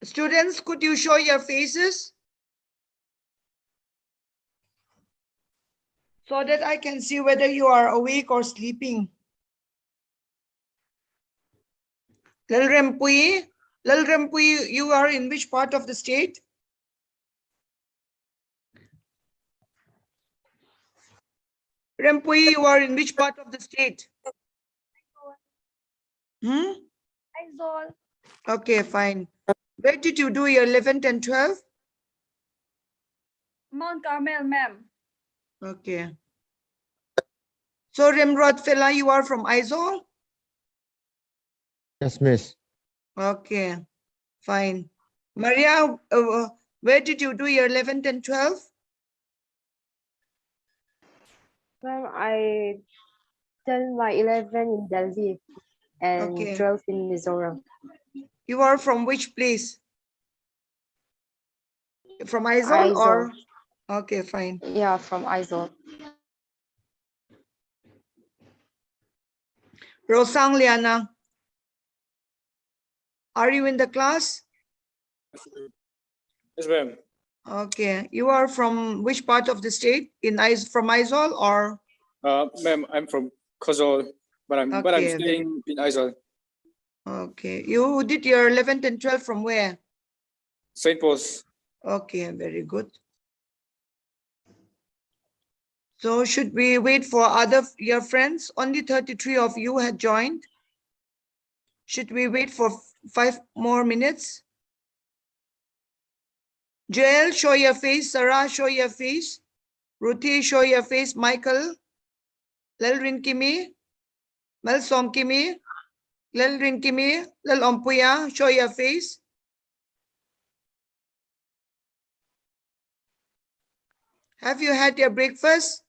Students, could you show your faces? So that I can see whether you are awake or sleeping. Lal Rempui, you are in which part of the state? Rempui, you are in which part of the state? Aizawl. Okay, fine. Where did you do your 11th and 12th? Mount Carmel, ma'am. Okay. So Remrod Fela, you are from Aizawl? Yes, miss. Okay, fine. Maria, where did you do your 11th and 12th? Ma'am, I done my 11 in Delhi and Okay. 12 in Mizoram. You are from which place? From Aizawl or? Okay, fine. Yeah, from Aizawl. Rosang Liana, are you in the class? Yes, ma'am. Okay, you are from which part of the state? From Aizawl or? Ma'am, I'm from Kozol, but I'm Okay, staying in Aizawl. Okay, you did your 11th and 12th from where? St. Paul's. Okay, very good. So should we wait for your friends? Only 33 of you had joined. Should we wait for 5 more minutes? Joel, show your face. Sarah, show your face. Ruthi, show your face. Michael, Lel Rinkimi, Mel Somkimi, Lel Rinkimi, Lel Ompuya, show your face. Have you had your breakfast?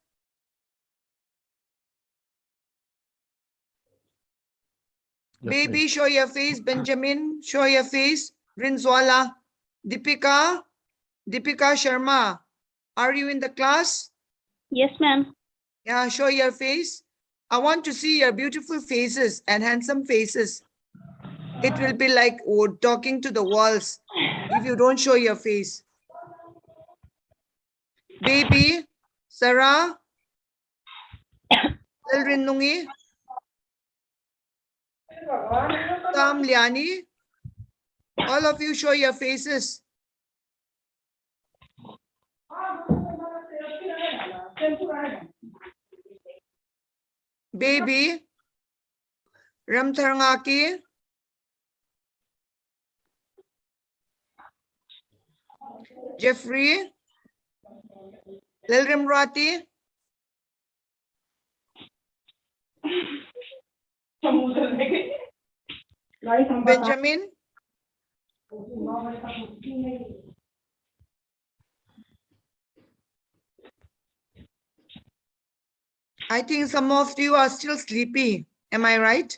Yes, Baby, miss. show your face. Benjamin, show your face. Rinzwala, Deepika Sharma, are you in the class? Yes, ma'am. Yeah, show your face. I want to see your beautiful faces and handsome faces. It will be like talking to the walls if you don't show your face. Baby, Sarah, Elrin Nungi, Tam Liani, all of you show your faces. Baby, Ramtharngaki, Jeffrey, Lelrimrati, Benjamin, I think some of you are still sleepy. Am I right?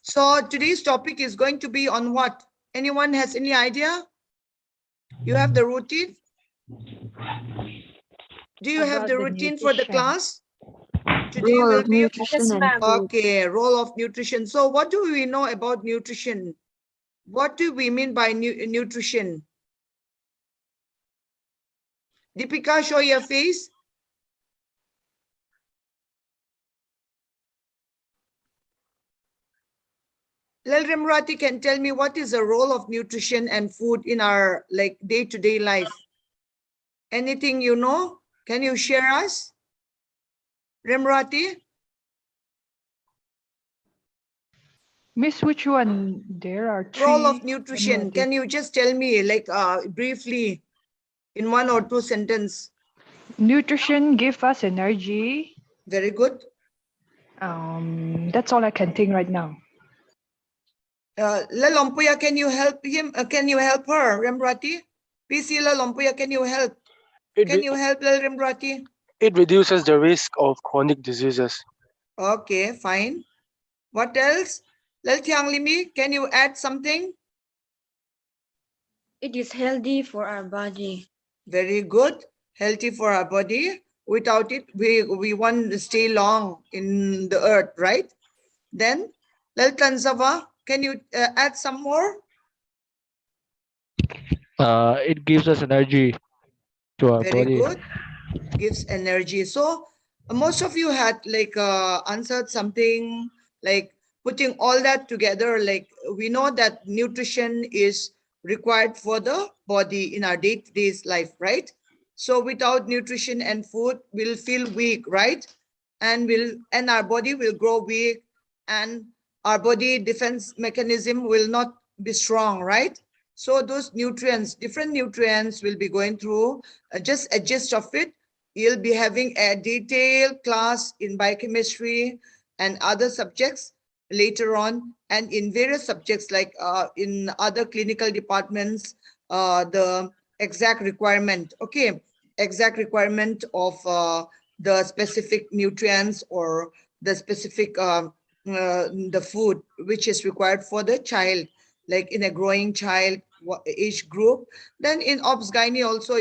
So today's topic is going to be on what? Anyone has any idea? You have the routine? Do you have About the the routine for the nutrition. class? Today will be Yes, ma'am. okay, role of nutrition. So what do we know about nutrition? What do we mean by nutrition? Deepika, show your face. Lel Remrati can tell me what is the role of nutrition and food in our like day-to-day life. Anything you know? Can you share us? Remrati? Miss, which one? There are three. Role of nutrition. Remrati. Can you just tell me like briefly in 1 or 2 sentences? Nutrition give us energy. Very good. That's all I can think right now. Lalompuya, can you help him? Can you help her, Remrati? PC Lalompuya, can you help? Can you help Lal Remrati? It reduces the risk of chronic diseases. Okay, fine. What else? Lal Thiang Limi, can you add something? It is healthy for our body. Very good. Healthy for our body. Without it, we won't stay long in the earth, right? Then, Lal Tansava, can you add some more? It gives us energy to our Very body. good. Gives energy. So most of you had like answered something like putting all that together. Like we know that nutrition is required for the body in our day-to-day life, right? So without nutrition and food, we'll feel weak, right? And our body will grow weak, and our body defense mechanism will not be strong, right? So those nutrients, different nutrients will be going through just a gist of it. You'll be having a detailed class in biochemistry and other subjects later on, and in various subjects like in other clinical departments, the exact requirement, okay, exact requirement of the specific nutrients or the specific the food which is required for the child, like in a growing child age group. Then in obs gynae also,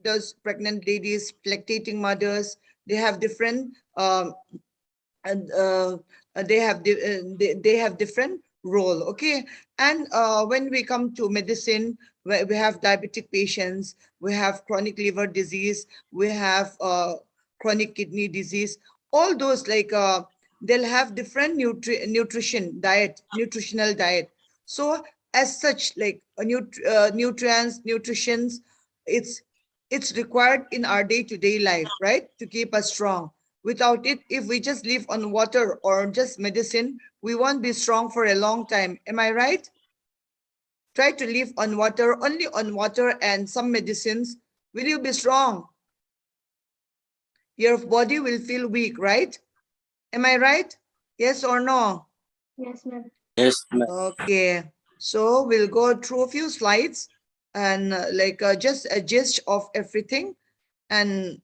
those pregnant ladies, lactating mothers, they have different and they have different role, okay. And when we come to medicine, we have diabetic patients, we have chronic liver disease, we have chronic kidney disease, all those like they'll have different nutritional diet. So as such, like nutrients, nutritions, it's required in our day-to-day life, right, to keep us strong. Without it, if we just live on water or just medicine, we won't be strong for a long time. Am I right? Try to live on water, only on water and some medicines. Will you be strong? Your body will feel weak, right? Am I right? Yes or no? Yes, ma'am. Yes, ma'am. Okay. So we'll go through a few slides and just a gist of everything. And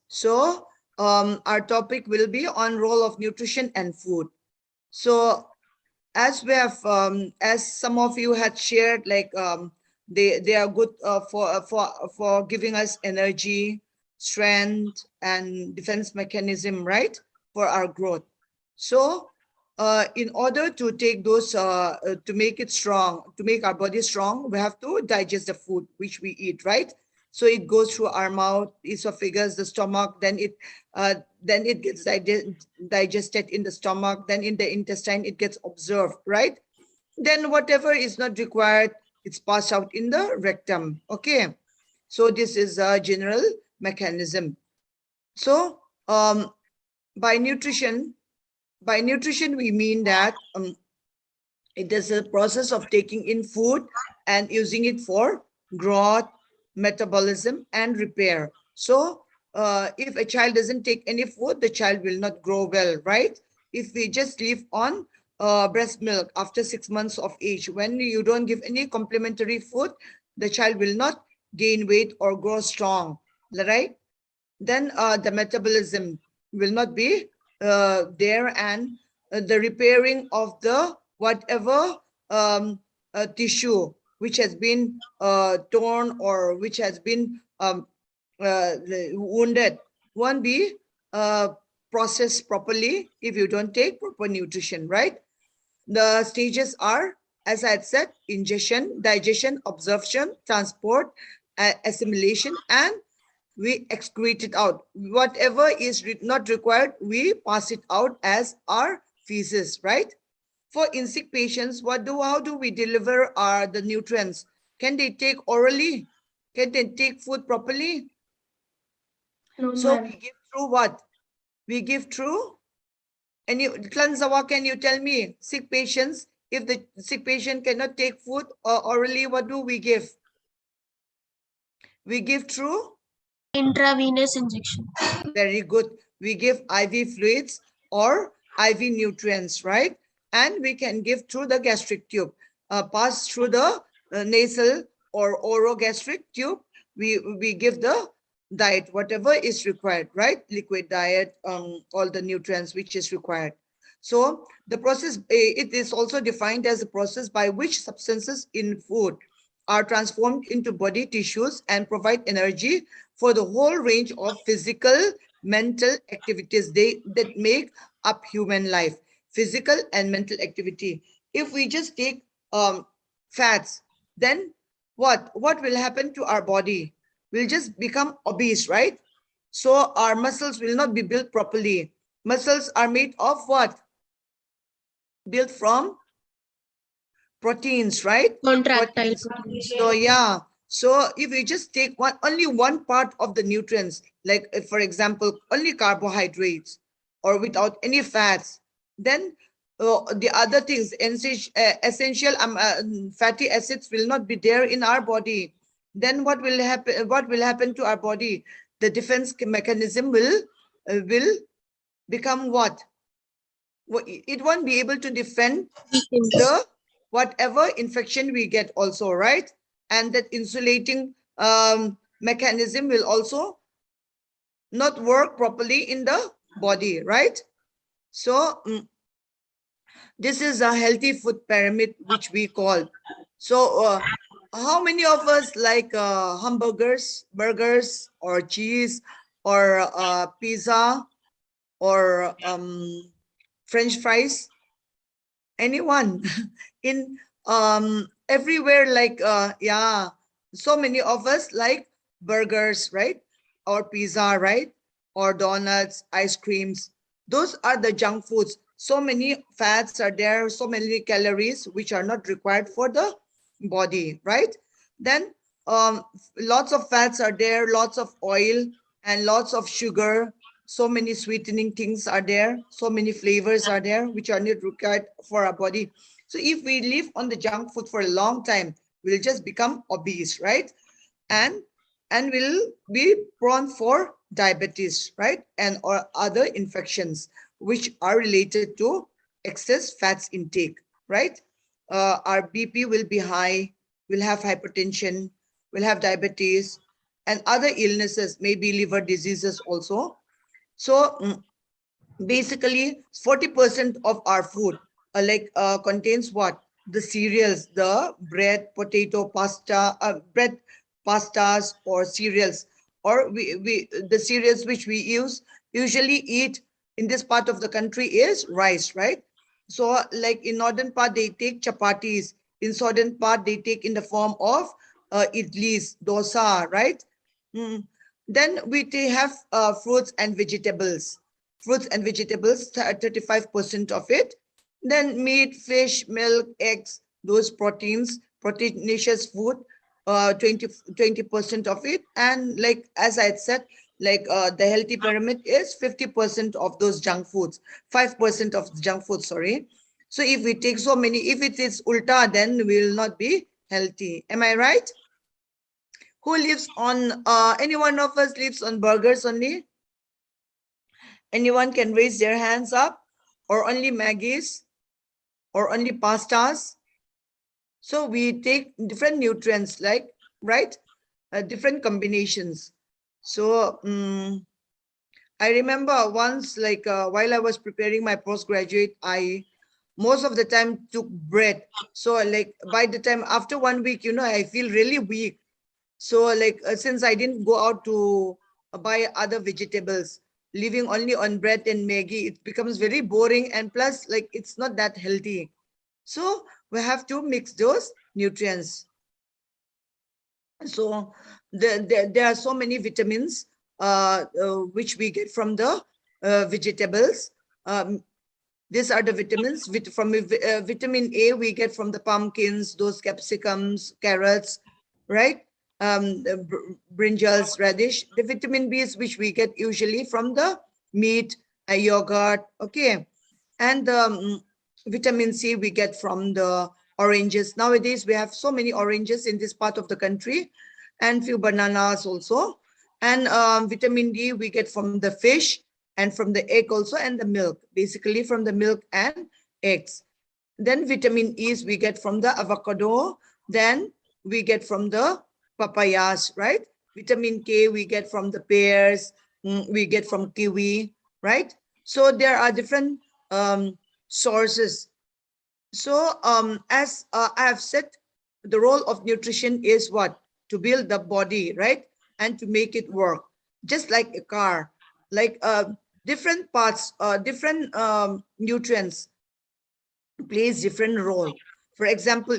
so our topic will be on role of nutrition and food. So as we have, as some of you had shared, like they are good for giving us energy, strength, and defense mechanism, right, for our growth. So in order to take those, to make it strong, to make our body strong, we have to digest the food which we eat, right? So it goes through our mouth, esophagus, the stomach, then it gets digested in the stomach, then in the intestine, it gets observed, right? Then whatever is not required, it's passed out in the rectum, okay? So this is a general mechanism. So by nutrition, we mean that it is a process of taking in food and using it for growth, metabolism, and repair. So if a child doesn't take any food, the child will not grow well, right? If we just live on breast milk after 6 months of age, when you don't give any complementary food, the child will not gain weight or grow strong, right? Then the metabolism will not be there, and the repairing of the whatever tissue which has been torn or which has been wounded won't be processed properly if you don't take proper nutrition, right? The stages are, as I had said, ingestion, digestion, absorption, transport, assimilation, and we excrete it out. Whatever is not required, we pass it out as our feces, right? For in sick patients, how do we deliver the nutrients? Can they take orally? Can they take food properly? No, So ma'am. we give through what? We give through. And Tlanzawa, can you tell me, sick patients, if the sick patient cannot take food orally, what do we give? We give through Intravenous injection. very good. We give IV fluids or IV nutrients, right? And we can give through the gastric tube, pass through the nasal or orogastric tube. We give the diet, whatever is required, right? Liquid diet, all the nutrients which is required. So the process, it is also defined as a process by which substances in food are transformed into body tissues and provide energy for the whole range of physical, mental activities that make up human life, physical and mental activity. If we just take fats, then what will happen to our body? We'll just become obese, right? So our muscles will not be built properly. Muscles are made of what? Built from proteins, right? Contractile Proteins. proteins. So yeah, so if we just take only one part of the nutrients, like for example, only carbohydrates or without any fats, then the other things, essential fatty acids will not be there in our body. Then what will happen? What will happen to our body? The defense mechanism will become what? It won't be able to defend Weakens. the whatever infection we get also, right? And that insulating mechanism will also not work properly in the body, right? So this is a healthy food pyramid which we call. So how many of us like hamburgers, burgers, or cheese, or pizza, or French fries? Anyone? In everywhere, like yeah, so many of us like burgers, right? Or pizza, right? Or donuts, ice creams. Those are the junk foods. So many fats are there, so many calories which are not required for the body, right? Then lots of fats are there, lots of oil, and lots of sugar. So many sweetening things are there, so many flavors are there which are not required for our body. So if we live on the junk food for a long time, we'll just become obese, right? And will be prone for diabetes, right? And or other infections which are related to excess fats intake, right? Our BP will be high, we'll have hypertension, we'll have diabetes, and other illnesses, maybe liver diseases also. So basically 40% of our food contains what? The cereals, the bread, potato, pasta, bread, pastas, or cereals, or the cereals which we usually eat in this part of the country is rice, right? So like in northern part they take chapatis, in southern part they take in the form of idlis, dosa, right? Then we have fruits and vegetables. Fruits and vegetables, 35% of it. Then meat, fish, milk, eggs, those proteins, proteinaceous food, 20% of it. And like as I had said, like the healthy pyramid is 50% of those junk foods, 5% of junk food, sorry. So if we take so many, if it is ulta, then we will not be healthy. Am I right? Who lives on, any one of us lives on burgers only? Anyone can raise their hands up, or only Maggies, or only pastas? So we take different nutrients, like, right? Different combinations. So I remember once, like while I was preparing my postgraduate, I most of the time took bread. So like by the time after 1 week, I feel really weak. So like since I didn't go out to buy other vegetables, living only on bread and Maggie, it becomes very boring, and plus like it's not that healthy. So we have to mix those nutrients. So there are so many vitamins which we get from the vegetables. These are the vitamins. From vitamin A we get from the pumpkins, those capsicums, carrots, right? Brinjals, radish. The vitamin B's which we get usually from the meat, yogurt, okay? And vitamin C we get from the oranges. Nowadays we have so many oranges in this part of the country, and few bananas also. And vitamin D we get from the fish and from the egg also, and the milk, basically from the milk and eggs. Then vitamin E's we get from the avocado. Then we get from the papayas, right? Vitamin K we get from the pears, we get from kiwi, right? So there are different sources. So as I have said, the role of nutrition is what? To build the body, right? And to make it work, just like a car. Like different parts, different nutrients plays different role. For example,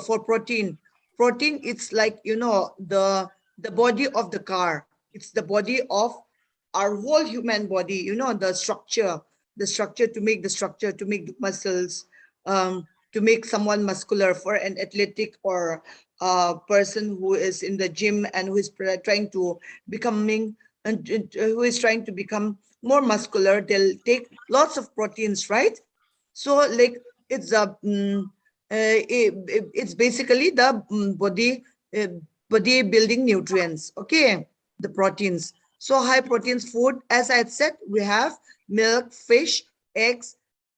for protein, it's like, you know, the body of the car. It's the body of our whole human body, you know, the structure to make the muscles, to make someone muscular, for an athletic or a person who is in the gym and who is trying to who is trying to become more muscular. They'll take lots of proteins, right? So like it's it's basically the body building nutrients, okay, the proteins. So high proteins food, as I had said, we have milk, fish, eggs,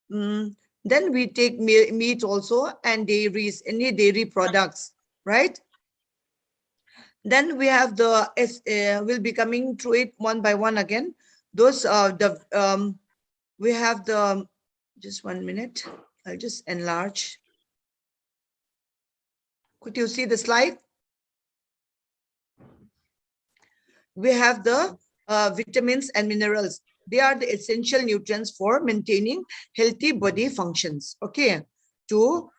then we take meat also, and dairies, any dairy products, right? Then we have the we'll be coming through it one by one again. Those we have the, just 1 minute, I'll just enlarge. Could you see the slide? We have the vitamins and minerals. They are the essential nutrients for maintaining healthy body functions, okay, to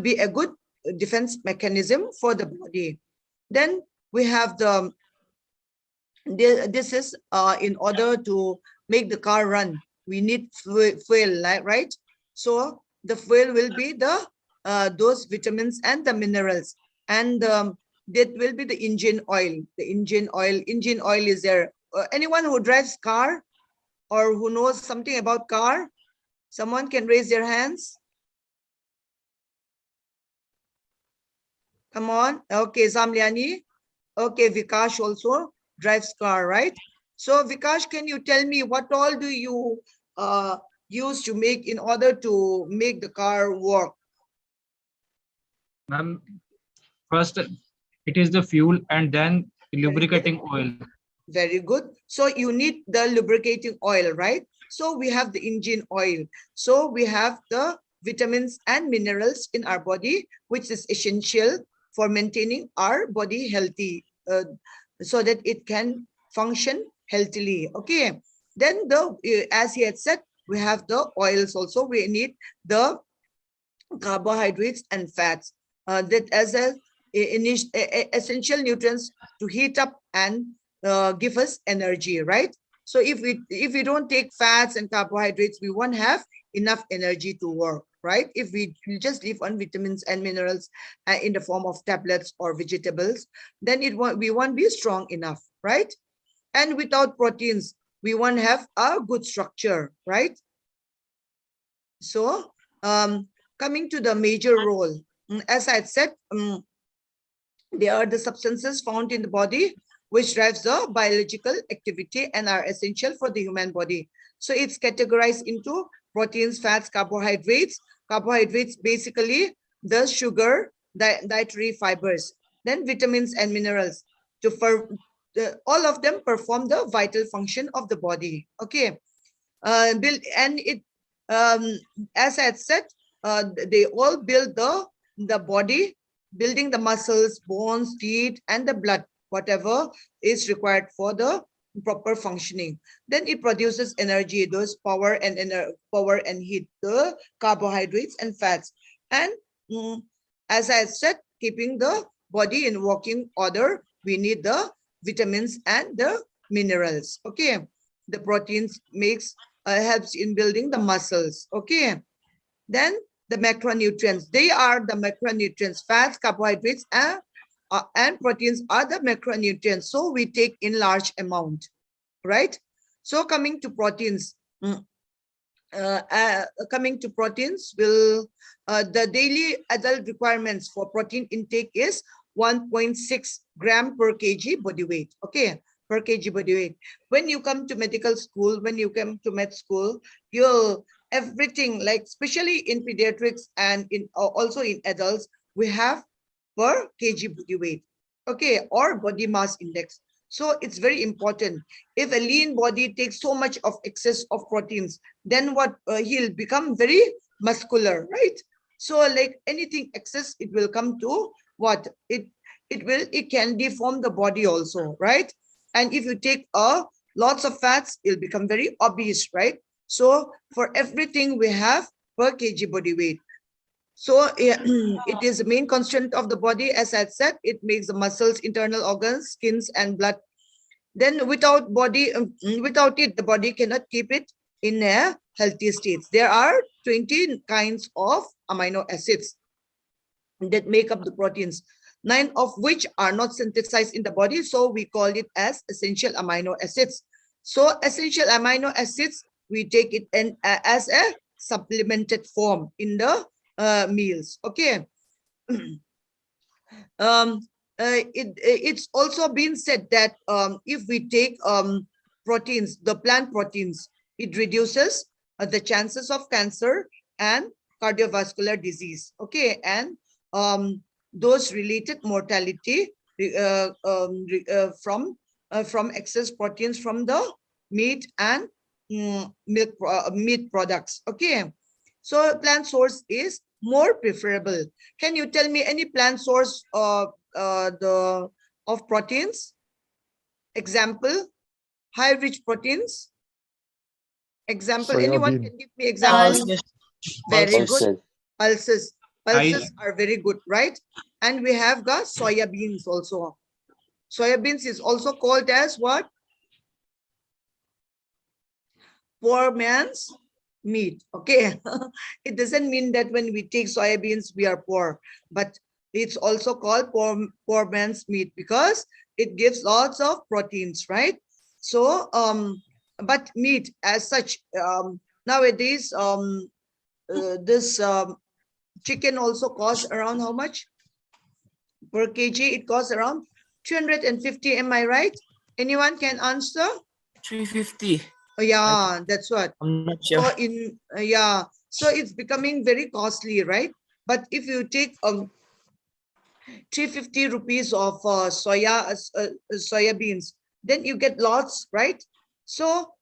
be a good defense mechanism for the body. Then we have this is in order to make the car run, we need fuel, right? So the fuel will be the those vitamins and the minerals, and that will be the engine oil. Engine oil is there. Anyone who drives car or who knows something about car, someone can raise their hands. Come on. Okay, Zamliani. Okay, Vikash also drives car, right? So Vikash, can you tell me what all do you use to make in order to make the car work? Ma'am, first it is the fuel and then lubricating oil. Very good. So you need the lubricating oil, right? So we have the engine oil. So we have the vitamins and minerals in our body, which is essential for maintaining our body healthy, so that it can function healthily. Okay. Then as he had said, we have the oils also. We need the carbohydrates and fats that as essential nutrients to heat up and give us energy, right? So if we don't take fats and carbohydrates, we won't have enough energy to work, right? If we just live on vitamins and minerals in the form of tablets or vegetables, then we won't be strong enough, right? And without proteins, we won't have a good structure, right? So coming to the major role, as I said, they are the substances found in the body which drives the biological activity and are essential for the human body. So it's categorized into proteins, fats, carbohydrates. Carbohydrates, basically the sugar, dietary fibers. Then vitamins and minerals. All of them perform the vital function of the body. Okay. As I had said, they all build the body, building the muscles, bones, teeth, and the blood, whatever is required for the proper functioning. Then it produces energy, those power and heat, the carbohydrates and fats. And as I said, keeping the body in working order, we need the vitamins and the minerals. Okay. The proteins helps in building the muscles. Okay. Then the macronutrients, they are the macronutrients. Fats, carbohydrates, and proteins are the macronutrients. So we take in large amount, right? So coming to proteins, will the daily adult requirements for protein intake is 1.6 gram per kg body weight. Okay, per kg body weight. When you come to medical school, when you come to med school, you'll everything, like especially in pediatrics and also in adults, we have per kg body weight, okay, or body mass index. So it's very important. If a lean body takes so much of excess of proteins, then what he'll become very muscular, right? So like anything excess, it will come to what it can deform the body also, right? And if you take a lots of fats, you'll become very obese, right? So for everything we have per kg body weight. So it is the main constant of the body. As I said, it makes the muscles, internal organs, skins, and blood. Then without it, the body cannot keep it in a healthy state. There are 20 kinds of amino acids that make up the proteins, 9 of which are not synthesized in the body. So we call it as essential amino acids. So essential amino acids, we take it in as a supplemented form in the meals. Okay. It's also been said that if we take proteins, the plant proteins, it reduces the chances of cancer and cardiovascular disease. Okay, and those related mortality from excess proteins from the meat and meat products. Okay, so plant source is more preferable. Can you tell me any plant source of proteins? Example, high rich proteins. Example, anyone can give me examples? Very good. Pulses. Pulses are very good, right? And we have got soya beans also. Soya beans is also called as what? Poor man's meat. Okay. It doesn't mean that when we take soya beans, we are poor, but it's also called poor man's meat because it gives lots of proteins, right? So, but meat as such, nowadays, this chicken also costs around how much? Per kg, it costs around 250. Am I right? Anyone can answer? 350. Oh, yeah, that's what. I'm not sure. So yeah, so it's becoming very costly, right? But if you take 350 rupees of soya beans, then you get lots, right? So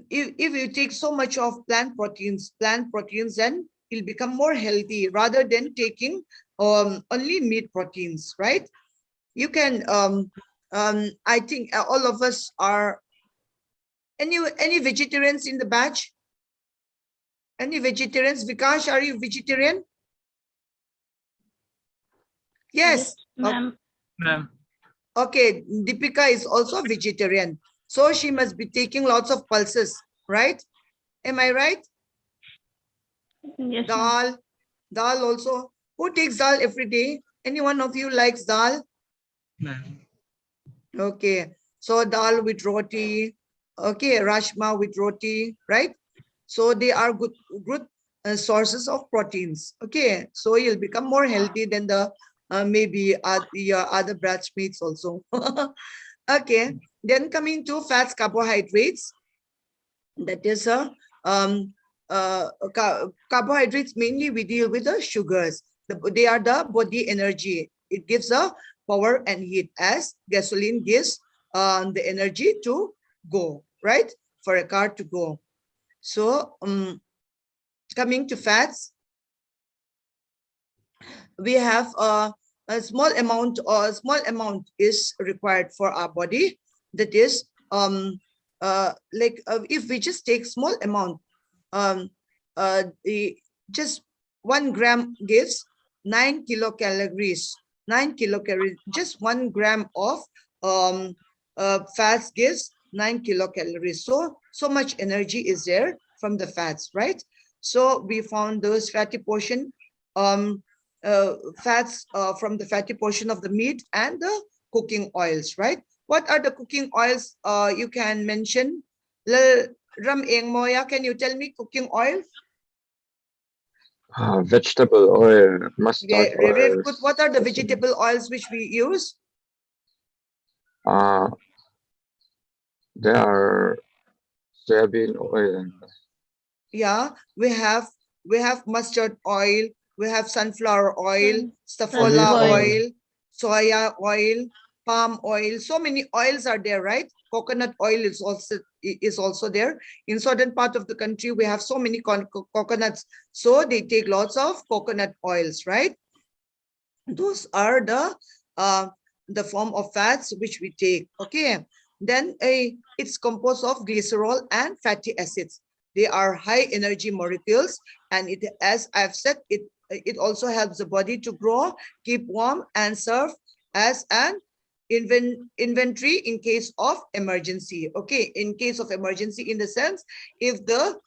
if you take so much of plant proteins, then you'll become more healthy rather than taking only meat proteins, right? You can I think all of us are. Any vegetarians in the batch? Any vegetarians? Vikash, are you vegetarian? Yes. Ma'am. Ma'am. Okay, Deepika is also vegetarian. So she must be taking lots of pulses, right? Am I right? Yes, Dal also. Who takes dal every day? Any one of you likes dal? Ma'am. Okay, so dal with roti. Okay, rajma with roti, right? So they are good sources of proteins. Okay, so you'll become more healthy than the maybe your other batch meats also. Okay, then coming to fats, carbohydrates. That is carbohydrates. Mainly we deal with the sugars. They are the body energy. It gives a power and heat, as gasoline gives the energy to go, right? For a car to go. So coming to fats, we have a small amount is required for our body. That is if we just take small amount, just 1 gram gives 9 kilocalories. 9 kilocalories. Just 1 gram of fats gives 9 kilocalories. So much energy is there from the fats, right? So we found those fatty portion fats from the fatty portion of the meat and the cooking oils, right? What are the cooking oils you can mention? Ram Eng Moya, can you tell me cooking oil? Vegetable oil, mustard Very oil. good. What are the vegetable oils which we use? There are soybean oil. Yeah, we have mustard oil, we have sunflower oil, safflower oil, soya oil, palm oil. So many oils are there, right? Coconut oil is also there. In certain part of the country, we have so many coconuts, so they take lots of coconut oils, right? Those are the form of fats which we take. Okay. Then it's composed of glycerol and fatty acids. They are high energy molecules, and it, as I've said, it also helps the body to grow, keep warm, and serve as an inventory in case of emergency. Okay, in case of emergency, in the sense, if the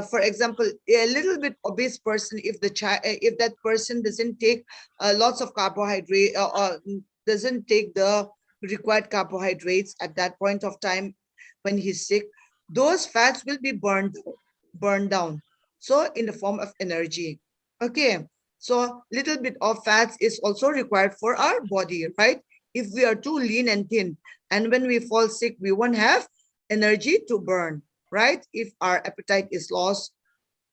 for example, a little bit obese person, if that person doesn't take lots of carbohydrate or doesn't take the required carbohydrates at that point of time when he's sick, those fats will be burned down, so in the form of energy. Okay, so little bit of fats is also required for our body, right? If we are too lean and thin, and when we fall sick, we won't have energy to burn, right? If our appetite is lost,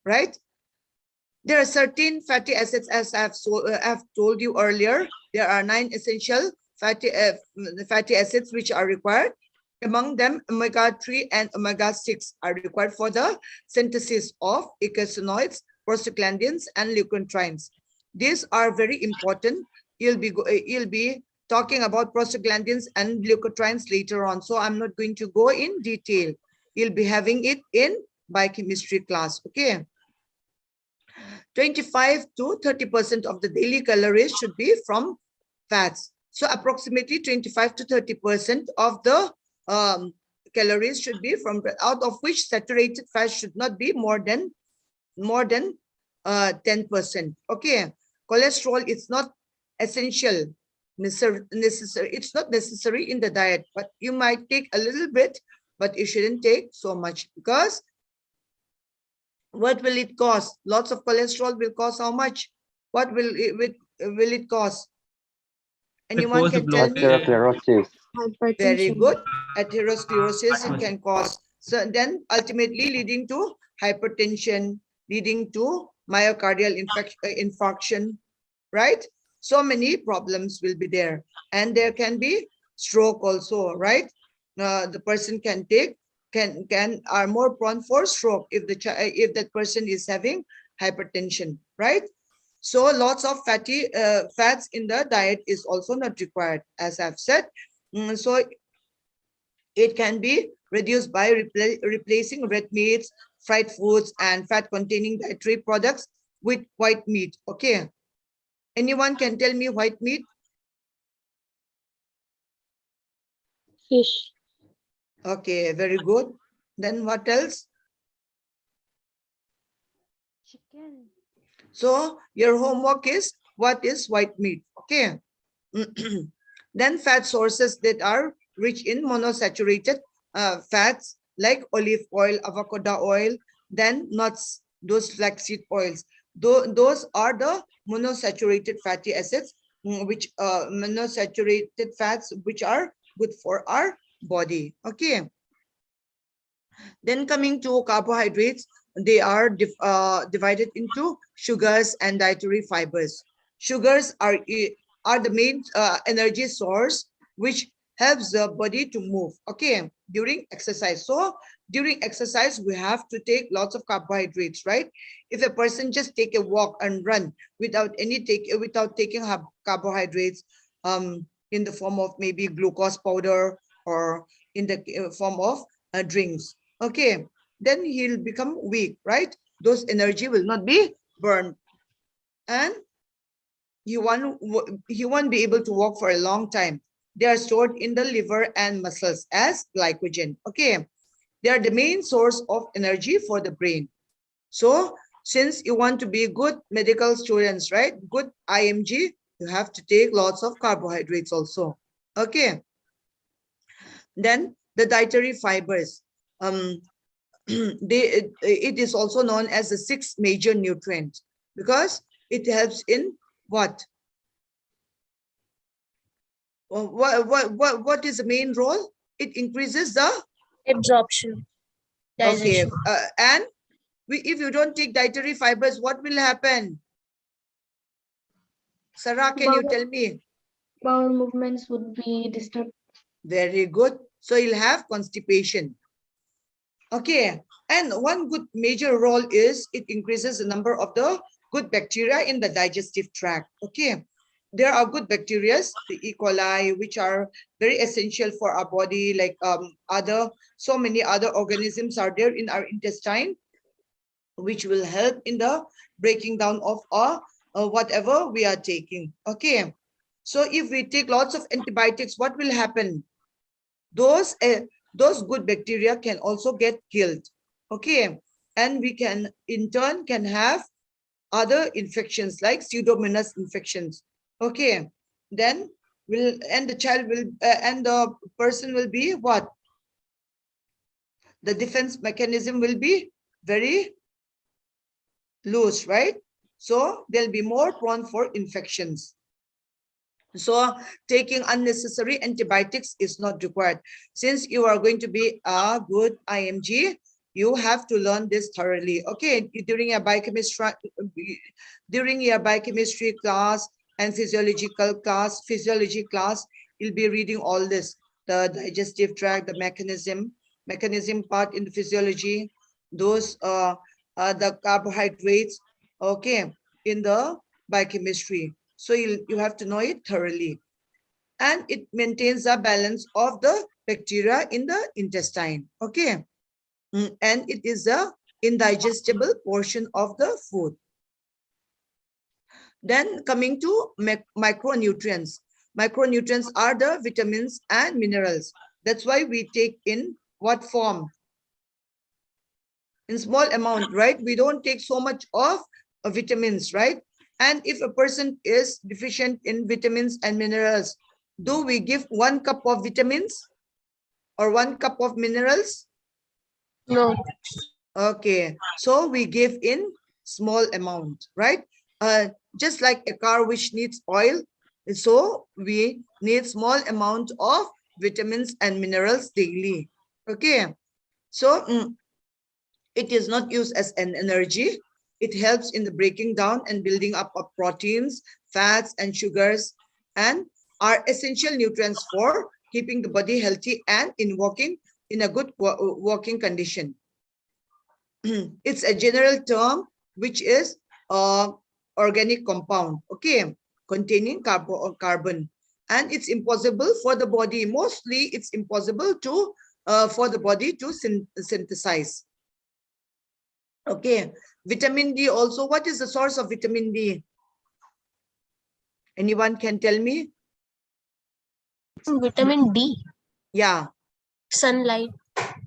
right? There are certain fatty acids, as I've told you earlier. There are 9 essential fatty acids which are required. Among them, omega-3 and omega-6 are required for the synthesis of eicosanoids, prostaglandins, and leukotrienes. These are very important. You'll be talking about prostaglandins and leukotrienes later on, so I'm not going to go in detail. You'll be having it in biochemistry class. Okay. 25 to 30% of the daily calories should be from fats. So approximately 25 to 30% of the calories should be from, out of which saturated fat should not be more than 10%. Okay. Cholesterol is not essential, necessary. It's not necessary in the diet, but you might take a little bit, but you shouldn't take so much, because what will it cost? Lots of cholesterol will cost how much? What will it cost? Anyone can tell me? Atherosclerosis. Very good. Atherosclerosis it can cause. So then ultimately leading to hypertension, leading to myocardial infarction, right? So many problems will be there. And there can be stroke also, right? The person are more prone for stroke if that person is having hypertension, right? So lots of fats in the diet is also not required, as I've said. So it can be reduced by replacing red meats, fried foods, and fat-containing dietary products with white meat. Okay. Anyone can tell me white meat? Fish. Okay, very good. Then what else? Chicken. So your homework is, what is white meat? Okay. Then fat sources that are rich in monosaturated fats like olive oil, avocado oil, then nuts, those flaxseed oils. Those are the monosaturated fatty acids, which monosaturated fats which are good for our body. Okay. Then coming to carbohydrates, they are divided into sugars and dietary fibers. Sugars are the main energy source which helps the body to move, okay, during exercise. So during exercise, we have to take lots of carbohydrates, right? If a person just take a walk and run without taking carbohydrates in the form of maybe glucose powder or in the form of drinks, okay, then he'll become weak, right? Those energy will not be burned, and he won't be able to walk for a long time. They are stored in the liver and muscles as glycogen. Okay, they are the main source of energy for the brain. So since you want to be good medical students, right, good IMG, you have to take lots of carbohydrates also. Okay. Then the dietary fibers, it is also known as the 6 major nutrients, because it helps in what? What is the main role? It increases the Absorption. okay, Digestion. and if you don't take dietary fibers, what will happen? Sarah, can you tell me? Bowel movements would be disturbed. Very good. So you'll have constipation. Okay, and one good major role is it increases the number of the good bacteria in the digestive tract. Okay, there are good bacteria, the E. coli, which are very essential for our body, like so many other organisms are there in our intestine, which will help in the breaking down of whatever we are taking. Okay, so if we take lots of antibiotics, what will happen? Those good bacteria can also get killed. Okay, and we can in turn can have other infections like pseudomonas infections. Okay, then the person will be what? The defense mechanism will be very loose, right? So they'll be more prone for infections. So taking unnecessary antibiotics is not required. Since you are going to be a good IMG, you have to learn this thoroughly. Okay, during your biochemistry class and physiology class, you'll be reading all this, the digestive tract, the mechanism part in the physiology, those the carbohydrates, okay, in the biochemistry. So you have to know it thoroughly. And it maintains a balance of the bacteria in the intestine. Okay. And it is a indigestible portion of the food. Then coming to micronutrients. Micronutrients are the vitamins and minerals. That's why we take in what form? In small amount, right? We don't take so much of vitamins, right? And if a person is deficient in vitamins and minerals, do we give 1 cup of vitamins or 1 cup of minerals? No. Okay, so we give in small amount, right? Just like a car which needs oil, so we need small amount of vitamins and minerals daily. Okay, so it is not used as an energy. It helps in the breaking down and building up of proteins, fats, and sugars, and are essential nutrients for keeping the body healthy and in a good working condition. It's a general term which is organic compound, okay, containing carbon, and it's impossible for the body. Mostly, it's impossible to for the body to synthesize. Okay, vitamin D also. What is the source of vitamin D? Anyone can tell me? Vitamin D. Yeah. Sunlight.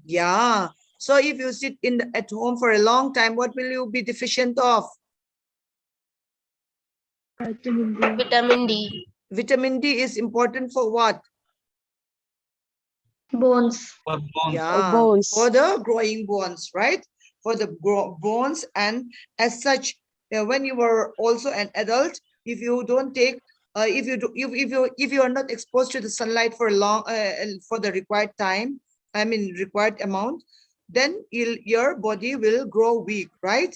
Yeah. So if you sit at home for a long time, what will you be deficient of? Vitamin D. Vitamin D is important for what? Bones. For bones. Yeah, bones. for the growing bones, right? For the bones, and as such, when you are also an adult, if you don't take, if you are not exposed to the sunlight for a long, for the required time, I mean required amount, then your body will grow weak, right?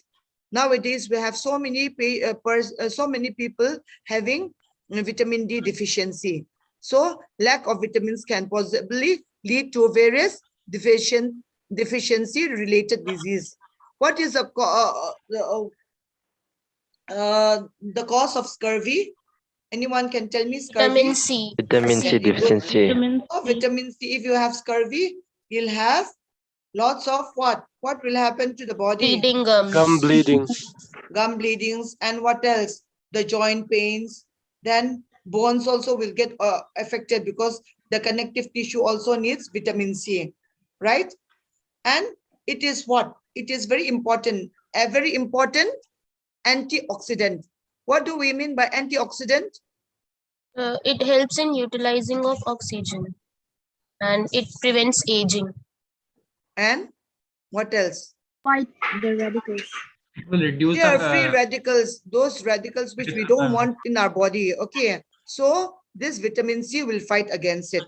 Nowadays we have so many people having vitamin D deficiency. So lack of vitamins can possibly lead to various deficiency related disease. What is the cause of scurvy? Anyone can tell me scurvy? Vitamin C. Vitamin C deficiency. Vitamin Oh, C. vitamin C. If you have scurvy, you'll have lots of what? What will happen to the body? Bleeding gums. Gum bleeding. Gum bleedings, and what else? The joint pains. Then bones also will get affected because the connective tissue also needs vitamin C, right? And it is what? It is very important, a very important antioxidant. What do we mean by antioxidant? It helps in utilizing of oxygen and it prevents aging. And what else? Fight the radicals. It will reduce They are free the radicals, those radicals which we don't want in our body. Okay, so this vitamin C will fight against it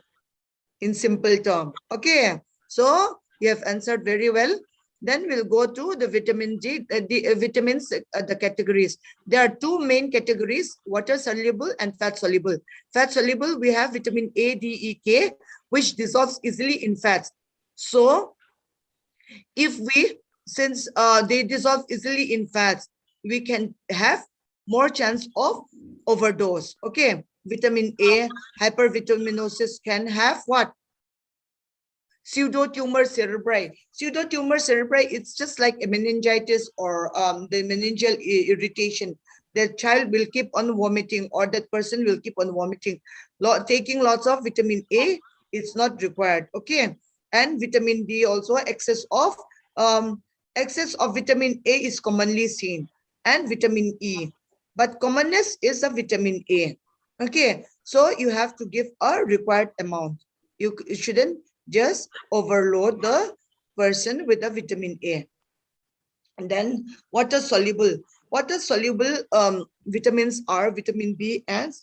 in simple term. Okay, so you have answered very well. Then we'll go to the vitamin D, vitamins, the categories. There are two main categories: water soluble and fat soluble. Fat soluble, we have vitamin A, D, E, K, which dissolves easily in fats. So if we, since they dissolve easily in fats, we can have more chance of overdose. Okay, vitamin A, hypervitaminosis can have what? Pseudotumor cerebri. Pseudotumor cerebri, it's just like a meningitis or the meningeal irritation. The child will keep on vomiting, or that person will keep on vomiting. Taking lots of vitamin A, it's not required. Okay, and vitamin D also, excess of vitamin A is commonly seen, and vitamin E, but commonness is a vitamin A. Okay, so you have to give a required amount. You shouldn't just overload the person with the vitamin A. And then water soluble vitamins are vitamin B and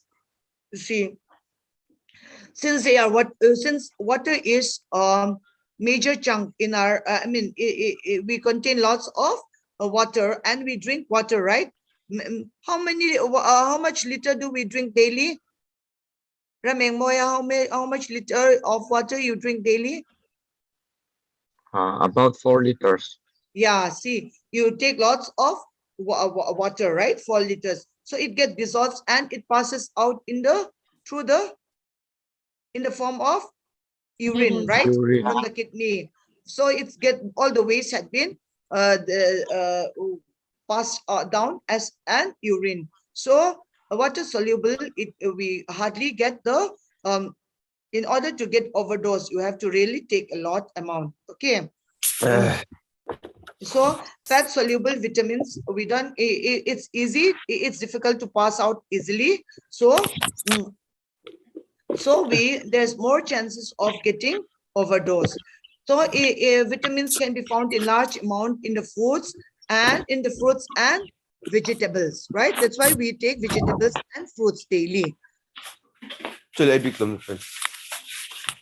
C. Since they are since water is major chunk in our we contain lots of water, and we drink water, right? How much liter do we drink daily? Rameng Moya, how much liter of water you drink daily? About 4 liters. Yeah, see, you take lots of water, right? 4 liters. So it gets dissolved and it passes out in the form of urine, right? Urine. From the kidney. So it's get all the waste had been passed down as an urine. So water soluble, we hardly get the in order to get overdose, you have to really take a lot amount. Okay. So fat soluble vitamins, we don't, it's easy, it's difficult to pass out easily. So there's more chances of getting overdose. So vitamins can be found in large amount in the foods and vegetables, right? That's why we take vegetables and fruits daily.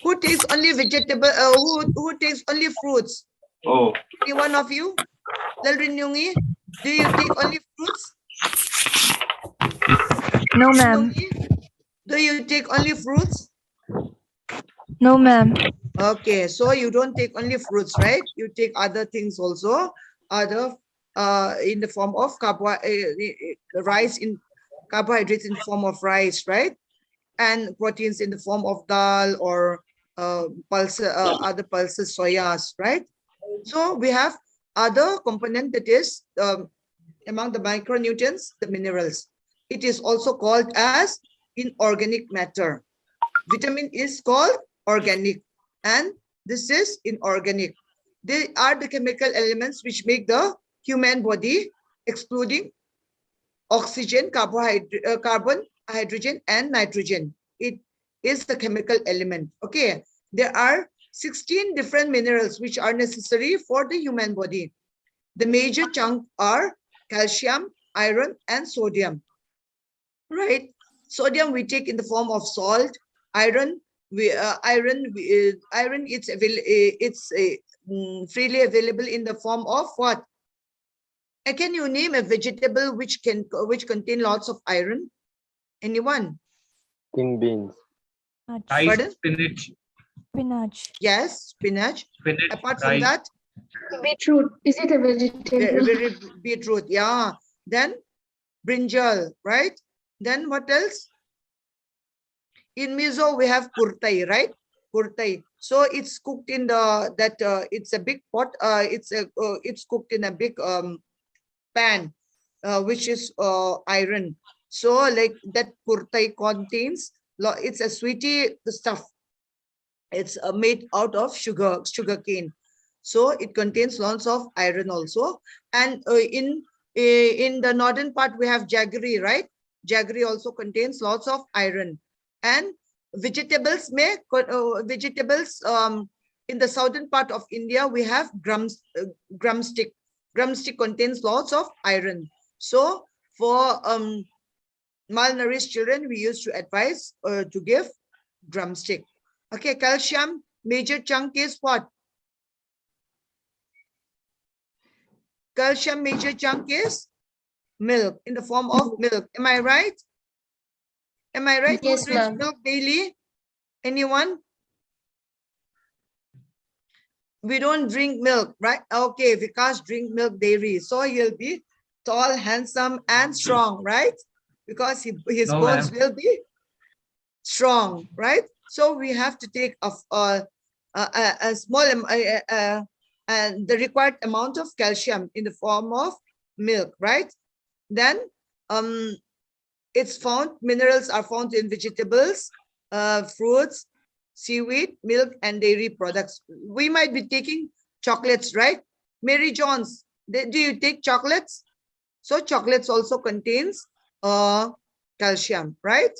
Who takes only vegetable? Who takes only fruits? Oh. Any one of you? Lalrin Yungi, do you take only fruits? No, ma'am. Yungi, do you take only fruits? No, ma'am. Okay, so you don't take only fruits, right? You take other things also, other in the form of rice, in carbohydrates in the form of rice, right? And proteins in the form of dal or other pulses, soyas, right? So we have other component, that is among the micronutrients, the minerals. It is also called as inorganic matter. Vitamin is called organic, and this is inorganic. They are the chemical elements which make the human body, excluding oxygen, carbon, hydrogen, and nitrogen. It is the chemical element. Okay, there are 16 different minerals which are necessary for the human body. The major chunk are calcium, iron, and sodium, right? Sodium we take in the form of salt. Iron, iron it's freely available in the form of what? Can you name a vegetable which contain lots of iron? Anyone? King beans. Rice, Pardon? spinach, Spinach. Yes, spinach. spinach, Apart from rice. that, Beetroot. Is it a vegetable? beetroot, yeah. Then brinjal, right? Then what else? In miso we have kurtai, right? Kurtai. So it's cooked in it's a big pot. It's cooked in a big pan, which is iron. So like that kurtai contains, it's a sweetie stuff. It's made out of sugar cane. So it contains lots of iron also. And in the northern part we have jaggery, right? Jaggery also contains lots of iron. And vegetables in the southern part of India we have drumstick. Drumstick contains lots of iron. So for malnourished children, we used to advise to give drumstick. Okay, calcium, major chunk is what? Calcium major chunk is milk, in the form of milk. Am I right? Am I right? Yes, Who drinks ma'am. milk daily? Anyone? We don't drink milk, right? Okay, Vikas drink milk daily. So he'll be tall, handsome, and strong, right? Because his No, bones ma'am. will be strong, right? So we have to take a small and the required amount of calcium in the form of milk, right? Then it's found, minerals are found in vegetables, fruits, seaweed, milk, and dairy products. We might be taking chocolates, right? Mary Jones, do you take chocolates? So chocolates also contains calcium, right?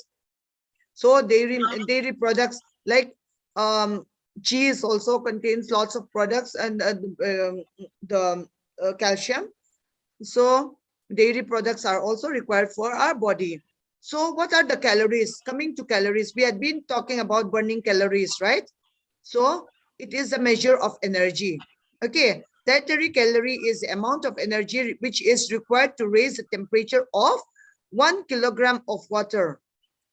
So dairy products like cheese also contains lots of products and the calcium. So dairy products are also required for our body. So what are the calories? Coming to calories, we had been talking about burning calories, right? So it is a measure of energy. Okay, dietary calorie is the amount of energy which is required to raise the temperature of 1 kilogram of water.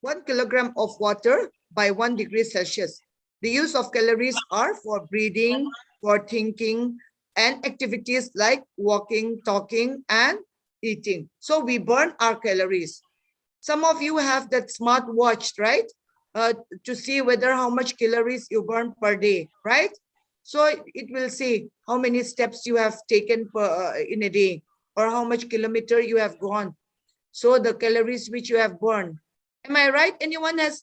1 kilogram of water by 1 degree Celsius. The use of calories are for breathing, for thinking, and activities like walking, talking, and eating. So we burn our calories. Some of you have that smart watch, right? To see whether how much calories you burn per day, right? So it will say how many steps you have taken in a day, or how much kilometer you have gone. So the calories which you have burned. Am I right? Anyone has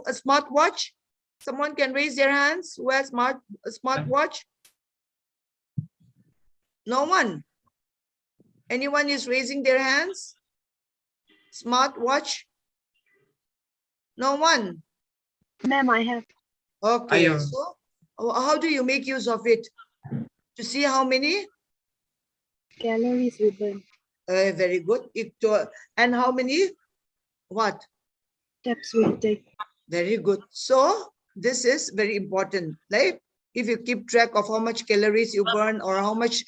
a smart watch? Someone can raise their hands who has a smart watch? No one. Anyone is raising their hands? Smart watch? No one. Ma'am, I have. Okay, I, so how do you make use of it? To see how many? Calories we burn. Very good. And how many? What? Steps we take. Very good. So this is very important. Like if you keep track of how much calories you burn or how much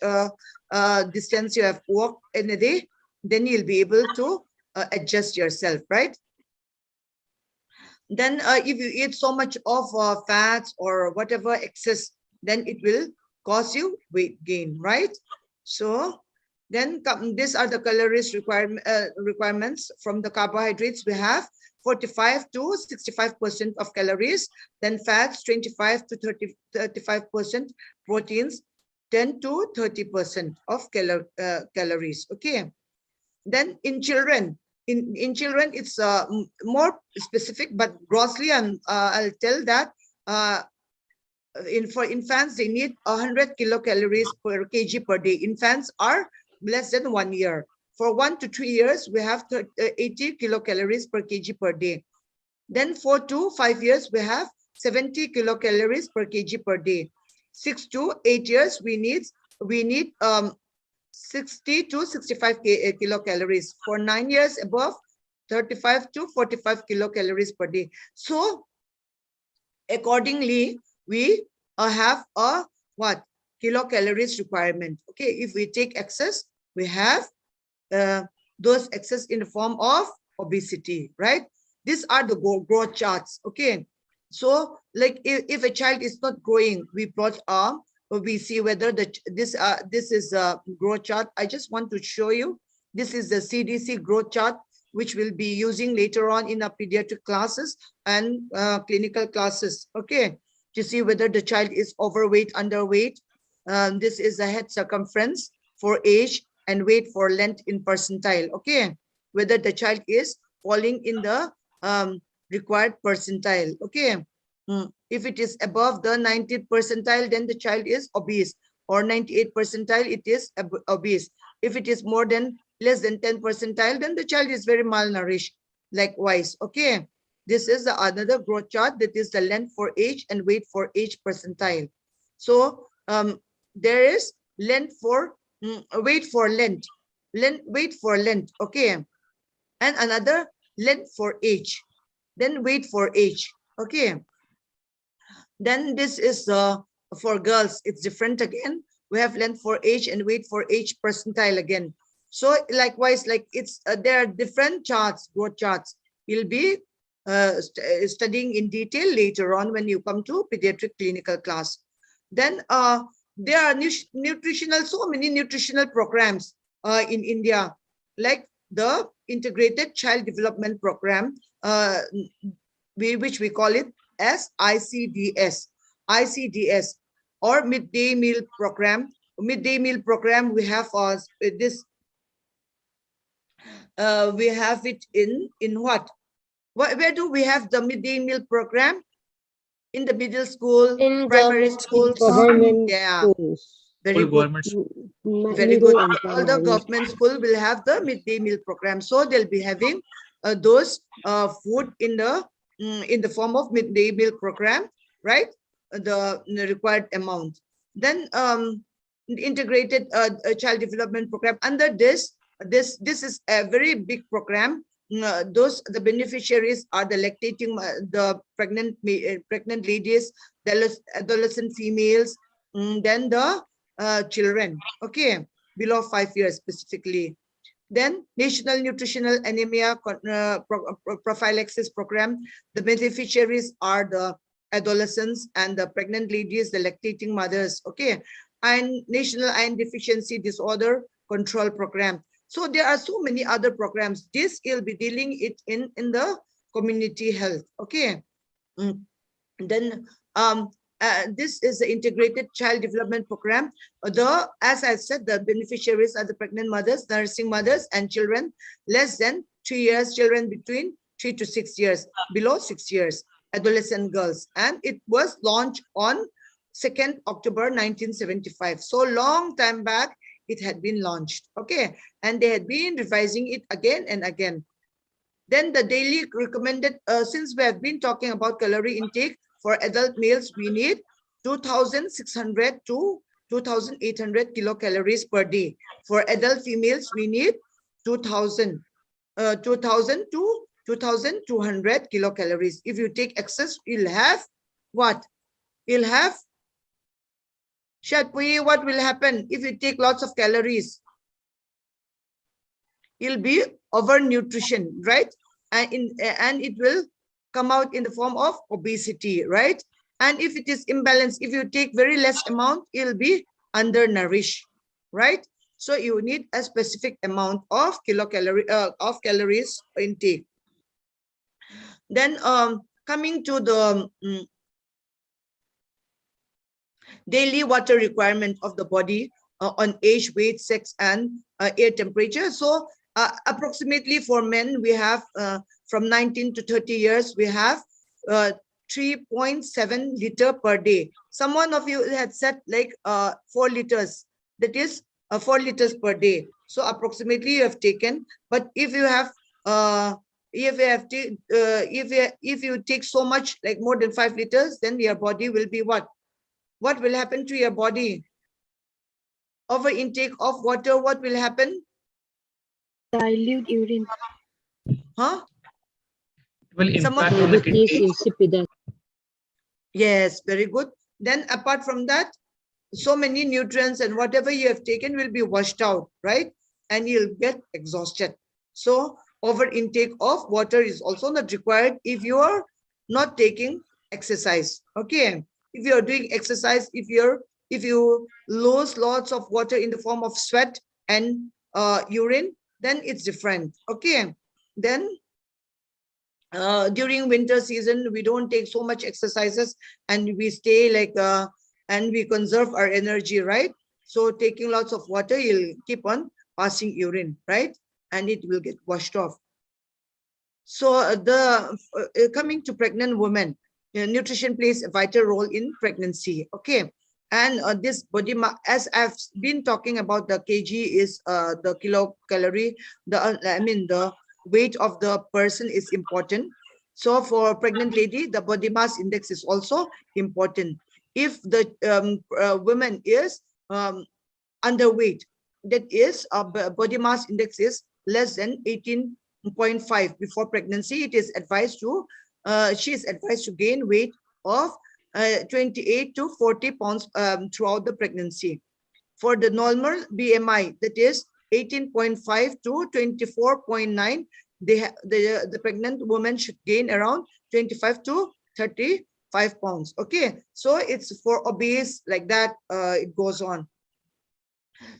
distance you have walked in a day, then you'll be able to adjust yourself, right? Then if you eat so much of fats or whatever excess, then it will cause you weight gain, right? So then these are the calories requirements. From the carbohydrates, we have 45 to 65% of calories, then fats 25 to 35%, proteins 10 to 30% of calories. Okay. Then in children, in children, it's more specific, but grossly, I'll tell that for infants, they need 100 kilocalories per kg per day. Infants are less than 1 year. For 1 to 3 years, we have 80 kilocalories per kg per day. Then 4 to 5 years, we have 70 kilocalories per kg per day. 6 to 8 years, we need 60 to 65 kilocalories. For 9 years above, 35 to 45 kilocalories per day. So accordingly, we have a what? Kilocalories requirement. Okay, if we take excess, we have those excess in the form of obesity, right? These are the growth charts. Okay, so like if a child is not growing, we see whether this is a growth chart. I just want to show you. This is the CDC growth chart, which we'll be using later on in our pediatric classes and clinical classes. Okay, to see whether the child is overweight, underweight. This is the head circumference for age and weight for length in percentile. Okay, whether the child is falling in the required percentile. Okay. If it is above the 90th percentile, then the child is obese, or 98th percentile, it is obese. If it is more than less than 10 percentile, then the child is very malnourished. Likewise, okay. This is the another growth chart. That is the length for age and weight for age percentile. So there is length for weight for length, weight for length, okay, and another length for age, then weight for age, okay. Then this is for girls, it's different again. We have length for age and weight for age percentile again. So likewise, like it's there are different charts, growth charts. You'll be studying in detail later on when you come to pediatric clinical class. Then there are nutritional, so many nutritional programs in India. like the Integrated Child Development Program, which we call it as ICDS, or midday meal program. Midday meal program, we have this. We have it in what? Where do we have the midday meal program? In the middle school, In primary government schools. Government Yeah, schools. very All good. government Very Middle good. and All the primary. government school will have the midday meal program, so they'll be having those food in the form of midday meal program, right? The required amount. Then integrated child development program. Under this is a very big program. The beneficiaries are the lactating, the pregnant ladies, the adolescent females, then the children, okay, below 5 years specifically. Then National Nutritional Anemia Prophylaxis Program. The beneficiaries are the adolescents and the pregnant ladies, the lactating mothers, okay. And National Iron Deficiency Disorder Control Program. So there are so many other programs. This will be dealing it in the community health, okay. Then this is the Integrated Child Development Program. As I said, the beneficiaries are the pregnant mothers, nursing mothers, and children less than 3 years, children between 3 to 6 years, below 6 years, adolescent girls. And it was launched on 2nd October 1975. So long time back, it had been launched, okay. And they had been revising it again and again. Then the daily recommended, since we have been talking about calorie intake, for adult males, we need 2,600 to 2,800 kilocalories per day. For adult females, we need 2,000 to 2,200 kilocalories. If you take excess, you'll have what? You'll have, Shatpui, what will happen if you take lots of calories? You'll be overnutrition, right? And it will come out in the form of obesity, right? And if it is imbalanced, if you take very less amount, you'll be undernourished, right? So you need a specific amount of calories intake. Then coming to the daily water requirement of the body on age, weight, sex, and air temperature. So approximately for men, we have from 19 to 30 years, we have 3.7 liter per day. Someone of you had said like 4 liters, that is 4 liters per day. So approximately you have taken, but if you have if you take so much, like more than 5 liters, then your body will be what? What will happen to your body? Over intake of water, what will happen? Dilute urine. Huh? It will Someone- impact on the Diabetes kidney. insipidus. Yes, very good. Then apart from that, so many nutrients and whatever you have taken will be washed out, right? And you'll get exhausted. So over intake of water is also not required if you are not taking exercise, okay? If you're doing exercise, if you lose lots of water in the form of sweat and urine, then it's different, okay? Then during winter season, we don't take so much exercises and we stay like and we conserve our energy, right? So taking lots of water, you'll keep on passing urine, right? And it will get washed off. So coming to pregnant women, nutrition plays a vital role in pregnancy, okay? And this body mass, as I've been talking about, the kg is the kilocalorie, the weight of the person is important. So for pregnant lady, the body mass index is also important. If the woman is underweight, that is body mass index is less than 18.5 before pregnancy, it is advised to she is advised to gain weight of 28 to 40 pounds throughout the pregnancy. For the normal BMI, that is 18.5 to 24.9, the pregnant woman should gain around 25 to 35 pounds. Okay, so it's for obese, like that it goes on.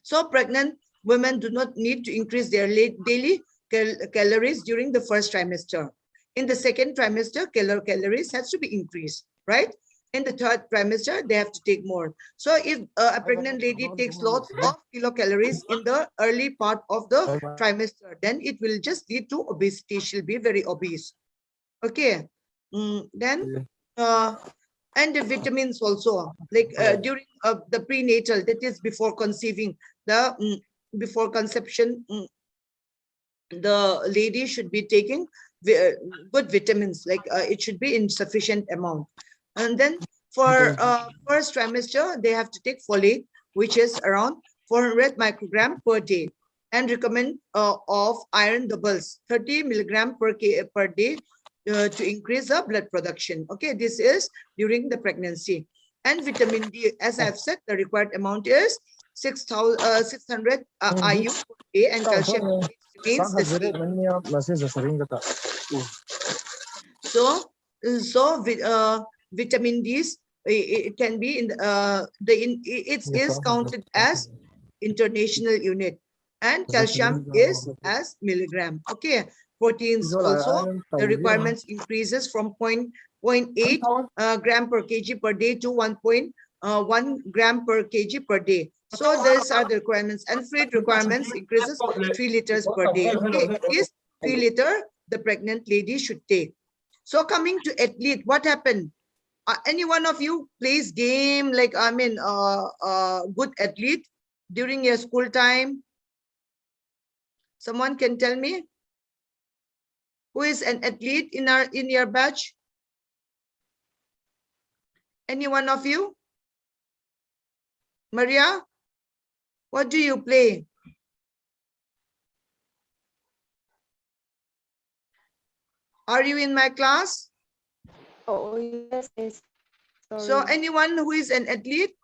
So pregnant women do not need to increase their daily calories during the first trimester. In the second trimester, calories has to be increased, right? In the third trimester, they have to take more. So if a pregnant lady takes lots of kilocalories in the early part of the trimester, then it will just lead to obesity. She'll be very obese. Okay. Then and the vitamins also, like during the prenatal, that is before conceiving, before conception, the lady should be taking good vitamins, like it should be in sufficient amount. And then for first trimester, they have to take folate, which is around 400 microgram per day, and recommend of iron doubles, 30 milligram per day, to increase the blood production. Okay, this is during the pregnancy. And vitamin D, as I've said, the required amount is 600 IU per day, and calcium remains the same. So vitamin D's, it can be in it is counted as international unit, and calcium is as milligram. Okay, proteins also, the requirements increases from 0.8 gram per kg per day to 1.1 gram per kg per day. So these are the requirements, and fluid requirements increases 3 liters per day. Okay, it is 3 liter the pregnant lady should take. So coming to athlete, what happened? Any one of you plays game, like good athlete during your school time? Someone can tell me who is an athlete in your batch? Any one of you? Maria, what do you play? Are you in my class? Oh, yes, yes. So Sorry. anyone who is an athlete?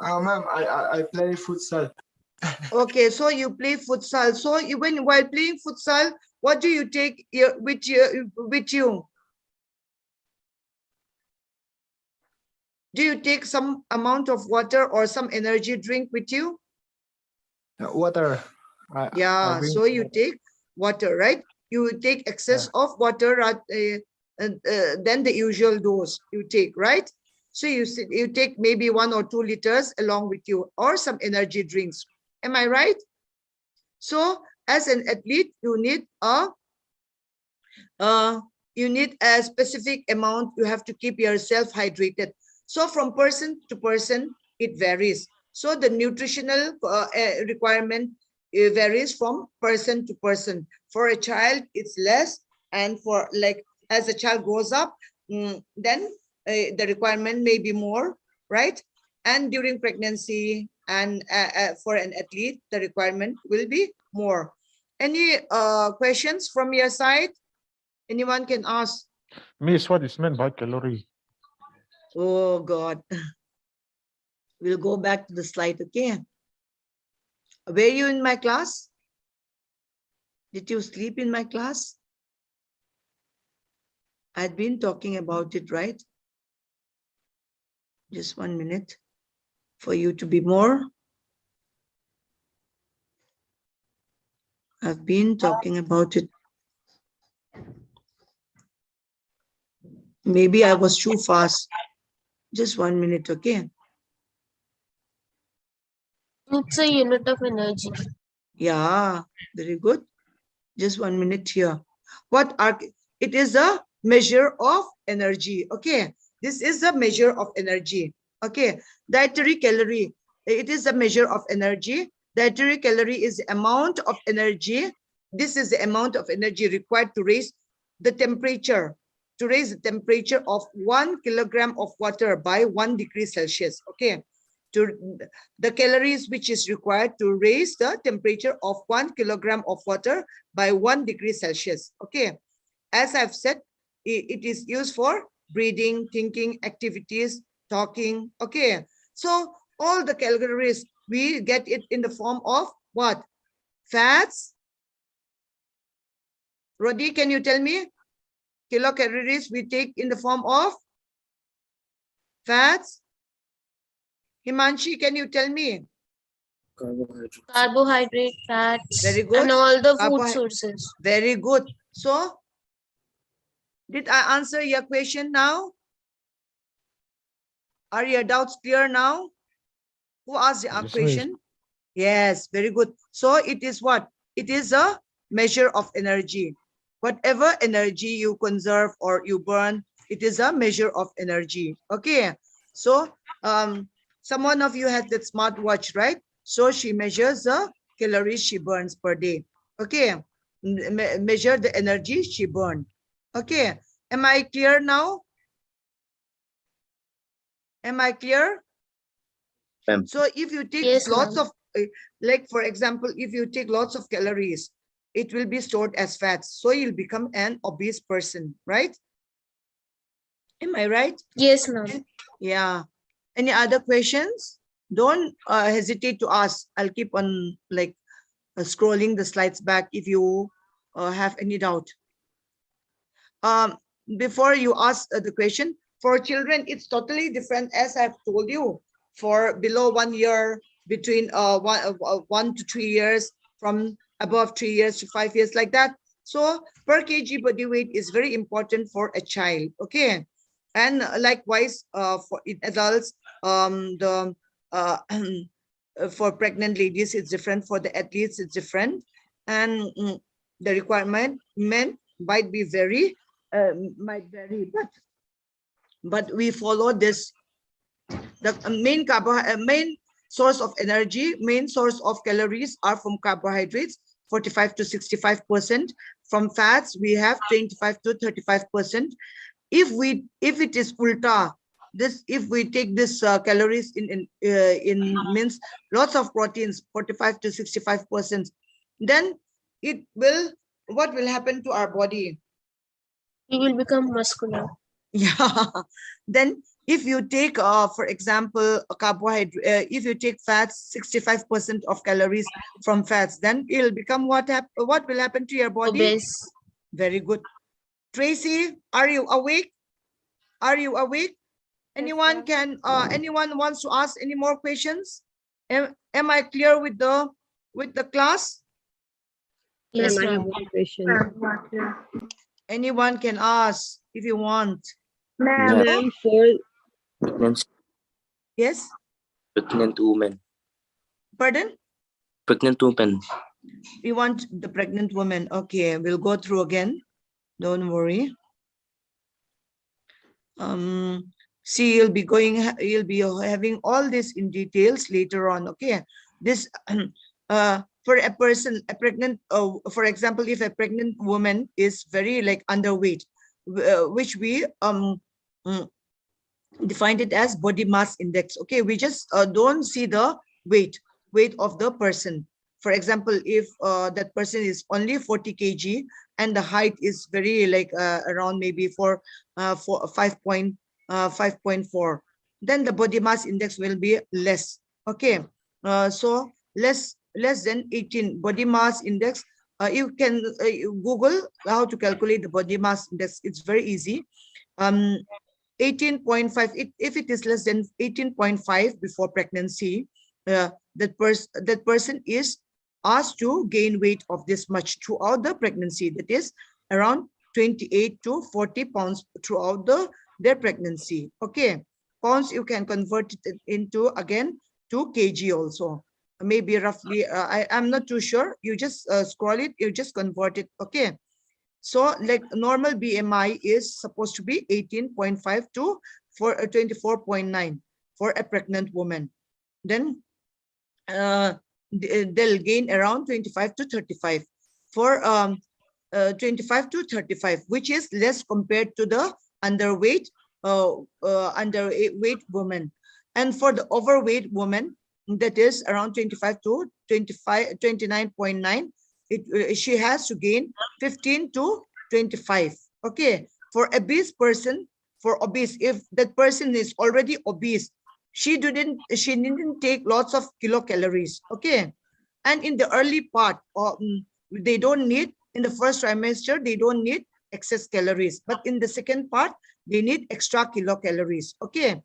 Ma'am, I play futsal. Okay, so you play futsal. So while playing futsal, what do you take with you? Do you take some amount of water or some energy drink with you? Water. Yeah, so you take water, right? You take excess of water than the usual dose you take, right? So you take maybe 1 or 2 liters along with you, or some energy drinks. Am I right? So as an athlete, you need a specific amount. You have to keep yourself hydrated. So from person to person, it varies. So the nutritional requirement varies from person to person. For a child, it's less, and for as a child grows up, then the requirement may be more, right? And during pregnancy and for an athlete, the requirement will be more. Any questions from your side? Anyone can ask. Miss, what is meant by calorie? Oh God. We'll go back to the slide again. Were you in my class? Did you sleep in my class? I'd been talking about it, right? Just 1 minute for you to be more. I've been talking about it. Maybe I was too fast. Just 1 minute, okay? It's a unit of energy. Yeah, very good. Just 1 minute here. It is a measure of energy. Okay, this is a measure of energy. Okay, dietary calorie. It is a measure of energy. Dietary calorie is the amount of energy. This is the amount of energy required to raise the temperature. To raise the temperature of 1 kilogram of water by 1 degree Celsius. Okay. The calories which is required to raise the temperature of 1 kilogram of water by 1 degree Celsius. Okay, as I've said, it is used for breathing, thinking, activities, talking. Okay, so all the calories, we get it in the form of what? Fats. Rodi, can you tell me? Kilocalories we take in the form of fats, Himanshi, can you tell me? Carbohydrate, fats, Very good. and all the food Carbohy- sources. Very good. So, did I answer your question now? Are your doubts clear now? Who asked the Yes, miss. question? Yes, very good. So it is what? It is a measure of energy. Whatever energy you conserve or you burn, it is a measure of energy. Okay. So some one of you has that smartwatch, right? So she measures the calories she burns per day. Okay. Measure the energy she burned. Okay. Am I clear now? Am I clear? So if you take Yes, lots ma'am. of, like for example, if you take lots of calories, it will be stored as fats. So you'll become an obese person, right? Am I right? Yes, ma'am. Yeah. Any other questions? Don't hesitate to ask. I'll keep on like scrolling the slides back if you have any doubt. Before you ask the question, for children, it's totally different, as I've told you. For below 1 year, between 1 to 3 years, from above 3 years to 5 years, like that. So per kg body weight is very important for a child. Okay. And likewise, for adults, the for pregnant ladies, it's different. For the athletes, it's different. And the requirement might be might vary, but we follow this. The main source of energy, main source of calories are from carbohydrates, 45 to 65%. From fats, we have 25 to 35%. If it is ulta, this, if we take this calories in means lots of proteins, 45 to 65%, then it will, what will happen to our body? You will become muscular. Yeah. Then if you take, for example, a carbohydrate, if you take fats, 65% of calories from fats, then it'll become what will happen to your body? Obese. Very good. Tracy, are you awake? Are you awake? Anyone ma'am. Anyone wants to ask any more questions? Am I clear with the class? Yes, Ma'am, I have ma'am. one question. Anyone can ask if you want. Ma'am, for Yes? Pregnant woman. Pardon? Pregnant woman. We want the pregnant woman. Okay, we'll go through again. Don't worry. See, you'll be having all this in details later on. Okay, this for a person, a pregnant, for example, if a pregnant woman is very like underweight, which we defined it as body mass index. Okay, we just don't see the weight of the person. For example, if that person is only 40 kg and the height is very like around maybe 5.4, then the body mass index will be less. Okay, so less than 18 body mass index. You can Google how to calculate the body mass index. It's very easy. 18.5. If it is less than 18.5 before pregnancy, that person is asked to gain weight of this much throughout the pregnancy. That is around 28 to 40 pounds throughout their pregnancy. Okay, pounds you can convert it into again to kg also. Maybe roughly, I'm not too sure. You just scroll it, you just convert it. Okay. So like normal BMI is supposed to be 18.5 to 24.9 for a pregnant woman. Then they'll gain around 25 to 35 for 25 to 35, which is less compared to the underweight woman. And for the overweight woman, that is around 25 to 29.9. She has to gain 15 to 25. Okay, for obese person, if that person is already obese, she didn't take lots of kilocalories. Okay, and in the early part, they don't need, in the first trimester, they don't need excess calories, but in the second part, they need extra kilocalories. Okay,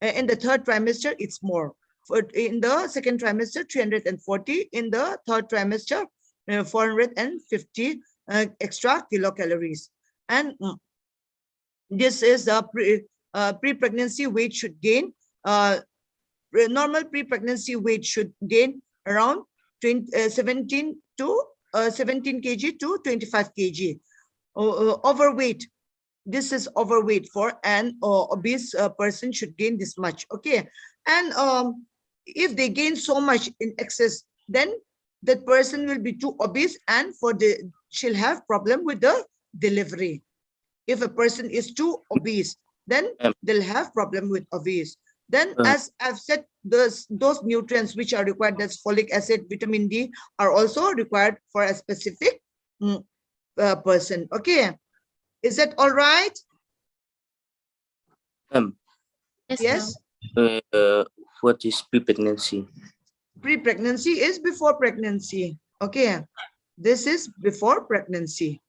In the third trimester, it's more. In the second trimester, 340. In the third trimester, 450 extra kilocalories. And this is the pre-pregnancy weight should gain. Normal pre-pregnancy weight should gain around 17 kg to 25 kg. Overweight. This is overweight for an obese person should gain this much. Okay. And if they gain so much in excess, then that person will be too obese and she'll have problem with the delivery. If a person is too obese, then they'll have problem with obese. Then, as I've said, those nutrients which are required, that's folic acid, vitamin D, are also required for a specific person. Okay. Is that all right? Yes. What is pre-pregnancy? Pre-pregnancy is before pregnancy. Okay. This is before pregnancy.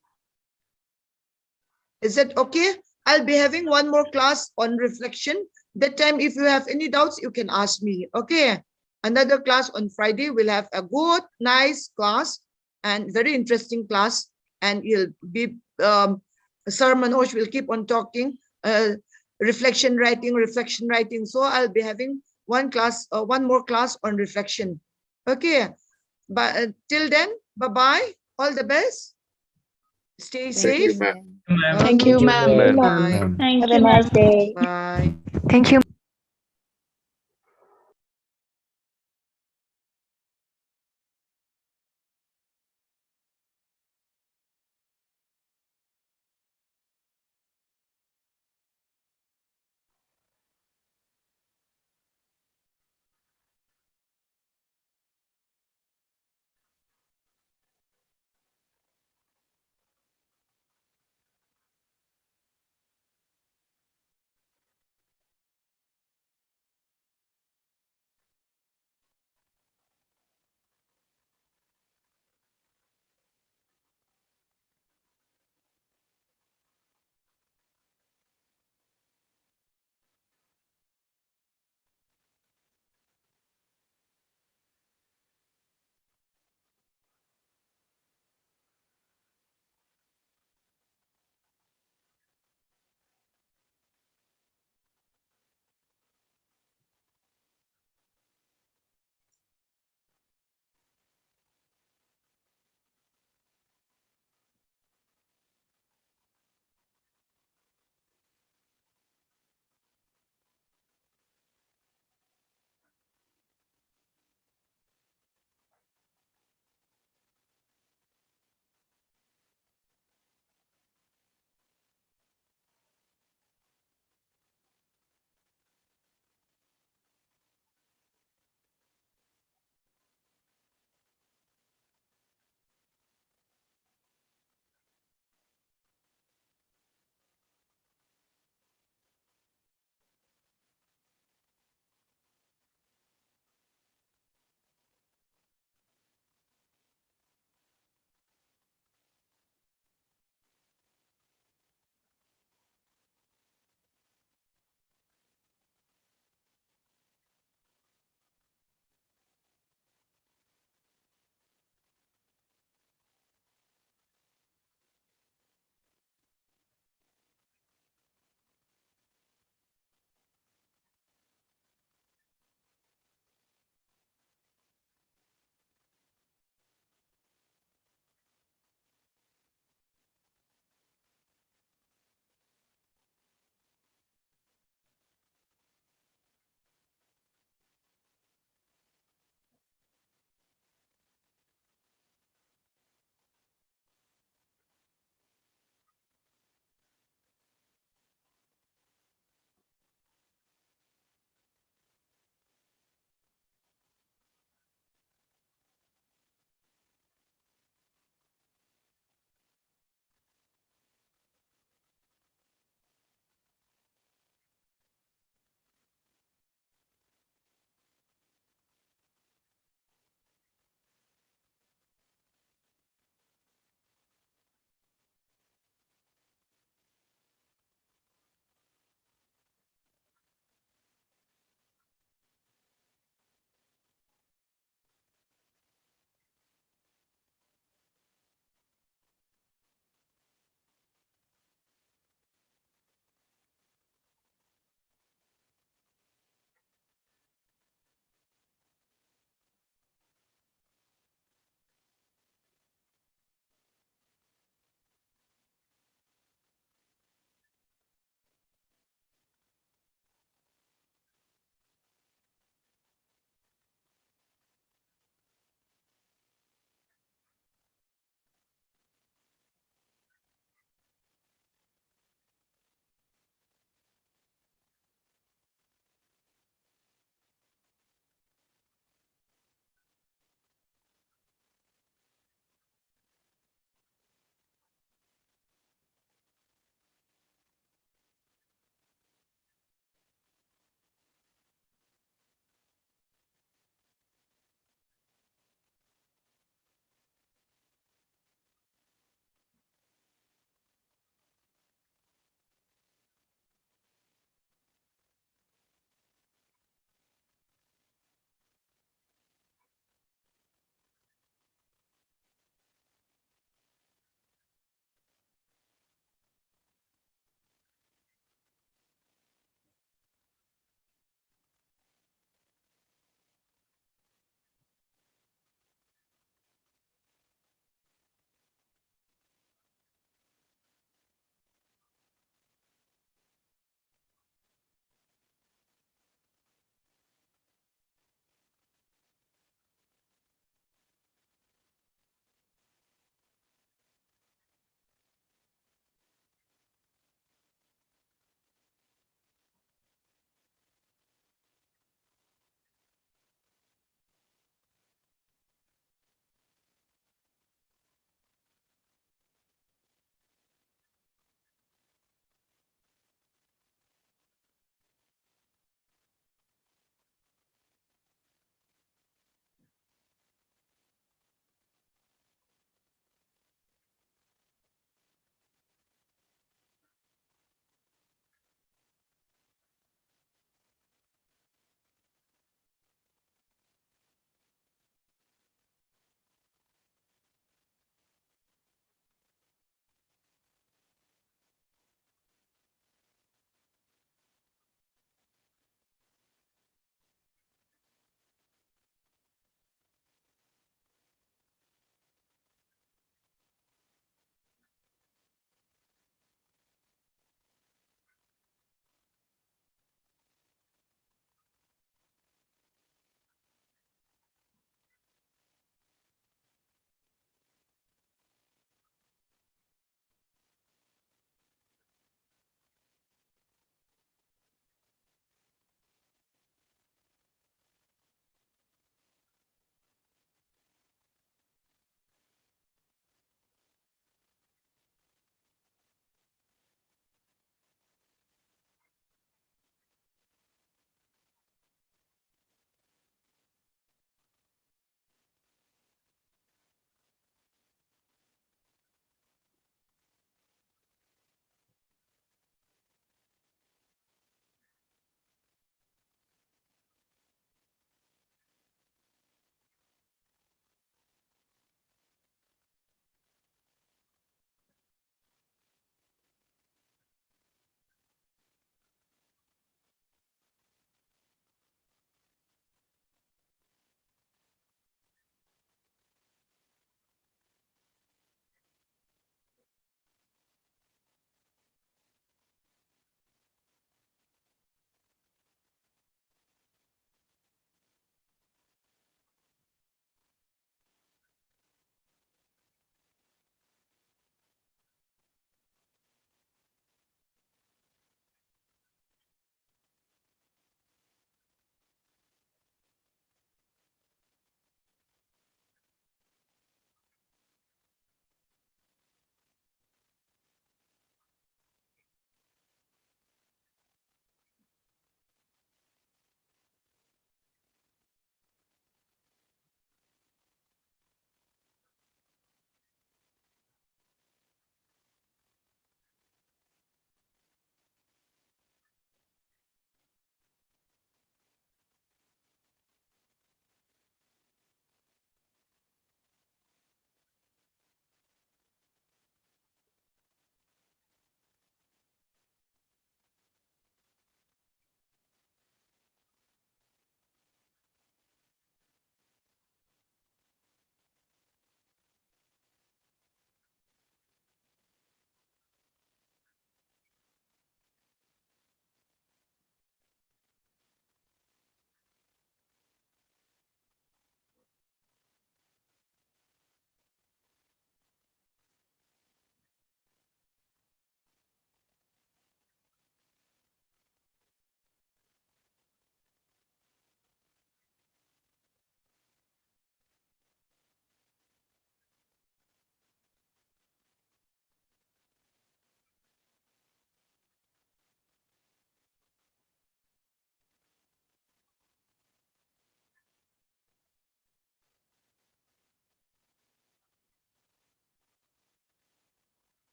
Is that okay? I'll be having one more class on reflection. That time, if you have any doubts, you can ask me. Okay. Another class on Friday. We'll have a good, nice class and very interesting class. And you'll be, Sir Manoj will keep on talking, reflection writing. So I'll be having one more class on reflection. Okay. But till then, bye-bye. All the best. Stay safe. Thank you, ma'am. Bye. Have a nice day. Bye. Thank you.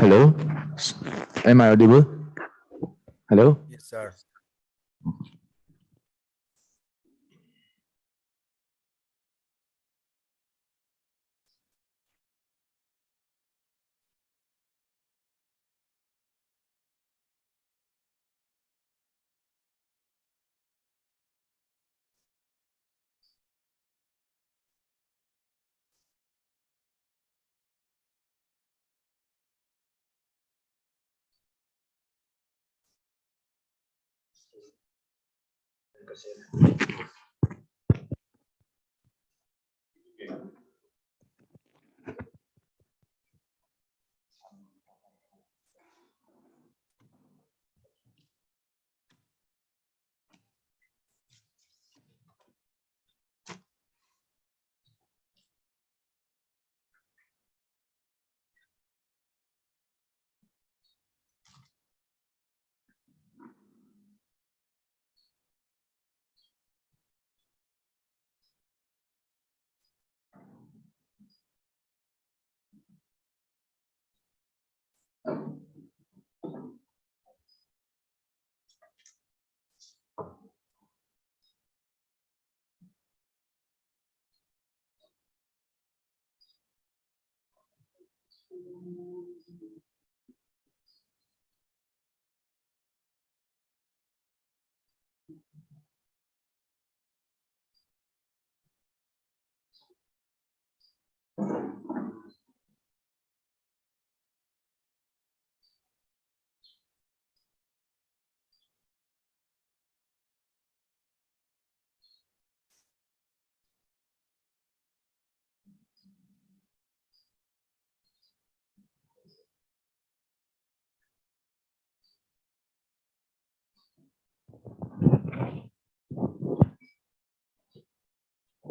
Hello? Am I audible? Hello? Yes, sir.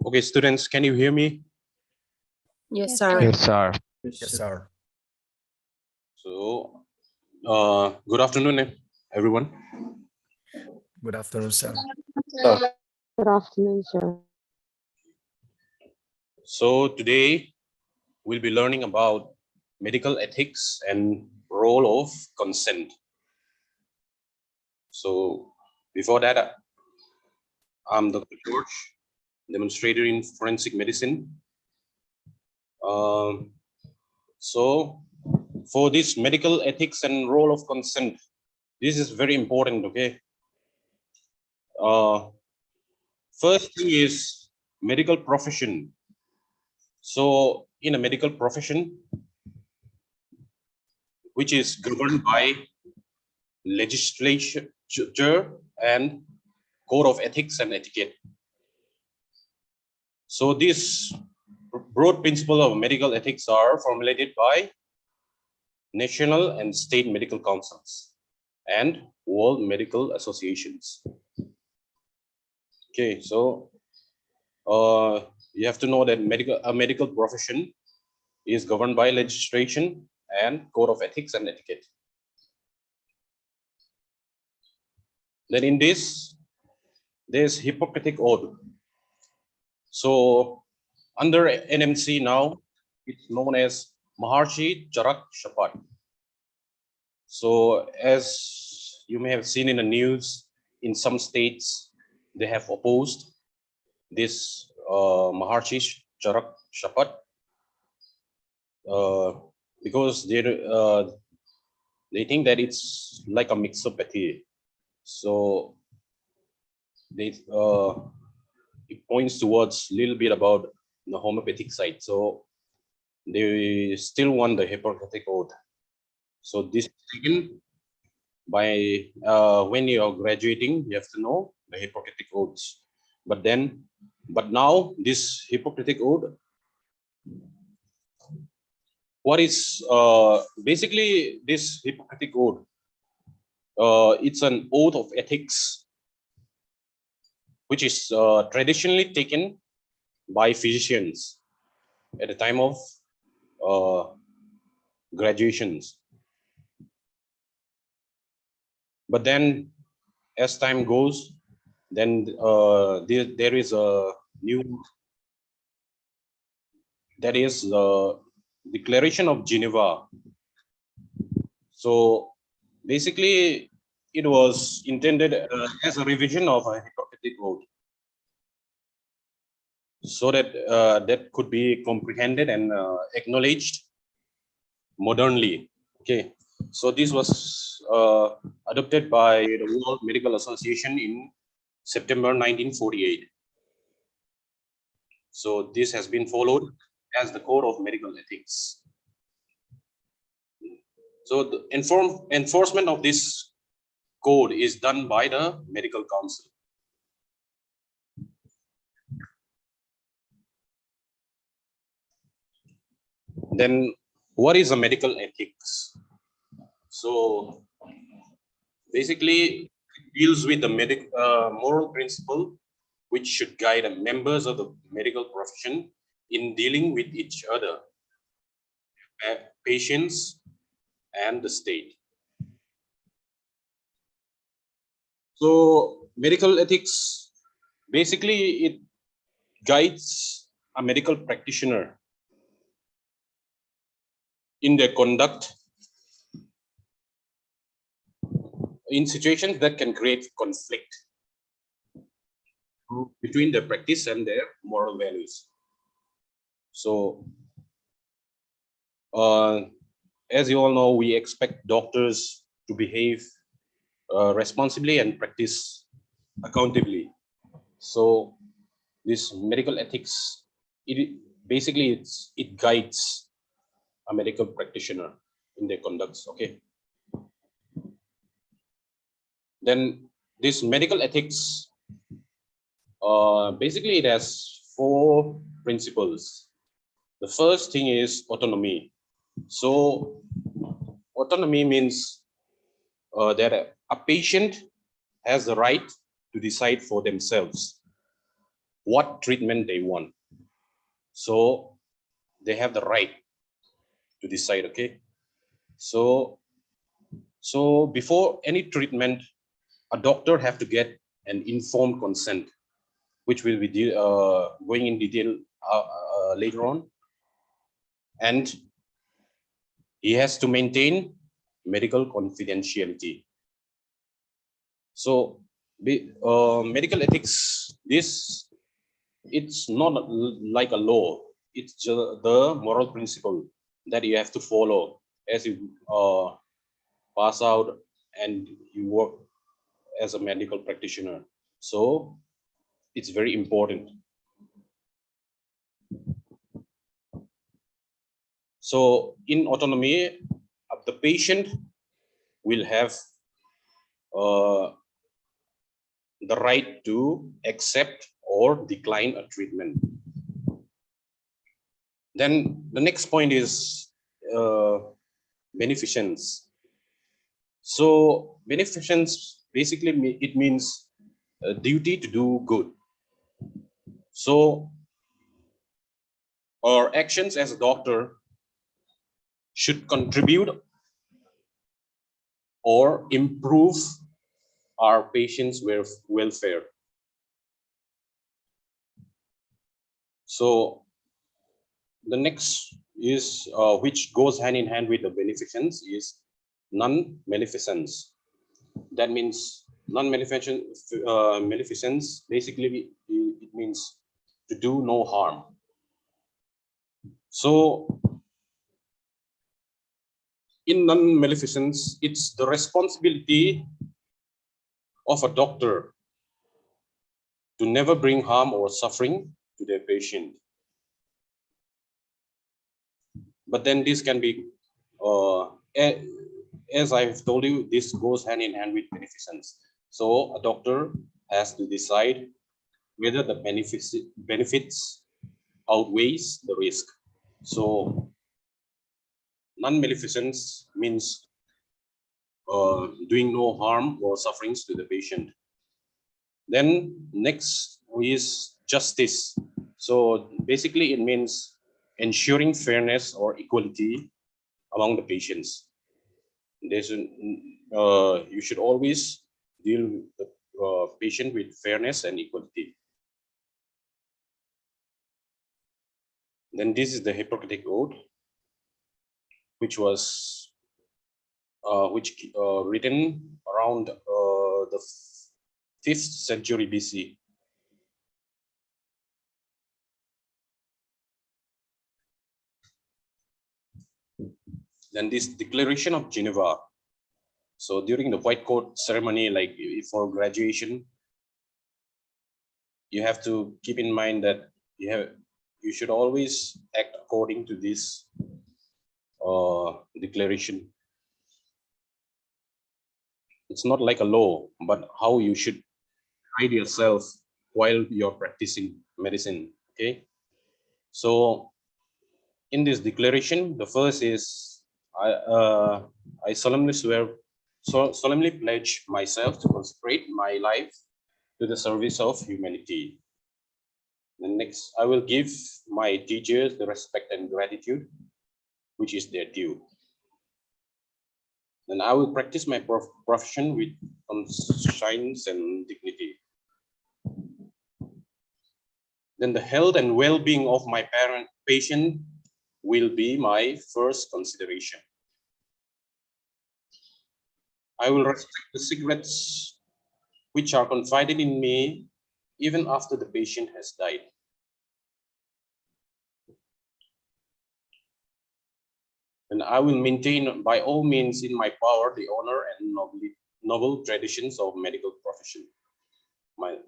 Okay, students, can you hear me? Yes, sir. Yes, sir. Yes, sir. So, good afternoon, everyone. Good afternoon, sir. Good afternoon, sir. So today we'll be learning about medical ethics and role of consent. So before that, I'm Dr. George, demonstrator in forensic medicine. So for this medical ethics and role of consent, this is very important, okay? First thing is medical profession. So in a medical profession, which is governed by legislature and code of ethics and etiquette. So these broad principles of medical ethics are formulated by national and state medical councils and world medical associations. Okay, so you have to know that a medical profession is governed by legislation and code of ethics and etiquette. Then in this, there's Hippocratic Oath. So under NMC now, it's known as Maharshi Charak Shapat. So as you may have seen in the news, in some states, they have opposed this Maharshi Charak Shapat because they think that it's like a mixopathy. So they it points towards a little bit about the homeopathic side. So they still want the Hippocratic Oath. So this is taken by when you are graduating, you have to know the Hippocratic Oaths. But now this Hippocratic Oath, what is basically this Hippocratic Oath? It's an oath of ethics, which is traditionally taken by physicians at the time of graduations. But then as time goes, then there is a new, that is the Declaration of Geneva. So basically, it was intended as a revision of a Hippocratic Oath, so that that could be comprehended and acknowledged modernly. Okay, so this was adopted by the World Medical Association in September 1948. So this has been followed as the code of medical ethics. So the enforcement of this code is done by the medical council. Then what is a medical ethics? So basically it deals with the moral principle which should guide the members of the medical profession in dealing with each other, patients and the state. So medical ethics, basically it guides a medical practitioner in their conduct in situations that can create conflict between their practice and their moral values. So as you all know, we expect doctors to behave responsibly and practice accountably. So this medical ethics, it guides a medical practitioner in their conducts. Okay. Then this medical ethics, basically it has 4 principles. The first thing is autonomy. So autonomy means that a patient has the right to decide for themselves what treatment they want. So they have the right to decide. Okay. So before any treatment, a doctor have to get an informed consent, which will be going in detail later on. And he has to maintain medical confidentiality. So medical ethics, it's not like a law. It's just the moral principle that you have to follow as you pass out and you work as a medical practitioner. So it's very important. So in autonomy, the patient will have the right to accept or decline a treatment. Then the next point is beneficence. So beneficence, basically it means a duty to do good. So our actions as a doctor should contribute or improve our patients' welfare. So the next is, which goes hand in hand with the beneficence, is non-maleficence. That means maleficence, basically it means to do no harm. So in non-maleficence, it's the responsibility of a doctor to never bring harm or suffering to their patient. But then this can be, as I've told you, this goes hand in hand with beneficence. So a doctor has to decide whether the benefits outweighs the risk. So non-maleficence means doing no harm or sufferings to the patient. Then next is justice. So basically it means ensuring fairness or equality among the patients. You should always deal with the patient with fairness and equality. Then this is the Hippocratic Oath, which was which written around the 5th century BC. Then this Declaration of Geneva. So during the white coat ceremony, like for graduation, you have to keep in mind that you should always act according to this declaration. It's not like a law, but how you should guide yourself while you're practicing medicine. Okay. So in this declaration, the first is I solemnly pledge myself to consecrate my life to the service of humanity. The next, I will give my teachers the respect and gratitude which is their due. Then I will practice my profession with conscience and dignity. Then the health and well-being of my patient will be my first consideration. I will respect the secrets which are confided in me even after the patient has died. And I will maintain by all means in my power the honor and noble traditions of medical profession.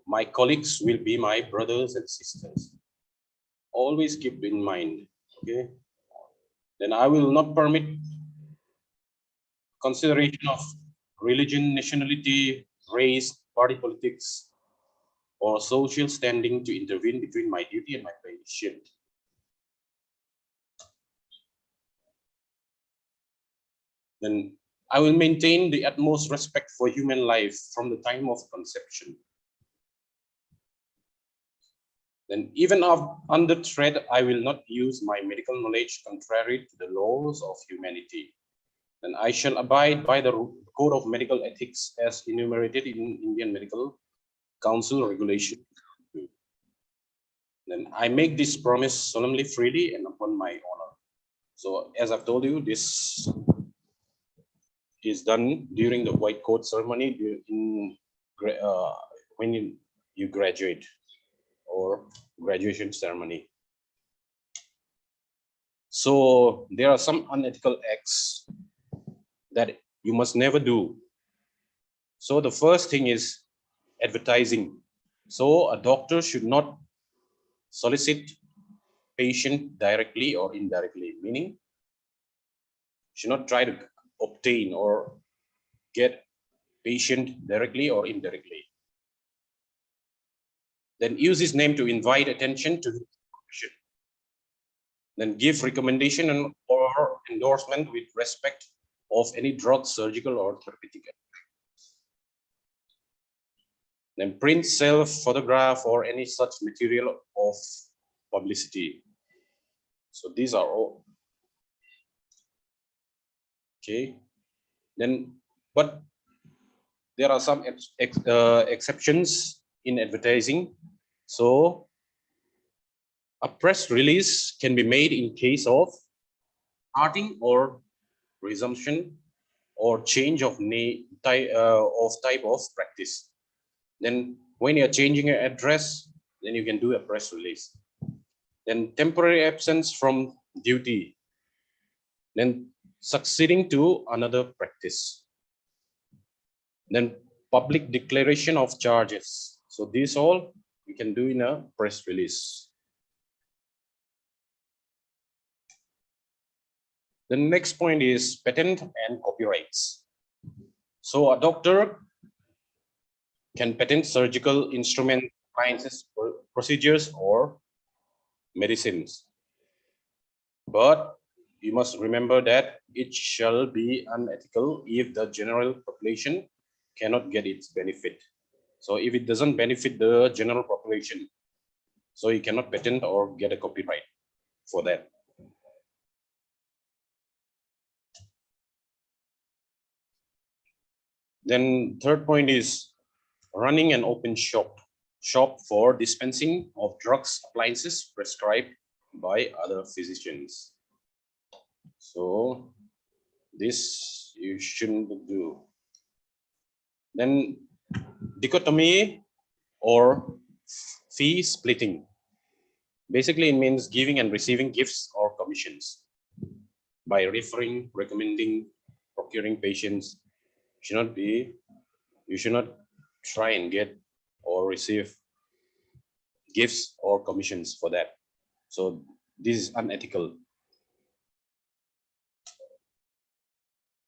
My colleagues will be my brothers and sisters. Always keep in mind, okay? Then I will not permit consideration of religion, nationality, race, party politics, or social standing to intervene between my duty and my patient. Then I will maintain the utmost respect for human life from the time of conception. Then even under threat, I will not use my medical knowledge contrary to the laws of humanity. Then I shall abide by the Code of Medical Ethics as enumerated in Indian Medical Council Regulation. Then I make this promise solemnly, freely, and upon my honor. So as I've told you, this is done during the white coat ceremony when you graduate or graduation ceremony. So there are some unethical acts that you must never do. So the first thing is advertising. So a doctor should not solicit patient directly or indirectly, meaning should not try to obtain or get patient directly or indirectly. Then use his name to invite attention to his profession. Then give recommendation or endorsement with respect of any drug, surgical, or therapeutic. Then print, sell, photograph, or any such material of publicity. So these are all. Okay. Then, but there are some exceptions in advertising. So a press release can be made in case of starting or resumption or change of type of practice. Then when you're changing your address, then you can do a press release. Then temporary absence from duty. Then succeeding to another practice. Then public declaration of charges. So these all we can do in a press release. The next point is patent and copyrights. So a doctor can patent surgical instrument, appliances, procedures, or medicines. But you must remember that it shall be unethical if the general population cannot get its benefit. So if it doesn't benefit the general population, so you cannot patent or get a copyright for that. Then third point is running an open shop for dispensing of drugs, appliances prescribed by other physicians. So This you shouldn't do. Then dichotomy or fee splitting. Basically, it means giving and receiving gifts or commissions by referring, recommending, procuring patients. You should not try and get or receive gifts or commissions for that. So this is unethical.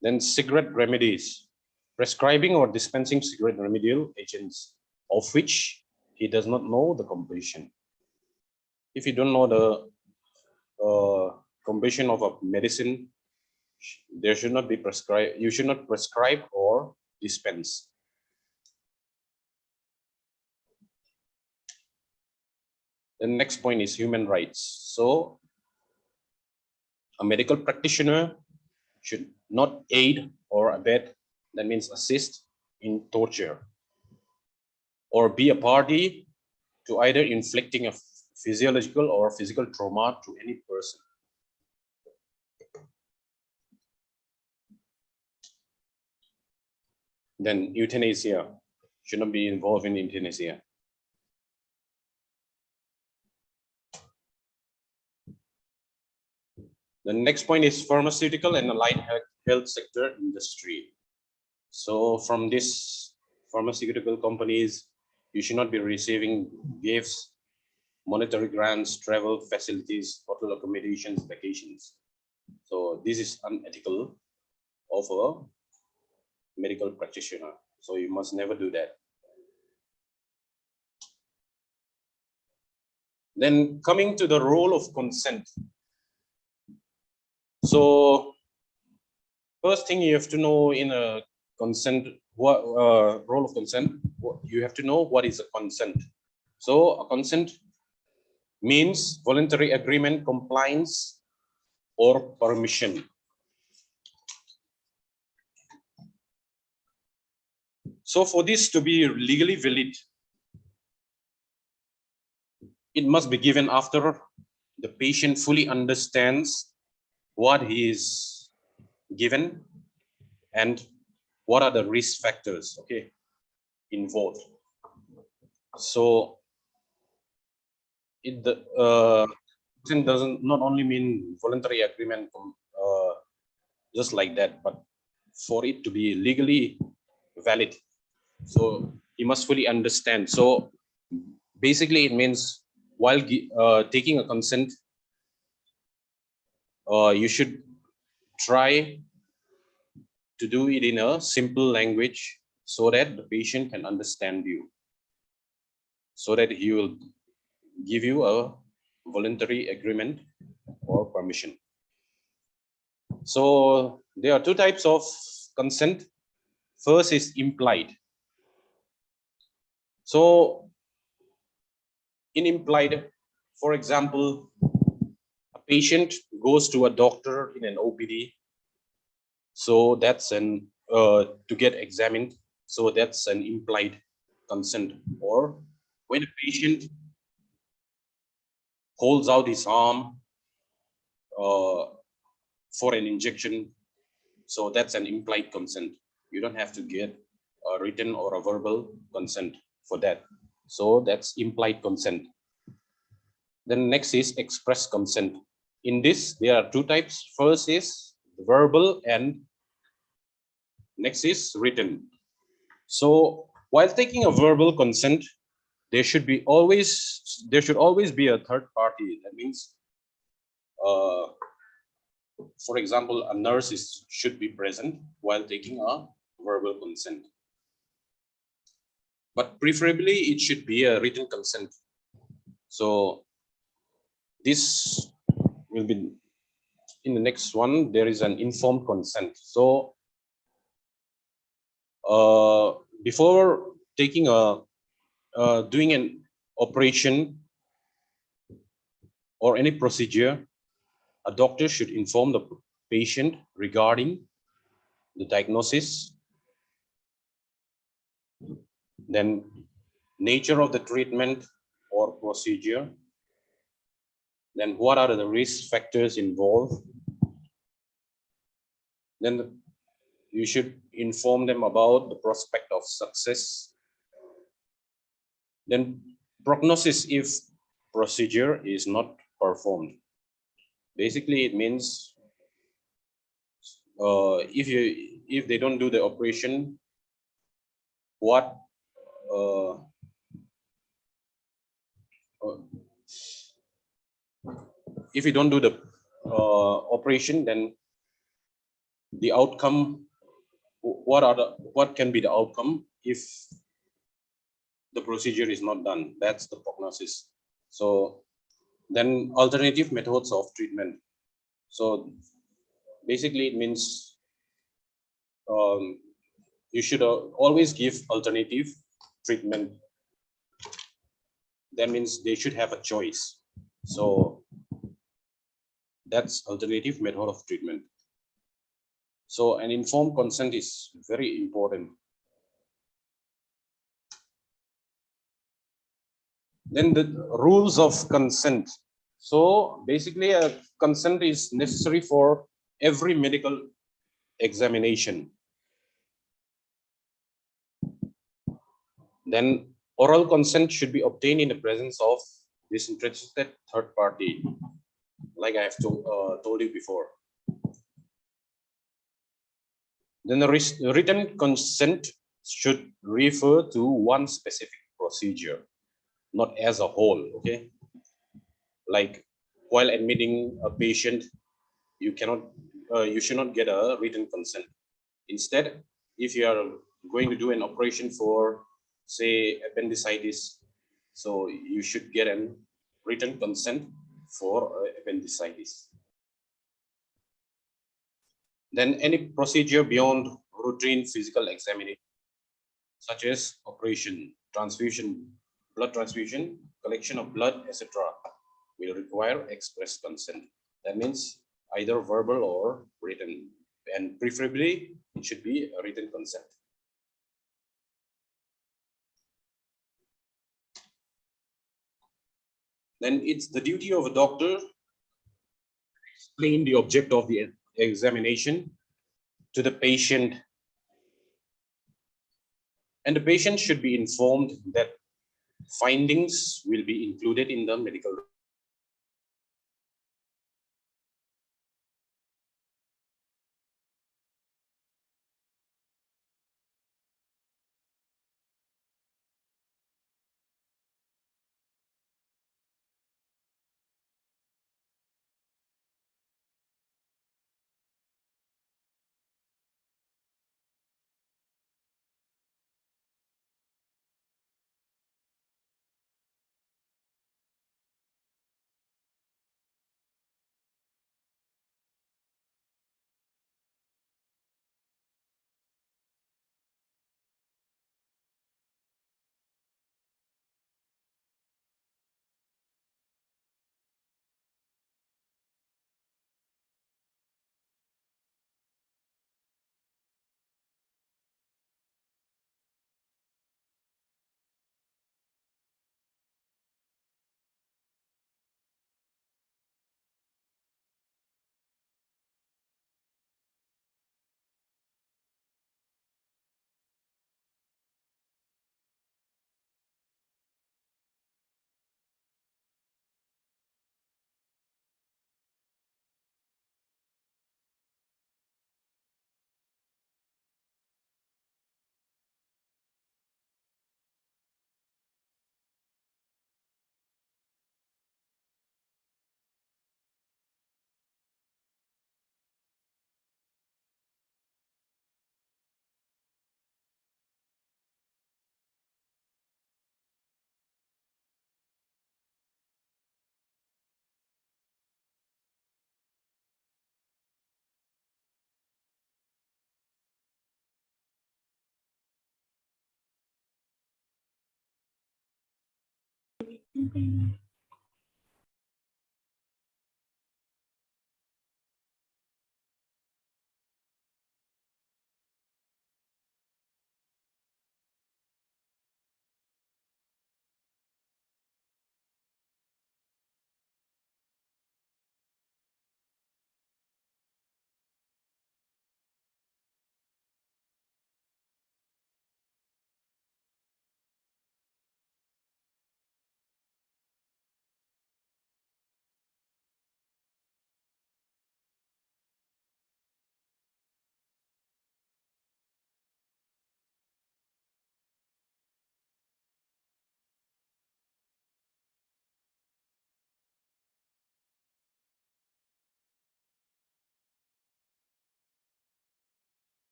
Then cigarette remedies, prescribing or dispensing cigarette remedial agents of which he does not know the composition. If you don't know the composition of a medicine, there should not be prescribed. You should not prescribe or dispense. The next point is human rights. So a medical practitioner should not aid or abet, that means assist in torture, or be a party to either inflicting a physiological or physical trauma to any person. Then euthanasia, should not be involved in euthanasia. The next point is pharmaceutical and allied health sector industry. So from this pharmaceutical companies, you should not be receiving gifts, monetary grants, travel facilities, hotel accommodations, vacations. So this is unethical of a medical practitioner. So you must never do that. Then coming to the role of consent. So first thing you have to know in a consent, what role of consent, you have to know what is a consent. So a consent means voluntary agreement, compliance, or permission. So for this to be legally valid, it must be given after the patient fully understands what he is given and what are the risk factors, okay, involved. So it consent doesn't not only mean voluntary agreement just like that, but for it to be legally valid, so he must fully understand. So basically it means while taking a consent, you should try to do it in a simple language so that the patient can understand you, so that he will give you a voluntary agreement or permission. So there are two types of consent. First is implied. So in implied, for example, a patient goes to a doctor in an OPD. So that's an to get examined. So that's an implied consent. Or when a patient holds out his arm for an injection, so that's an implied consent. You don't have to get a written or a verbal consent for that. So that's implied consent. Then next is express consent. In this, there are two types. First is verbal and next is written. So while taking a verbal consent, there should always be a third party. That means, for example, a nurse should be present while taking a verbal consent. But preferably, it should be a written consent. So this will be in the next one. There is an informed consent. So before taking doing an operation or any procedure, a doctor should inform the patient regarding the diagnosis, then nature of the treatment or procedure, then what are the risk factors involved, Then you should inform them about the prospect of success. Then prognosis if procedure is not performed. Basically, it means if they don't do the operation, what if you don't do the operation, then the outcome, what can be the outcome if the procedure is not done? That's the prognosis. So then alternative methods of treatment. So basically it means you should always give alternative treatment. That means they should have a choice. So that's alternative method of treatment. So an informed consent is very important. Then the rules of consent. So basically a consent is necessary for every medical examination. Then oral consent should be obtained in the presence of disinterested third party, like I have told you before. Then the written consent should refer to one specific procedure, not as a whole, okay? Like while admitting a patient, you should not get a written consent. Instead, if you are going to do an operation for, say, appendicitis, so you should get a written consent for appendicitis. Then any procedure beyond routine physical examination, such as operation, transfusion, blood transfusion, collection of blood, etc., will require express consent. That means either verbal or written, and preferably it should be a written consent. Then it's the duty of a doctor to explain the object of the examination to the patient, and the patient should be informed that findings will be included in the medical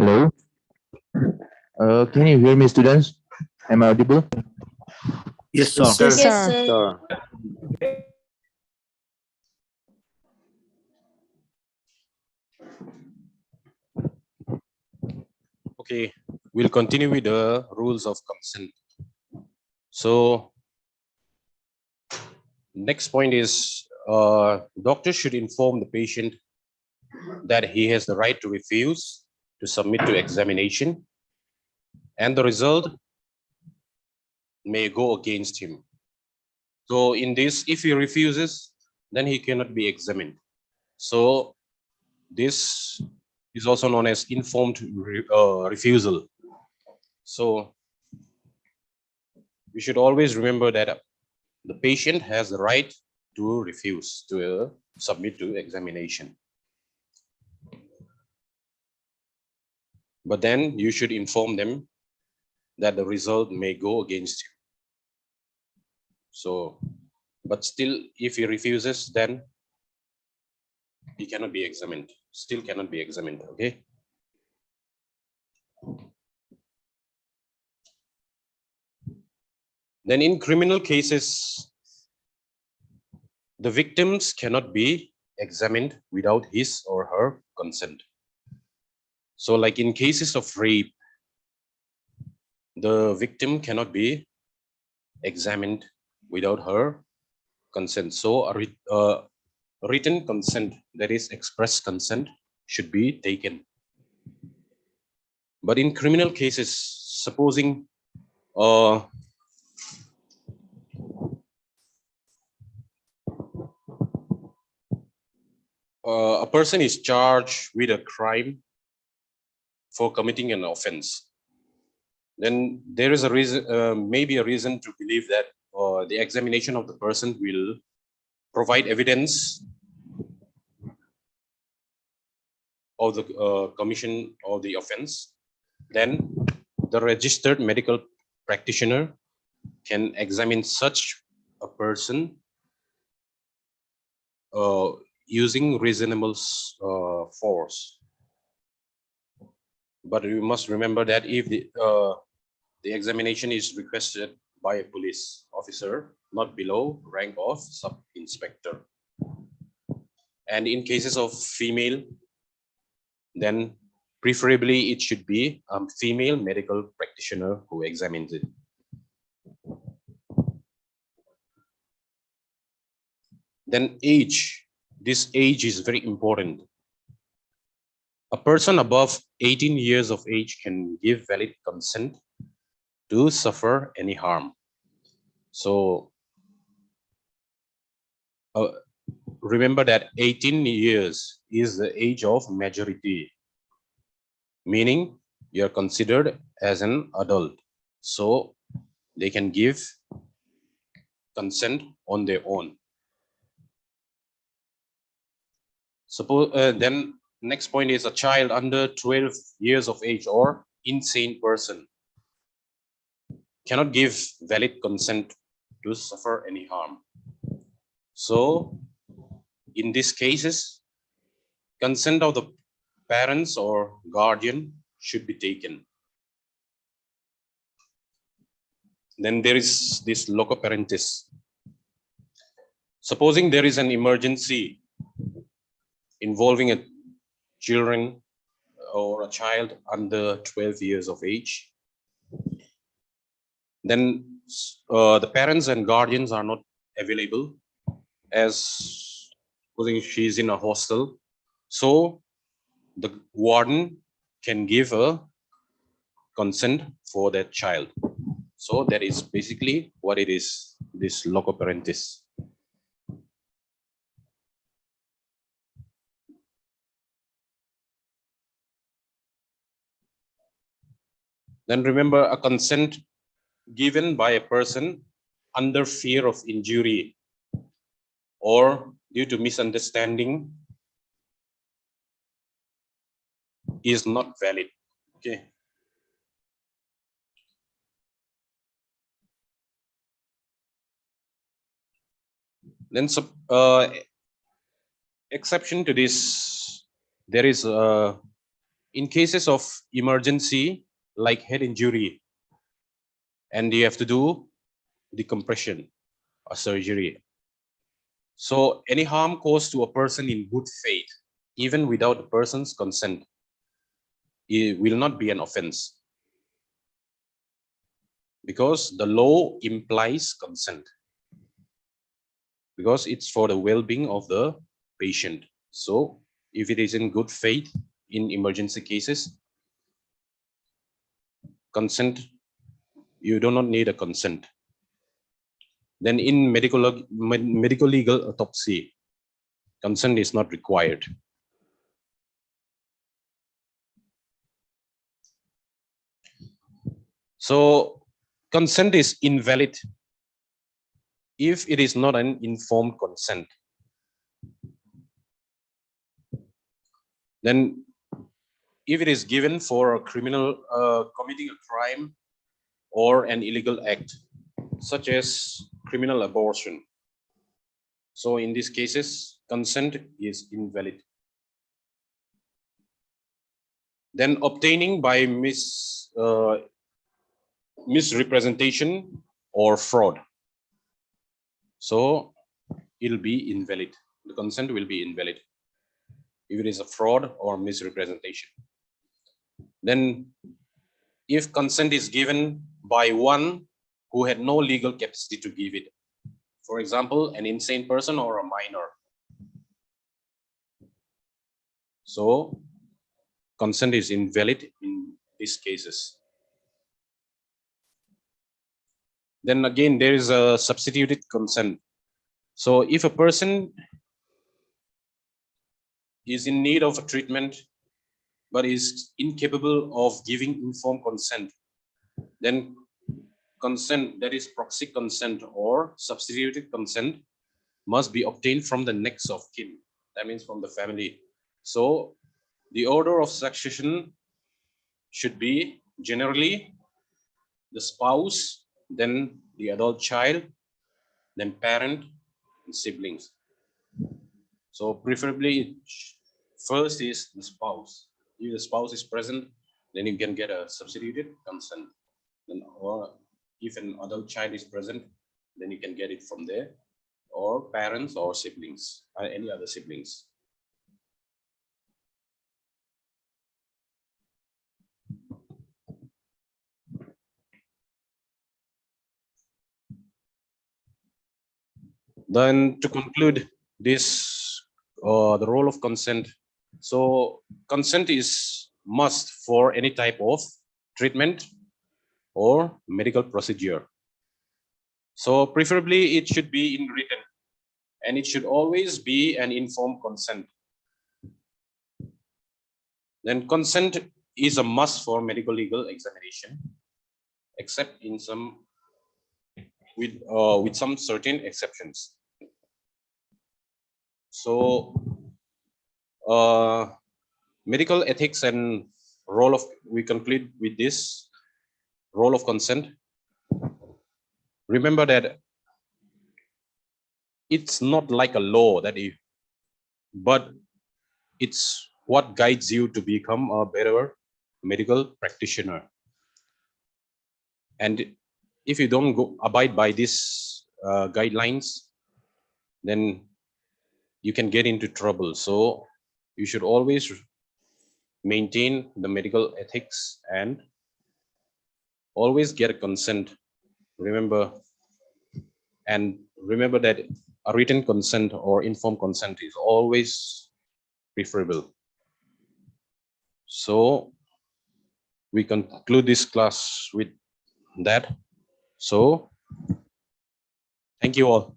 Hello. Can you hear me, students? Am I audible? Yes, sir. Yes, sir. Sir. Okay, we'll continue with the rules of consent. So, next point is doctor should inform the patient that he has the right to refuse to submit to examination, and the result may go against him. So, in this, if he refuses, then he cannot be examined. So, this is also known as informed refusal. So, we should always remember that the patient has the right to refuse to submit to examination. But then you should inform them that the result may go against him. So, but still, if he refuses, then he cannot be examined, still cannot be examined, okay? Then in criminal cases, the victims cannot be examined without his or her consent. So like in cases of rape, the victim cannot be examined without her consent. So a written consent, that is express consent, should be taken. But in criminal cases, supposing a person is charged with a crime for committing an offense, then there is a reason, maybe a reason to believe that the examination of the person will provide evidence of the commission of the offense. Then the registered medical practitioner can examine such a person using reasonable force. But we must remember that if the examination is requested by a police officer not below rank of sub-inspector, and in cases of female, then preferably it should be a female medical practitioner who examines it. Then age, this age is very important. A person above 18 years of age can give valid consent to suffer any harm. So remember that 18 years is the age of majority, meaning you're considered as an adult. So they can give consent on their own. Suppose then next point is a child under 12 years of age or insane person cannot give valid consent to suffer any harm. So in these cases, consent of the parents or guardian should be taken. Then there is this loco parentis. Supposing there is an emergency involving a children or a child under 12 years of age, then the parents and guardians are not available, as supposing she's in a hostel. So the warden can give a consent for that child. So that is basically what it is, this loco parentis. Then remember, a consent given by a person under fear of injury or due to misunderstanding is not valid. Okay. Then exception to this, there is in cases of emergency like head injury, and you have to do decompression or surgery. So any harm caused to a person in good faith, even without the person's consent, it will not be an offense, because the law implies consent, because it's for the well-being of the patient. So if it is in good faith in emergency cases, consent, you do not need a consent. Then in medical legal autopsy, consent is not required. So consent is invalid if it is not an informed consent. Then if it is given for a criminal committing a crime or an illegal act, such as criminal abortion. So in these cases, consent is invalid. Then obtaining by misrepresentation or fraud. So it'll be invalid. The consent will be invalid if it is a fraud or misrepresentation. Then if consent is given by one who had no legal capacity to give it, for example, an insane person or a minor. So consent is invalid in these cases. Then again, there is a substituted consent. So if a person is in need of a treatment but is incapable of giving informed consent, then consent, that is proxy consent or substituted consent, must be obtained from the next of kin. That means from the family. So the order of succession should be generally the spouse, then the adult child, then parent and siblings. So preferably first is the spouse. If the spouse is present, then you can get a substituted consent. Then, or if an adult child is present, then you can get it from there, or parents or siblings, or any other siblings. Then to conclude this, the role of consent. So consent is must for any type of treatment or medical procedure. So preferably it should be in written, and it should always be an informed consent. Then consent is a must for medical legal examination, except in some with some certain exceptions. So medical ethics and role of, we conclude with this role of consent. Remember that it's not like a law that you, but it's what guides you to become a better medical practitioner. And if you don't abide by these guidelines, then you can get into trouble. So you should always maintain the medical ethics and always get a consent. Remember, and remember that a written consent or informed consent is always preferable. So we conclude this class with that. So thank you all.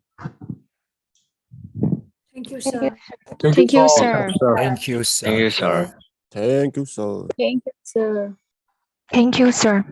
Thank you, sir. Thank you, sir. Thank you, sir. Thank you, sir. Thank you, sir. Thank you, sir. Thank you, sir.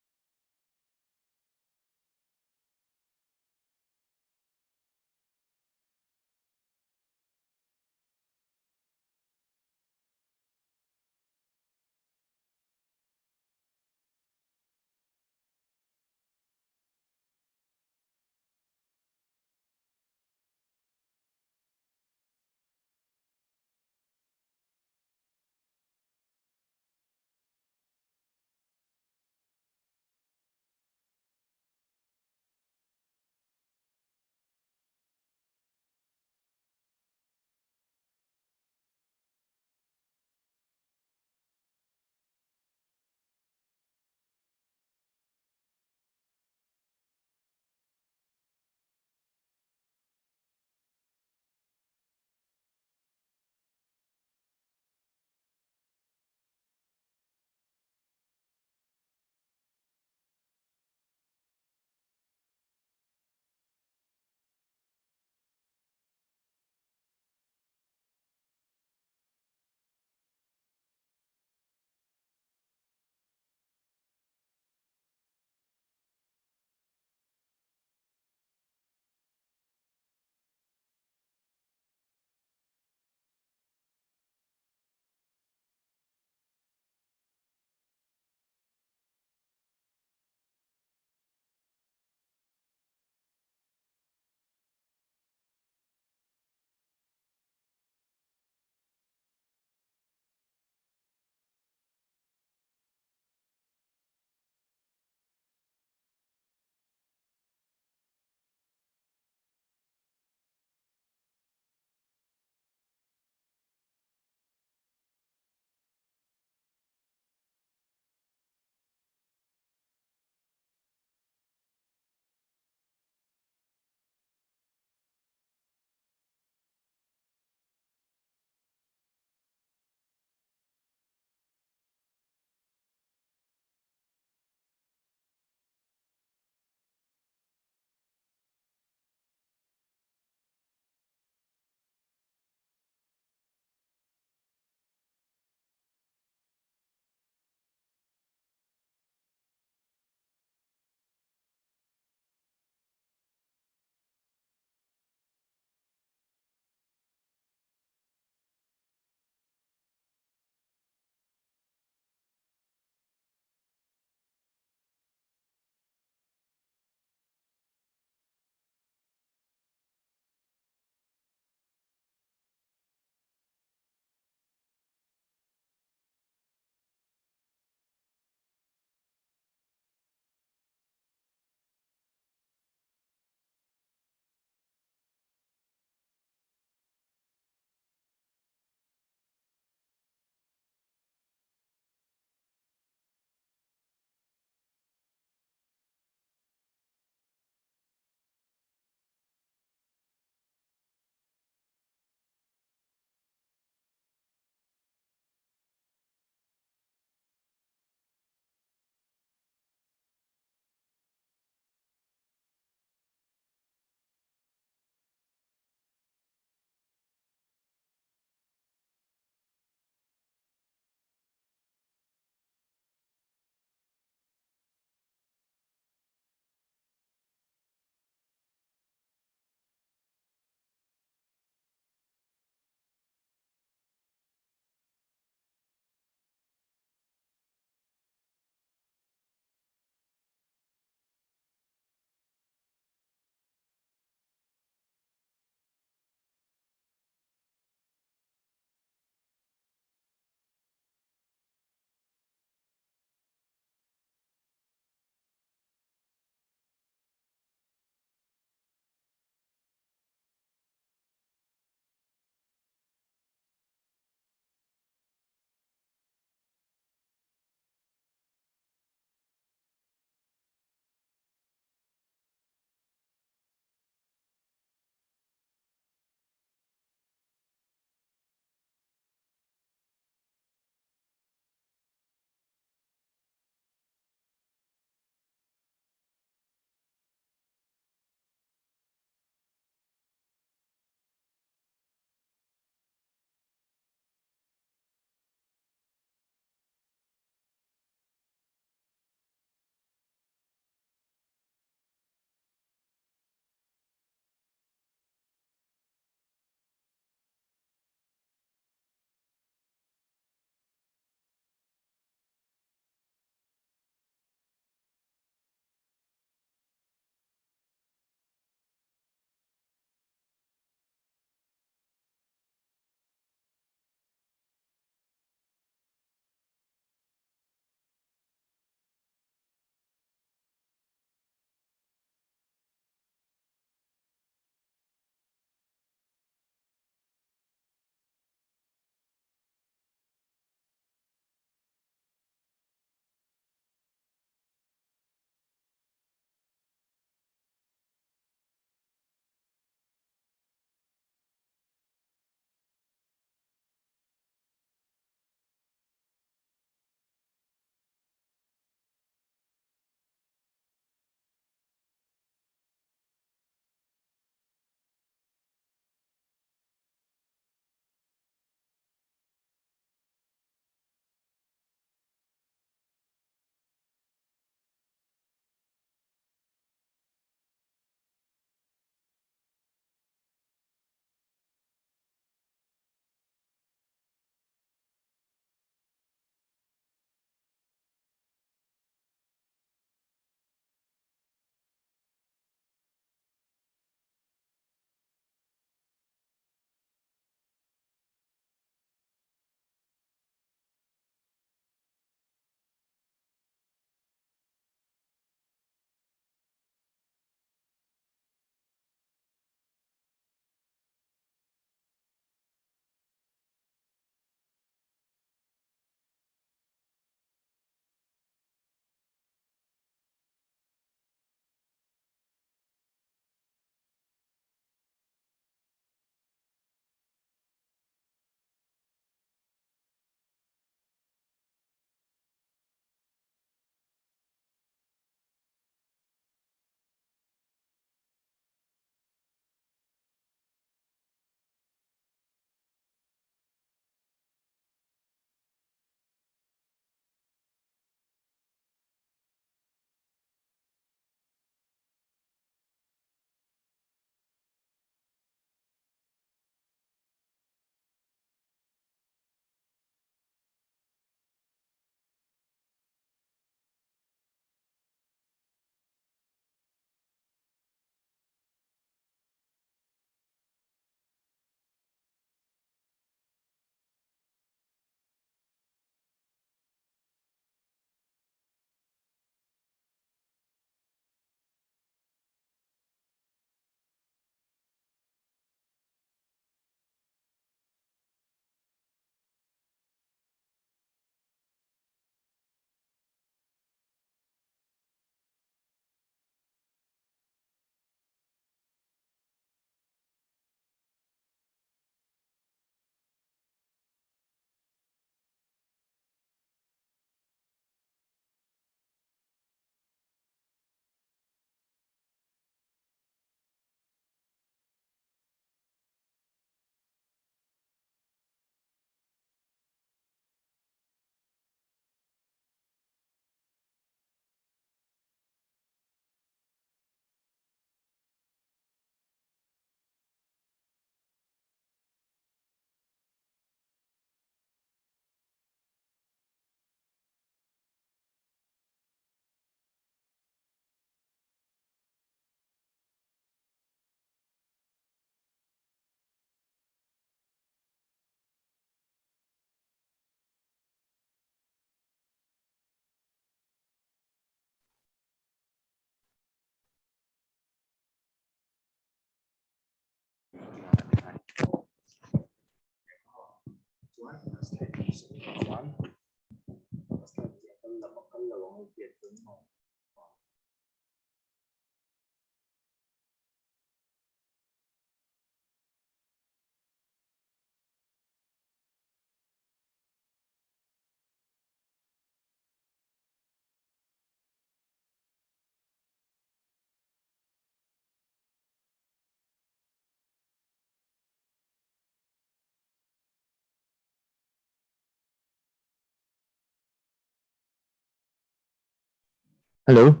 Hello.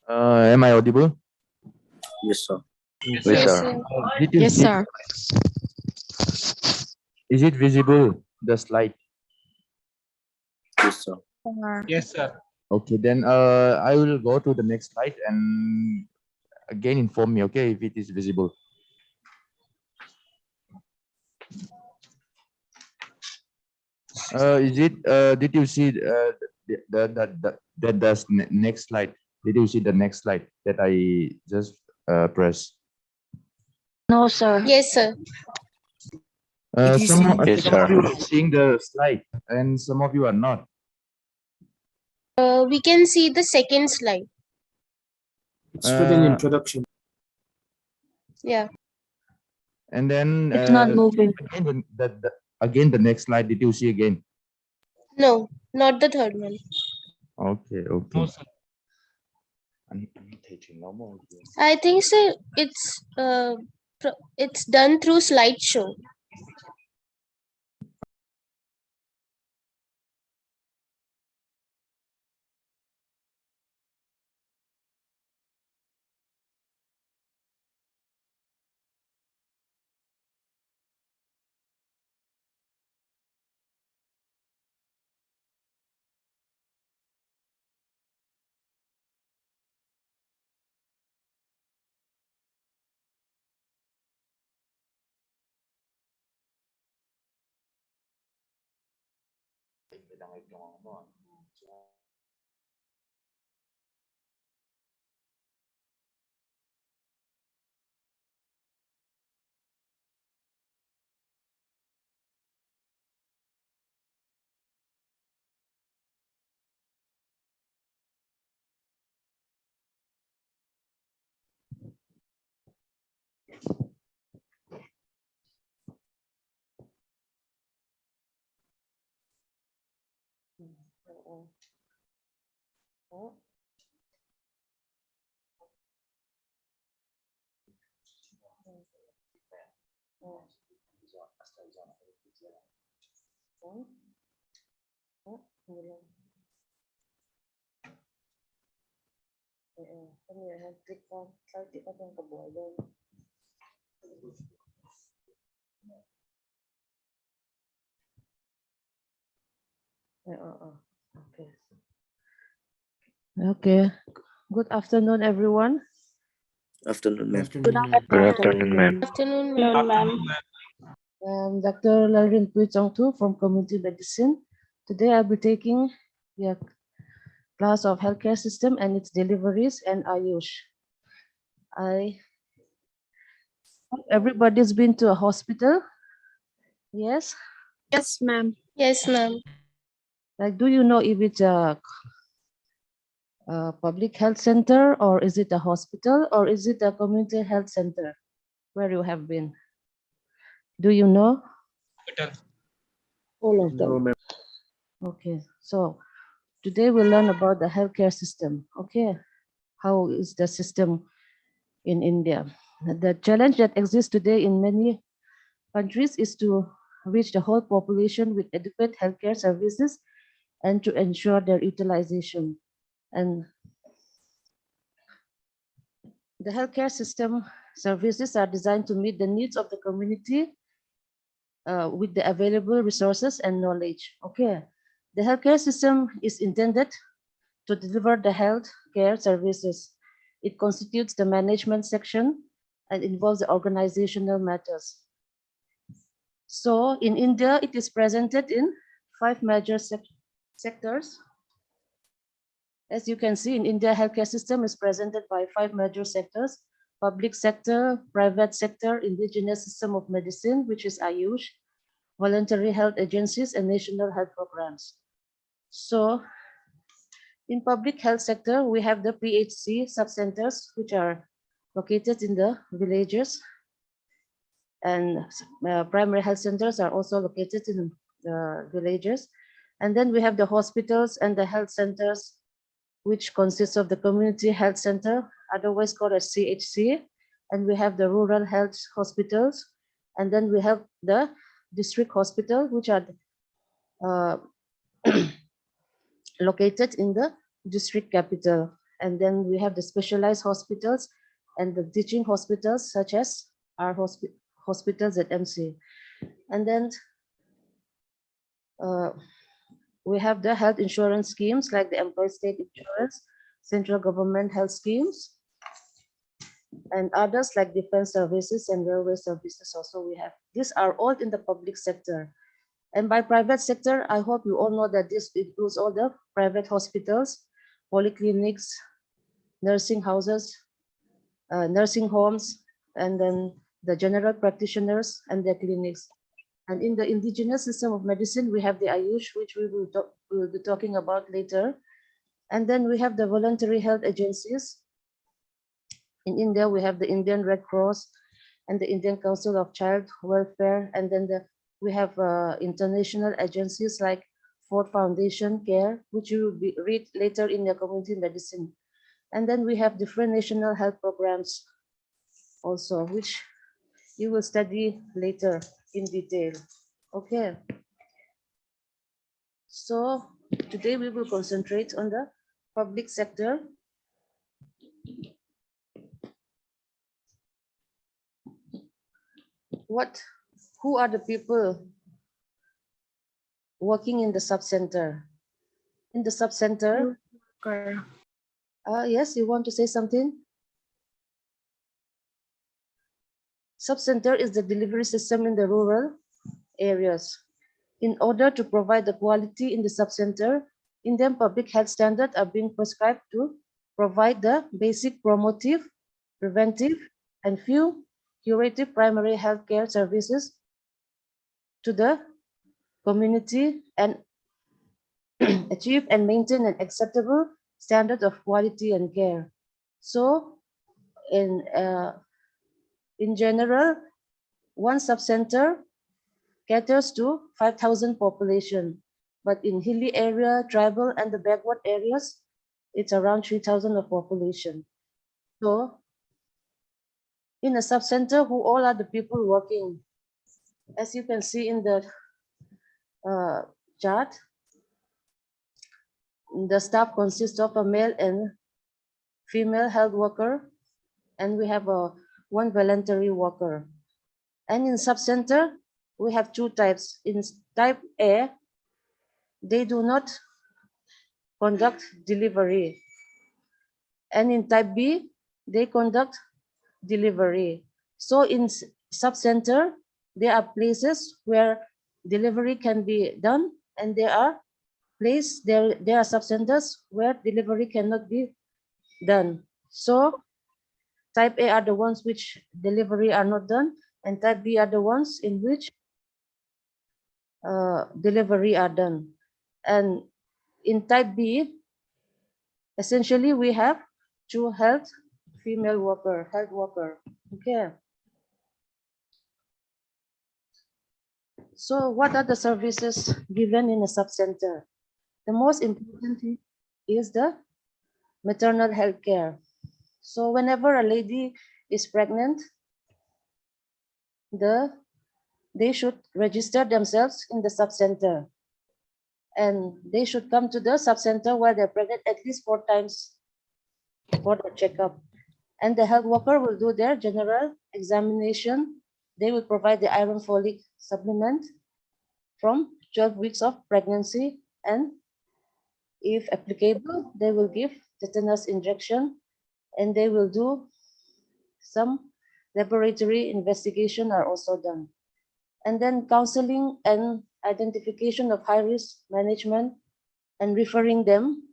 Am I audible? Yes, sir. Yes, Yes, Yes, sir. sir. Did you Yes, see? sir. Is it visible, the slide? Yes, sir. Yes, sir. Okay, then I will go to the next slide and again inform me, okay, if it is visible. Is it? Did you see next slide? Did you see the next slide that I just pressed? No, sir. Yes, sir. Some Yes, some of sir. you are seeing the slide and some of you are not. We can see the second slide. It's within Uh, introduction. Yeah. And then It's not moving. again the next slide. Did you see again? No, not the third one. Okay, No, okay. sir. I think so. It's done through slideshow. Okay. Good afternoon, everyone. Afternoon, ma'am. Afternoon, ma'am. Good afternoon, ma'am. Afternoon, Hello, ma'am. ma'am. I'm Dr. Lalrin Pui Chongtu from Community Medicine. Today I'll be taking the class of healthcare system and its deliveries and Ayush. I hope everybody's been to a hospital. Yes. Yes, ma'am. Yes, ma'am. Like, do you know if it's a public health center or is it a hospital or is it a community health center where you have been? Do you know? All of them. No, ma'am. Okay, so today we'll learn about the healthcare system. Okay, how is the system in India? The challenge that exists today in many countries is to reach the whole population with adequate healthcare services and to ensure their utilization. And the healthcare system services are designed to meet the needs of the community with the available resources and knowledge. Okay, the healthcare system is intended to deliver the health care services. It constitutes the management section and involves the organizational matters. So in India, it is presented in 5 major sectors. As you can see, in India, healthcare system is presented by 5 major sectors: public sector, private sector, indigenous system of medicine, which is Ayush, voluntary health agencies, and national health programs. So in public health sector, we have the PHC subcenters, which are located in the villages, and primary health centers are also located in the villages. And then we have the hospitals and the health centers, which consists of the community health center, otherwise called as CHC. And we have the rural health hospitals. And then we have the district hospital, which are located in the district capital. And then we have the specialized hospitals and the teaching hospitals, such as our hospitals at MC. And then we have the health insurance schemes like the employee state insurance, central government health schemes, and others like defense services and railway services also we have. These are all in the public sector. And by private sector, I hope you all know that this includes all the private hospitals, polyclinics, nursing houses, nursing homes, and then the general practitioners and their clinics. And in the indigenous system of medicine, we have the Ayush, which we will be talking about later. And then we have the voluntary health agencies. In India, we have the Indian Red Cross and the Indian Council of Child Welfare. And then we have international agencies like Ford Foundation Care, which you will read later in the community medicine. And then we have different national health programs also, which you will study later in detail. Okay. So today we will concentrate on the public sector. Who are the people working in the subcenter? In the subcenter, yes, you want to say something? Subcenter is the delivery system in the rural areas. In order to provide the quality in the subcenter, Indian public health standards are being prescribed to provide the basic promotive, preventive, and few curative primary health care services to the community and achieve and maintain an acceptable standard of quality and care. So in general, one subcenter caters to 5,000 population, but in hilly area, tribal, and the backward areas, it's around 3,000 of population. So in a subcenter, who all are the people working? As you can see in the chart, the staff consists of a male and female health worker, and we have one voluntary worker. And in subcenter, we have two types. In type A, they do not conduct delivery. And in type B, they conduct delivery. So in subcenter, there are places where delivery can be done, and there are subcenters where delivery cannot be done. So type A are the ones which delivery are not done, and type B are the ones in which delivery are done. And in type B, essentially we have two health worker. Okay. So what are the services given in a subcenter? The most important thing is the maternal health care. So whenever a lady is pregnant, they should register themselves in the subcenter, and they should come to the subcenter while they're pregnant at least 4 times for the checkup. And the health worker will do their general examination. They will provide the iron folic supplement from 12 weeks of pregnancy, and if applicable, they will give tetanus injection, and they will do some laboratory investigation are also done. And then counseling and identification of high risk management and referring them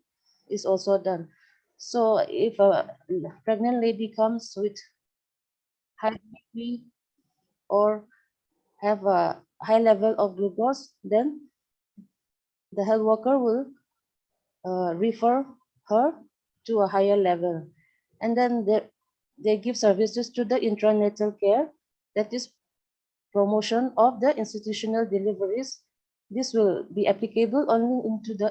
is also done. So if a pregnant lady comes with high BP or have a high level of glucose, then the health worker will refer her to a higher level. And then they give services to the intranatal care, that is promotion of the institutional deliveries. This will be applicable only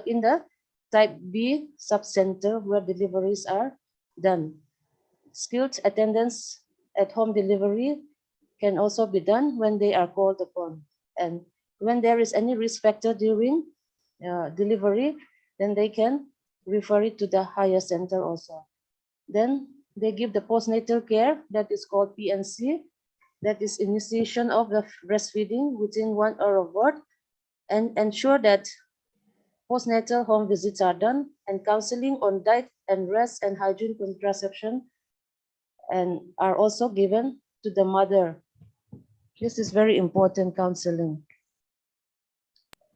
in the type B subcenter where deliveries are done. Skilled attendance at home delivery can also be done when they are called upon. And when there is any risk factor during delivery, then they can refer it to the higher center also. Then they give the postnatal care, that is called PNC, that is initiation of the breastfeeding within 1 hour of birth, and ensure that postnatal home visits are done, and counseling on diet and rest and hygiene contraception and are also given to the mother. This is very important counseling.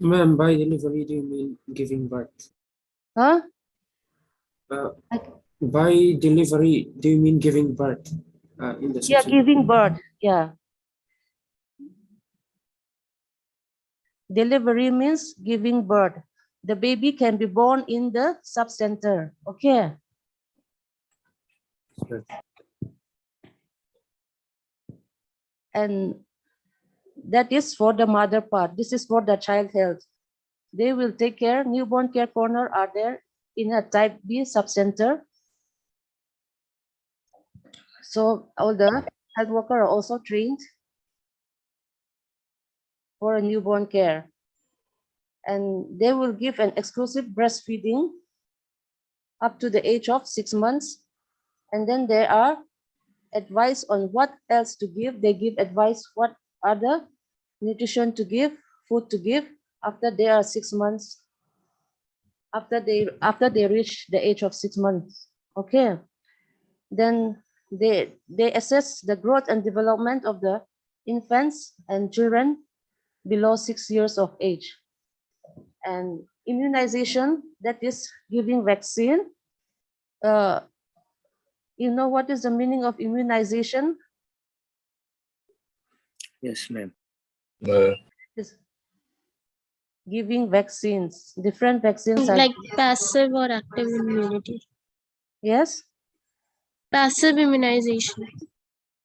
Ma'am, by delivery, do you mean giving birth? Huh? By delivery, do you mean giving birth? In the Yeah, giving birth. Yeah. Delivery means giving birth. The baby can be born in the subcenter. Okay. And that is for the mother part. This is for the child health. They will take care. Newborn care corner are there in a type B subcenter. So all the health workers are also trained for a newborn care. And they will give an exclusive breastfeeding up to the age of 6 months. And then there are advice on what else to give. They give advice what other nutrition to give, food to give after they are 6 months, after they reach the age of 6 months. Okay. Then they assess the growth and development of the infants and children below 6 years of age. And immunization, that is giving vaccine. You know what is the meaning of immunization? Yes, ma'am. Is giving vaccines, different vaccines. Like passive or active immunity. Yes. Passive immunization.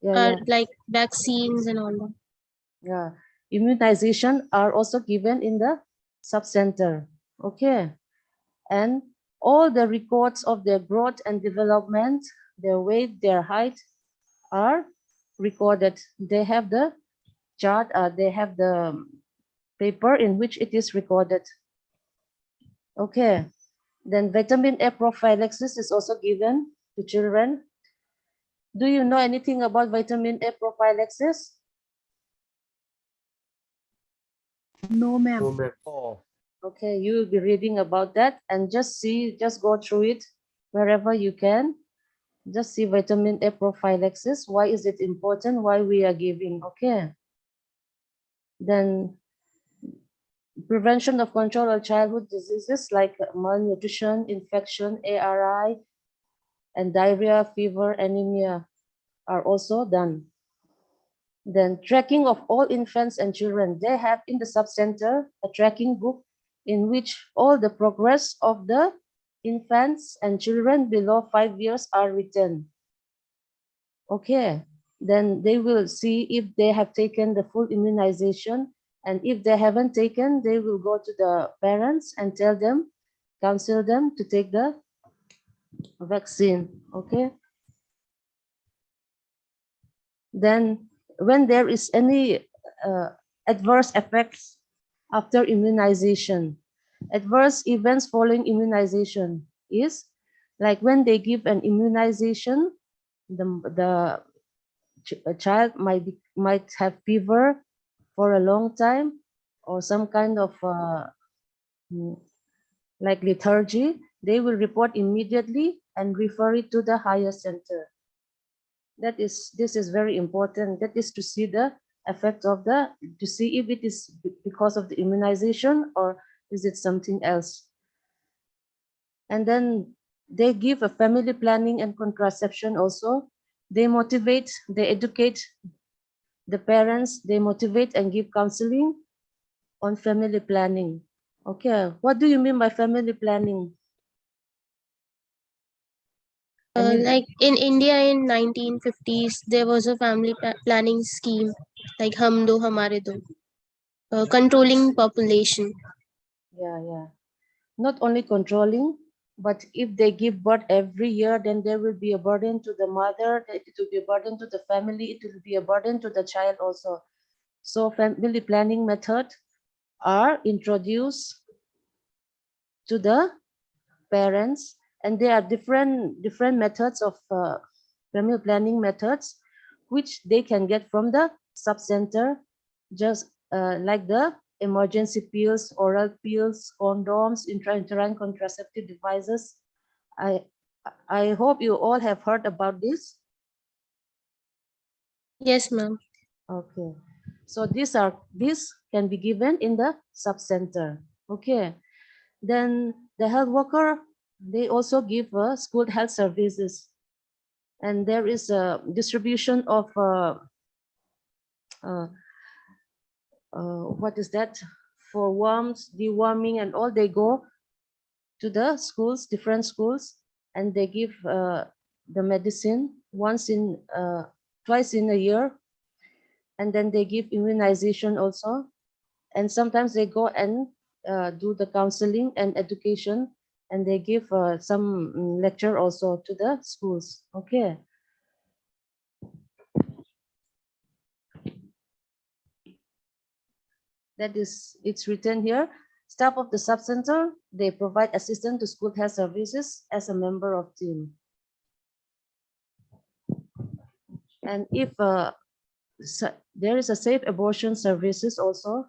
Yeah. Like vaccines and all that. Yeah. Immunization are also given in the subcenter. Okay. And all the records of their growth and development, their weight, their height are recorded. They have the chart, they have the paper in which it is recorded. Okay. Then vitamin A prophylaxis is also given to children. Do you know anything about vitamin A prophylaxis? No, ma'am. Okay, you will be reading about that and just go through it wherever you can. Just see vitamin A prophylaxis. Why is it important? Why we are giving? Okay. Then prevention of control of childhood diseases like malnutrition, infection, ARI, and diarrhea, fever, anemia are also done. Then tracking of all infants and children. They have in the subcenter a tracking book in which all the progress of the infants and children below 5 years are written. Okay, then they will see if they have taken the full immunization, and if they haven't taken, they will go to the parents and tell them, counsel them to take the vaccine. Okay. Then when there is any adverse effects after immunization, adverse events following immunization is like when they give an immunization, the child might have fever for a long time, or some kind of like lethargy. They will report immediately and refer it to the higher center. This is very important. That is to see the effect of to see if it is because of the immunization or is it something else. And then they give a family planning and contraception also. They motivate, they educate the parents, they motivate and give counseling on family planning. Okay, what do you mean by family planning? Like in India in 1950s, there was a family planning scheme like Hum Do Hamare Do, controlling population. Yeah. Not only controlling, but if they give birth every year, then there will be a burden to the mother, it will be a burden to the family, it will be a burden to the child also. So family planning method are introduced to the parents, and there are different methods of family planning methods which they can get from the sub-center, just like the emergency pills, oral pills, condoms, intrauterine contraceptive devices. I hope you all have heard about this. Yes, ma'am. Okay, so these can be given in the sub-center. Okay, then the health worker, they also give school health services, and there is a distribution of what is that, for worms, deworming, and all. They go to the schools, different schools, and they give the medicine twice in a year, and then they give immunization also, and sometimes they go and do the counseling and education, and they give some lecture also to the schools. Okay. That is, it's written here. Staff of the sub-center, they provide assistance to school health services as a member of team. And if there is a safe abortion services also,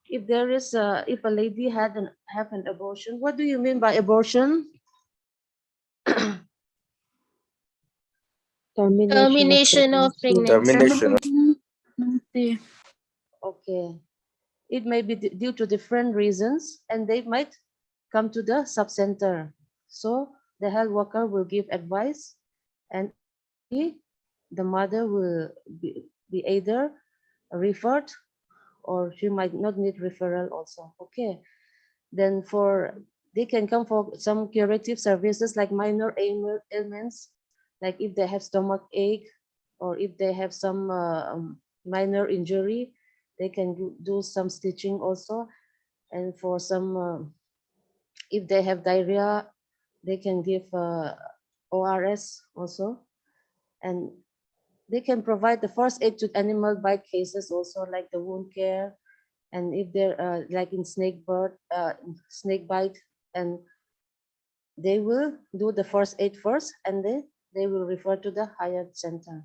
if there is if a lady have an abortion, what do you mean by abortion? Termination of pregnancy. Termination. Okay, it may be due to different reasons, and they might come to the sub-center. So the health worker will give advice, and the mother will be either referred, or she might not need referral also. Okay, then they can come for some curative services like minor ailments, like if they have stomach ache, or if they have some minor injury, they can do some stitching also. And for some, if they have diarrhea, they can give ORS also. And they can provide the first aid to animal bite cases also, like the wound care. And if they're like in snake bite, and they will do the first aid first, and then they will refer to the higher center.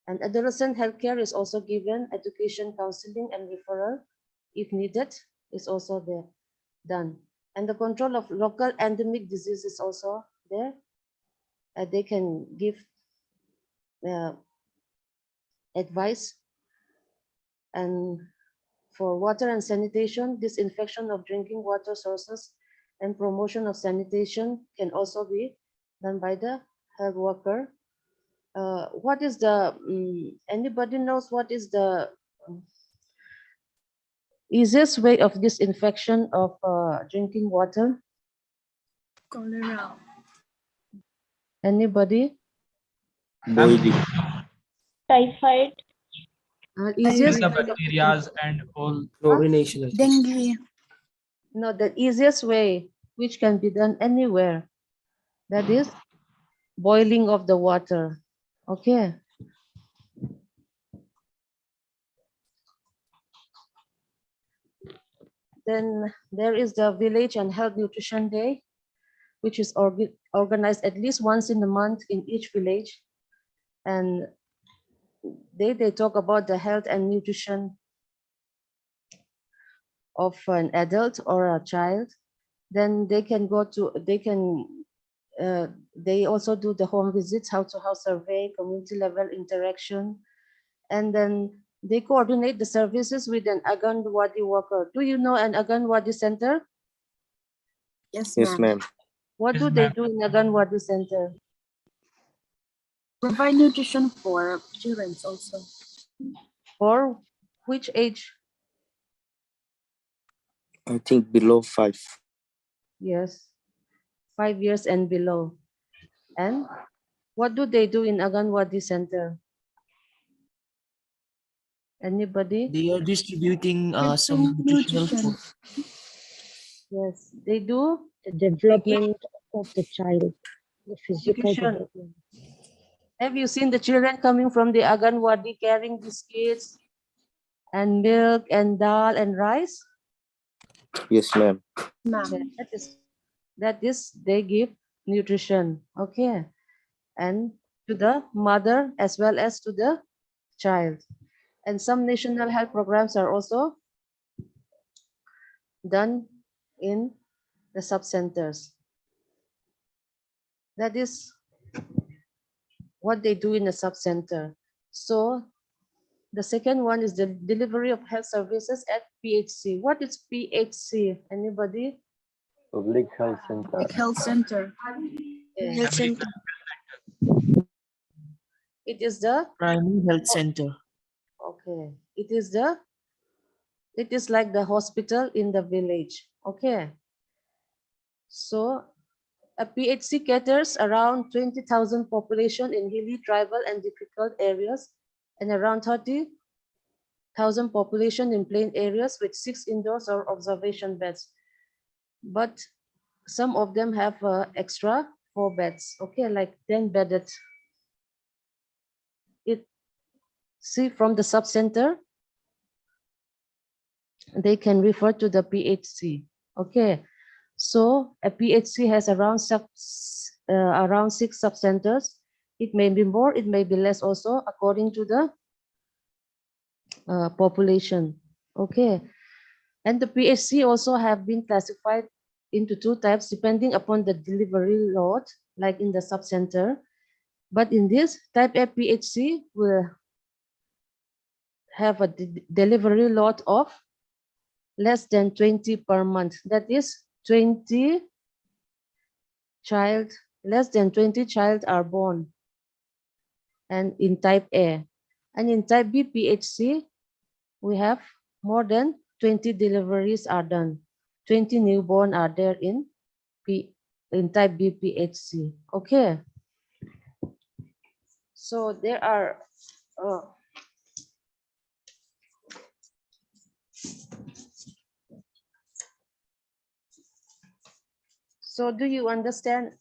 And adolescent healthcare is also given. Education, counseling, and referral, if needed, is also there done. And the control of local endemic disease is also there. They can give advice. And for water and sanitation, disinfection of drinking water sources and promotion of sanitation can also be done by the health worker. What is the, anybody knows what is the easiest way of disinfection of drinking water? Cholera. Anybody? Boiling. Typhoid. Easiest The way of bacteria and all. Chlorination. Dengue. No, the easiest way, which can be done anywhere, that is boiling of the water. Okay. Then there is the Village and Health Nutrition Day, which is organized at least once in a month in each village. And they talk about the health and nutrition of an adult or a child. Then they can they also do the home visits, house-to-house survey, community level interaction, and then they coordinate the services with an Anganwadi worker. Do you know an Anganwadi center? Yes, Yes, ma'am. What Yes, do they ma'am. do in Anganwadi center? Provide nutrition for children also. For which age? I think below 5. Yes, 5 years and below. And what do they do in Anganwadi Center? Anybody? They are distributing some Some nutritional nutrition. food. Yes, they do The development of the child, the physical education. development. Have you seen the children coming from the Anganwadi carrying biscuits and milk and dal and rice? Yes, ma'am. Yeah, that is they give nutrition. Okay. And to the mother as well as to the child. And some national health programs are also done in the sub-centers. That is what they do in the sub-center. So the second one is the delivery of health services at PHC. What is PHC? Anybody? Public Health Center. Like health center. Yeah. Health center. It is the Primary Health Center. okay. It is like the hospital in the village. Okay. So a PHC caters around 20,000 population in hilly, tribal, and difficult areas, and around 30,000 population in plain areas with 6 indoors or observation beds. But some of them have extra 4 beds. Okay, like 10 bedded. See from the sub-center, they can refer to the PHC. Okay, so a PHC has around 6 sub-centers. It may be more, it may be less also according to the population. Okay, and the PHC also have been classified into 2 types depending upon the delivery load, like in the sub-center. But in this type A PHC will have a delivery load of less than 20 per month. That is 20 child, less than 20 child are born. And in type A. And in type B PHC, we have more than 20 deliveries are done. 20 newborn are there in type B PHC. Okay. So there are so do you understand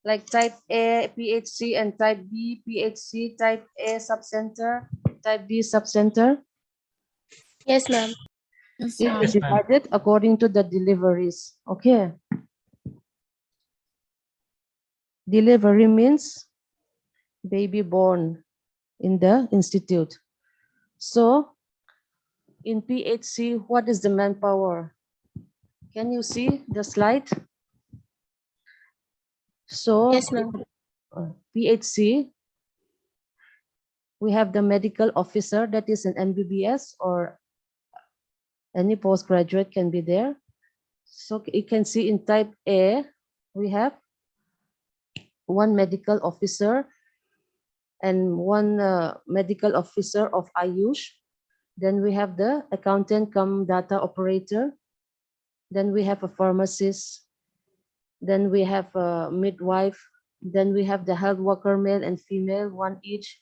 like type A PHC and type B PHC, type A subcenter, type B subcenter? Yes, ma'am. Yes, It ma'am. is divided according to the deliveries. Okay. Delivery means baby born in the institute. So in PHC, what is the manpower? Can you see the slide? So Yes, ma'am. PHC, we have the medical officer, that is an MBBS or any postgraduate can be there. So you can see in type A, we have 1 medical officer and 1 medical officer of Ayush. Then we have the accountant cum data operator. Then we have a pharmacist. Then we have a midwife. Then we have the health worker, male and female, 1 each.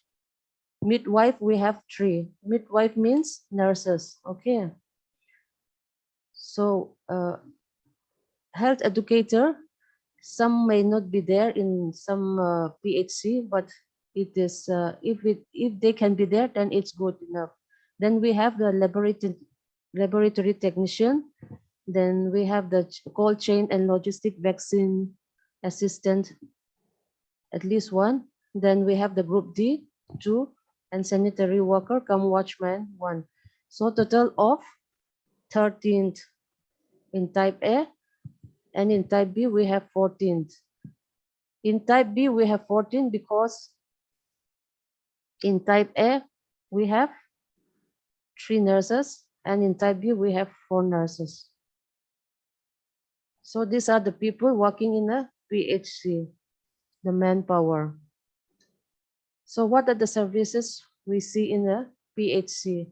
Midwife, we have 3. Midwife means nurses. Okay. So health educator, some may not be there in some PHC, but it is if they can be there, then it's good enough. Then we have the laboratory technician. Then we have the cold chain and logistic vaccine assistant, at least 1. Then we have the group D, 2, and sanitary worker cum watchman, 1. So total of 13 in type A, and in type B we have 14. In type B we have 14 because in type A we have 3 nurses, and in type B we have 4 nurses. So these are the people working in a PHC, the manpower. So what are the services we see in the PHC.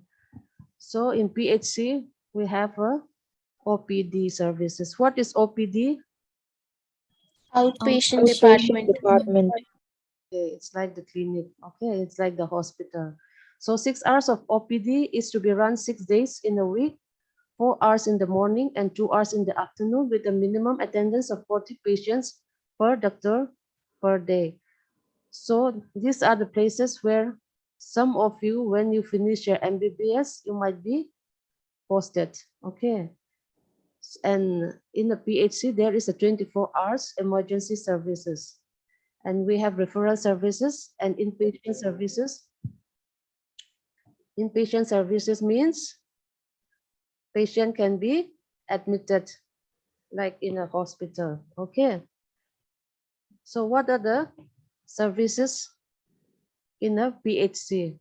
So in PHC, we have OPD services. What is OPD? Outpatient Outpatient department. department. Okay, it's like the clinic. Okay, it's like the hospital. So 6 hours of OPD is to be run 6 days in a week, 4 hours in the morning and 2 hours in the afternoon, with a minimum attendance of 40 patients per doctor per day. So these are the places where some of you, when you finish your MBBS, you might be posted. Okay. And in the PHC, there is a 24 hours emergency services. And we have referral services and inpatient services. Inpatient services means patient can be admitted like in a hospital. Okay. So what are the services in a PHC?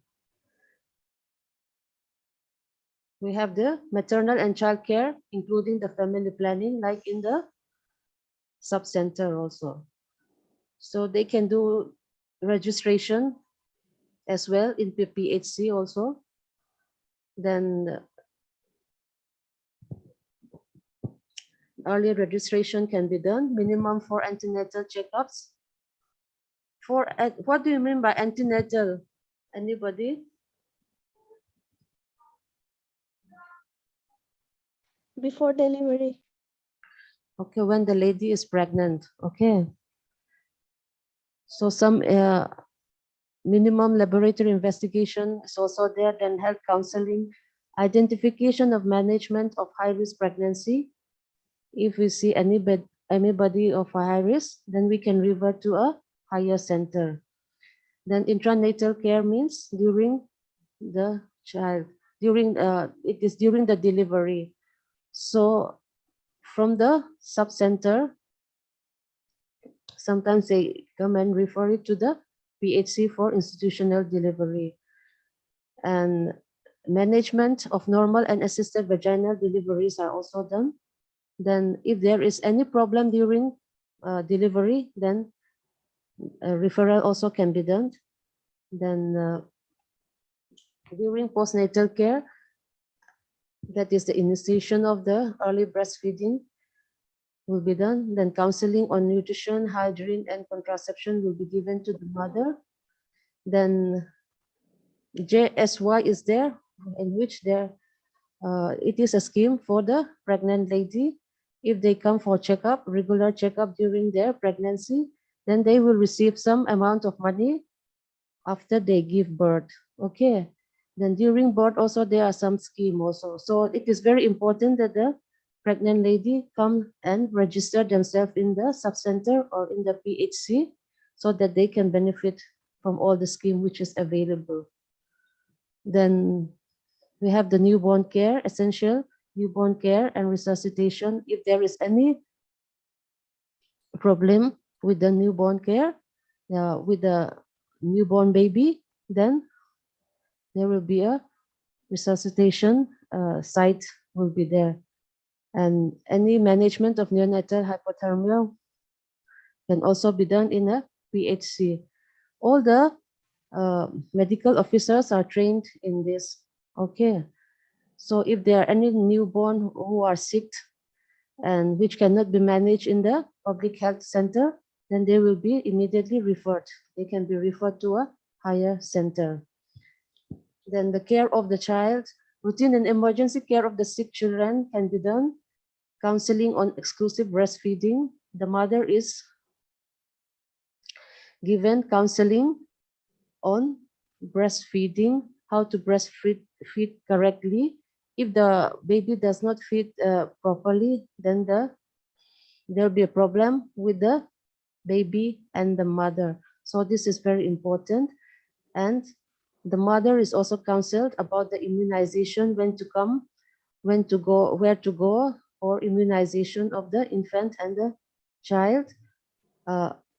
We have the maternal and child care, including the family planning, like in the sub-center also. So they can do registration as well in PHC also. Then early registration can be done, minimum for antenatal checkups. What do you mean by antenatal? Anybody? Before delivery. Okay, when the lady is pregnant. Okay. So some minimum laboratory investigation is also there, then health counseling, identification of management of high-risk pregnancy. If we see anybody of a high risk, then we can revert to a higher center. Then intranatal care means during the child, it is during the delivery. So from the sub-center, sometimes they come and refer it to the PHC for institutional delivery. And management of normal and assisted vaginal deliveries are also done. Then if there is any problem during delivery, then a referral also can be done. Then during postnatal care, that is the initiation of the early breastfeeding will be done. Then counseling on nutrition, hygiene, and contraception will be given to the mother. Then JSY is there, in which it is a scheme for the pregnant lady. If they come for checkup, regular checkup during their pregnancy, then they will receive some amount of money after they give birth. Okay. Then during birth also there are some scheme also. So it is very important that the pregnant lady come and register themselves in the sub-center or in the PHC so that they can benefit from all the scheme which is available. Then we have the newborn care, essential newborn care and resuscitation. If there is any problem with the newborn care, with the newborn baby, then there will be a resuscitation site will be there. And any management of neonatal hypothermia can also be done in a PHC. All the medical officers are trained in this. Okay. So if there are any newborn who are sick and which cannot be managed in the public health center, then they will be immediately referred. They can be referred to a higher center. Then the care of the child, routine and emergency care of the sick children can be done. Counseling on exclusive breastfeeding. The mother is given counseling on breastfeeding, how to breastfeed correctly. If the baby does not feed properly, then there'll be a problem with the baby and the mother. So this is very important. And the mother is also counseled about the immunization, when to come, when to go, where to go, or immunization of the infant and the child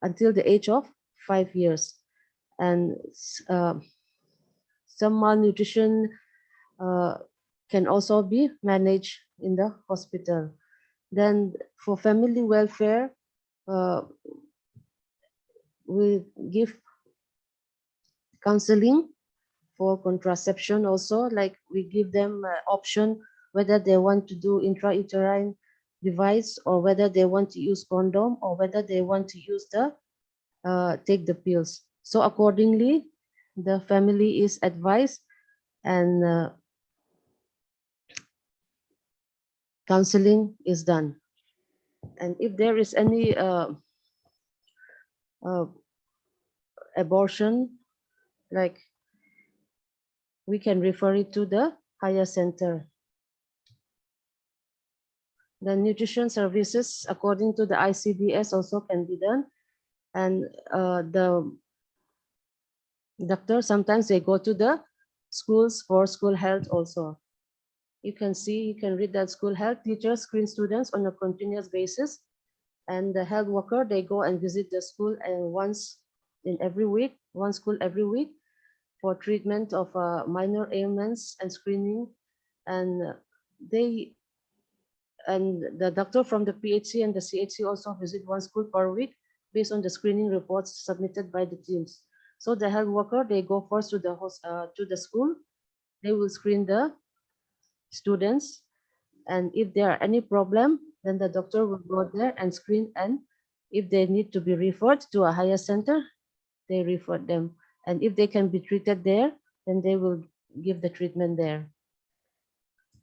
until the age of 5 years. And some malnutrition can also be managed in the hospital. Then for family welfare, we give counseling for contraception also, like we give them option whether they want to do intrauterine device or whether they want to use condom or whether they want to use the take the pills. So accordingly, the family is advised and counseling is done. And if there is any abortion, like we can refer it to the higher center. The nutrition services according to the ICDS also can be done. And the doctor, sometimes they go to the schools for school health also. You can see, you can read that school health teachers screen students on a continuous basis. And the health worker, they go and visit the school and once in every week, one school every week for treatment of minor ailments and screening. And the doctor from the PHC and the CHC also visit one school per week based on the screening reports submitted by the teams. So the health worker, they go first to the school. They will screen the students, and if there are any problem, then the doctor will go there and screen, and if they need to be referred to a higher center, they refer them. And if they can be treated there, then they will give the treatment there.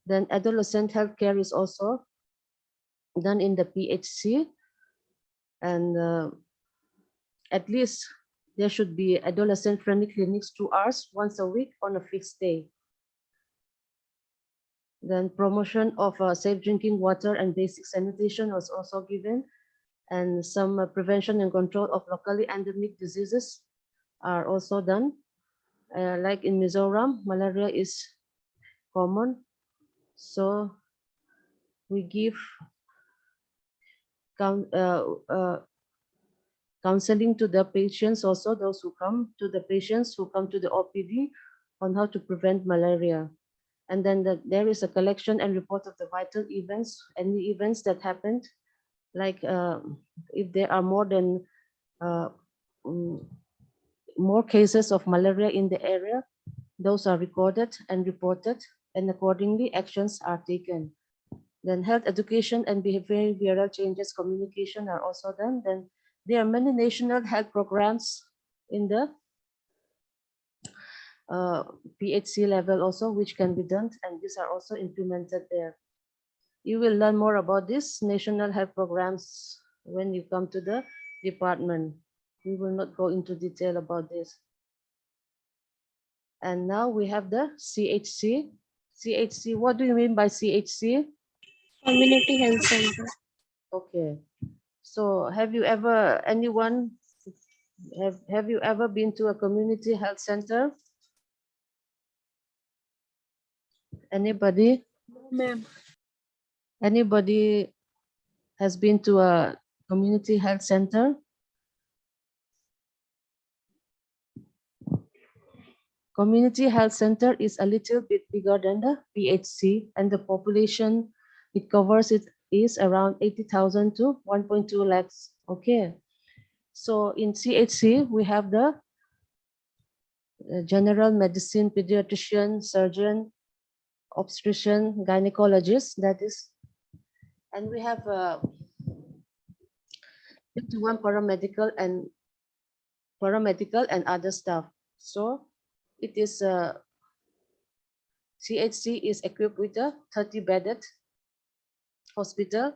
Then adolescent health care is also done in the PHC, and at least there should be adolescent friendly clinics 2 hours once a week on a fixed day. Then promotion of safe drinking water and basic sanitation was also given, and some prevention and control of locally endemic diseases are also done. Like in Mizoram, malaria is common, so we give counseling to the patients, also those who come to the patients who come to the OPD on how to prevent malaria. And then there is a collection and report of the vital events, any events that happened, like if there are more than more cases of malaria in the area, those are recorded and reported, and accordingly actions are taken. Then health education and behavioral changes communication are also done. Then there are many national health programs in the PHC level also, which can be done, and these are also implemented there. You will learn more about this national health programs when you come to the department. We will not go into detail about this. And now we have the CHC. CHC, what do you mean by CHC? Community health center. Okay. So have you ever, anyone, have you ever been to a community health center? Anybody? Ma'am. Anybody has been to a community health center? Community health center is a little bit bigger than the PHC, and the population it covers it is around 80,000 to 1.2 lakhs. Okay. So in CHC, we have the general medicine, pediatrician, surgeon, obstetrician, gynecologist, that is, and we have 51 paramedical and other staff. So it is CHC is equipped with a 30-bedded hospital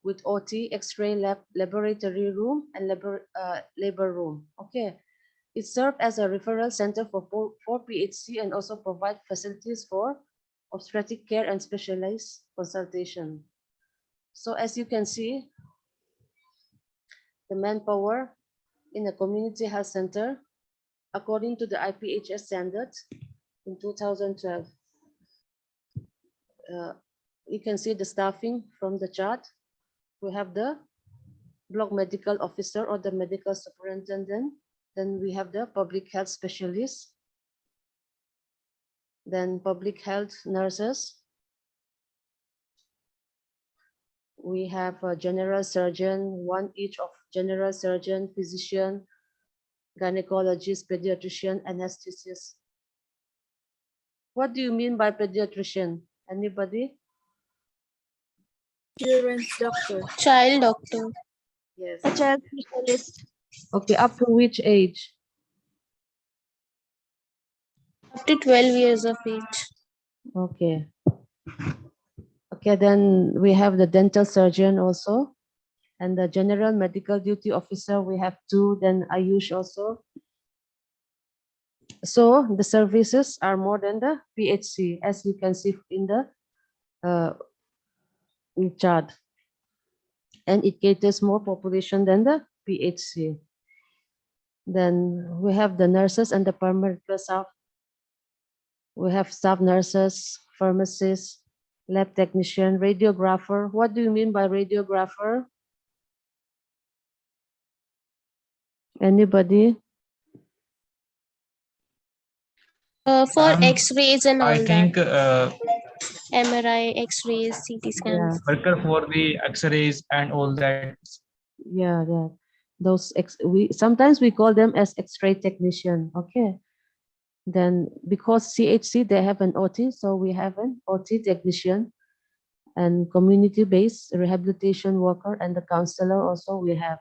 with OT, X-ray lab, laboratory room, and labor room. Okay. It serves as a referral center for PHC and also provide facilities for obstetric care and specialized consultation. So as you can see, the manpower in a community health center, according to the IPHS standards in 2012, you can see the staffing from the chart. We have the block medical officer or the medical superintendent. Then we have the public health specialist, then public health nurses. We have a general surgeon, one each of general surgeon, physician, gynecologist, pediatrician, anesthetist. What do you mean by pediatrician? Anybody? Children's doctor. Child doctor. Yes. A child specialist. Okay, up to which age? Up to 12 years of age. Okay. Okay, then we have the dental surgeon also. And the general medical duty officer, we have 2, then Ayush also. So the services are more than the PHC, as you can see in the chart. And it caters more population than the PHC. Then we have the nurses and the paramedical staff. We have staff nurses, pharmacists, lab technician, radiographer. What do you mean by radiographer? Anybody? For X-rays and all I think that. MRI, X-rays, CT scans. worker for the X-rays and all that. Yeah, yeah. Those sometimes we call them as X-ray technician. Okay. Then because CHC they have an OT, so we have an OT technician and community-based rehabilitation worker and the counselor also we have.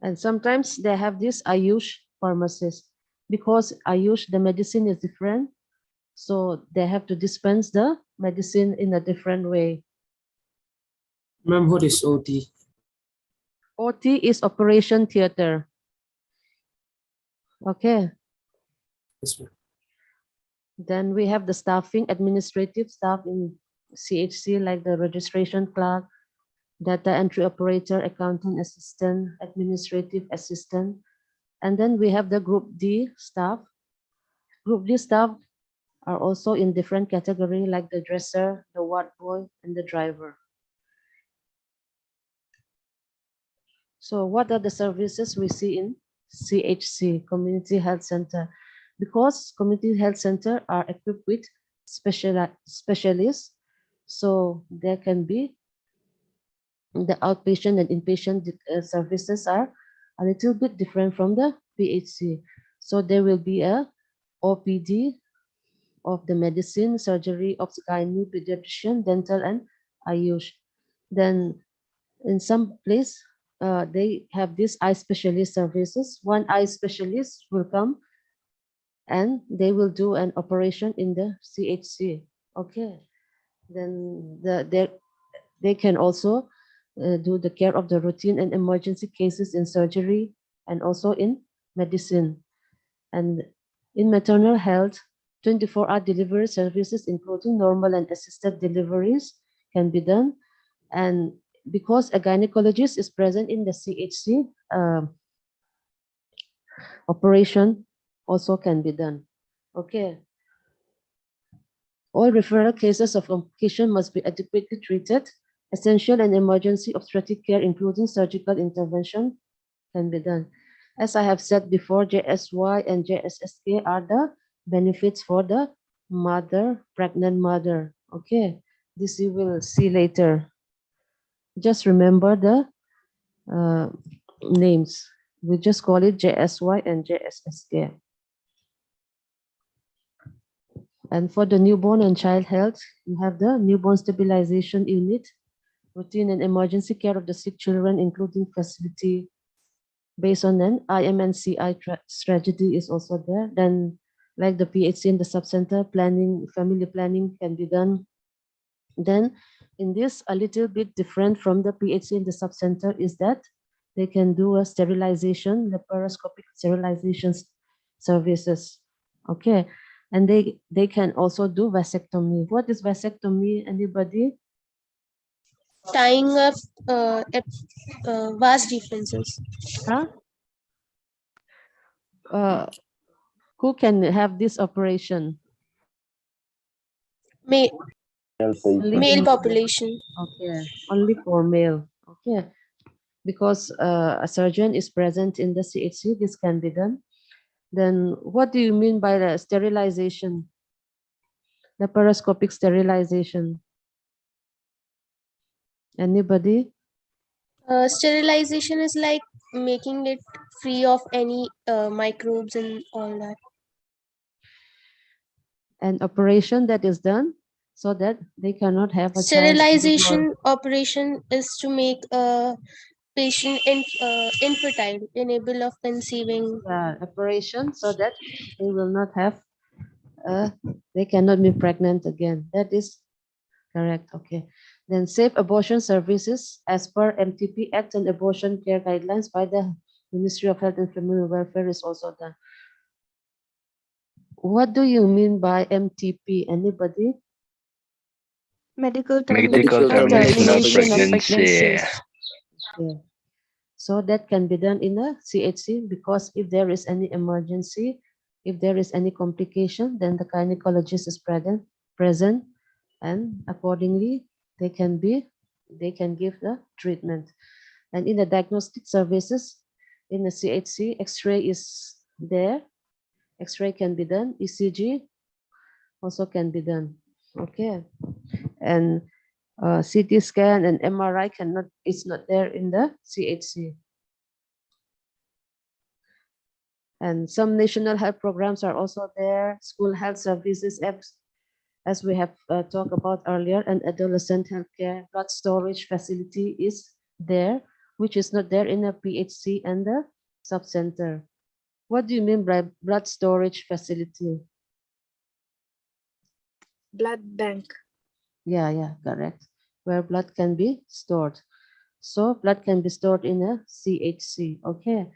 And sometimes they have this Ayush pharmacist because Ayush the medicine is different, so they have to dispense the medicine in a different way. Ma'am, what is OT? OT is operation theater. Okay. Yes, ma'am. Then we have the staffing, administrative staff in CHC like the registration clerk, data entry operator, accounting assistant, administrative assistant. And then we have the Group D staff. Group D staff are also in different category like the dresser, the ward boy, and the driver. So what are the services we see in CHC, Community Health Center? Because Community Health Center are equipped with specialists, so there can be the outpatient and inpatient services are a little bit different from the PHC. So there will be a OPD of the medicine, surgery, gynae, pediatrician, dental, and Ayush. Then in some place, they have these eye specialist services. One eye specialist will come and they will do an operation in the CHC. Okay. Then they can also do the care of the routine and emergency cases in surgery and also in medicine. And in maternal health, 24-hour delivery services, including normal and assisted deliveries, can be done. And because a gynecologist is present in the CHC, operation also can be done. Okay. All referral cases of complication must be adequately treated. Essential and emergency obstetric care, including surgical intervention, can be done. As I have said before, JSY and JSSK are the benefits for the mother, pregnant mother. Okay, this you will see later. Just remember the names. We just call it JSY and JSSK. And for the newborn and child health, you have the newborn stabilization unit, routine and emergency care of the sick children, including facility based on an IMNCI strategy is also there. Then like the PHC in the subcenter, planning, family planning can be done. Then in this, a little bit different from the PHC in the subcenter is that they can do a sterilization, laparoscopic sterilization services. Okay. And they can also do vasectomy. What is vasectomy? Anybody? Tying up vast differences. Huh? Who can have this operation? Male Only population. Okay, only for male. Okay, because a surgeon is present in the CHC, this can be done. Then what do you mean by the sterilization? Laparoscopic sterilization. Anybody? Sterilization is like making it free of any microbes and all that. an operation that is done so that they cannot have a child anymore. Sterilization operation is to make a patient infertile, unable of conceiving. Operation so that they will not have they cannot be pregnant again. That is correct. Okay. Then safe abortion services as per MTP Act and abortion care guidelines by the Ministry of Health and Family Welfare is also done. What do you mean by MTP? Anybody? Medical Medical termination of termination of pregnancy. Okay. So that can be done in a CHC because if there is any emergency, if there is any complication, then the gynecologist is present, and accordingly they can give the treatment. And in the diagnostic services in the CHC, X-ray is there. X-ray can be done. ECG also can be done. Okay, and CT scan and MRI it's not there in the CHC. And some national health programs are also there. School health services, as we have talked about earlier, and adolescent healthcare. Blood storage facility is there, which is not there in a PHC and the subcenter. What do you mean by blood storage facility? Blood bank. Yeah, correct. Where blood can be stored. So blood can be stored in a CHC. Okay.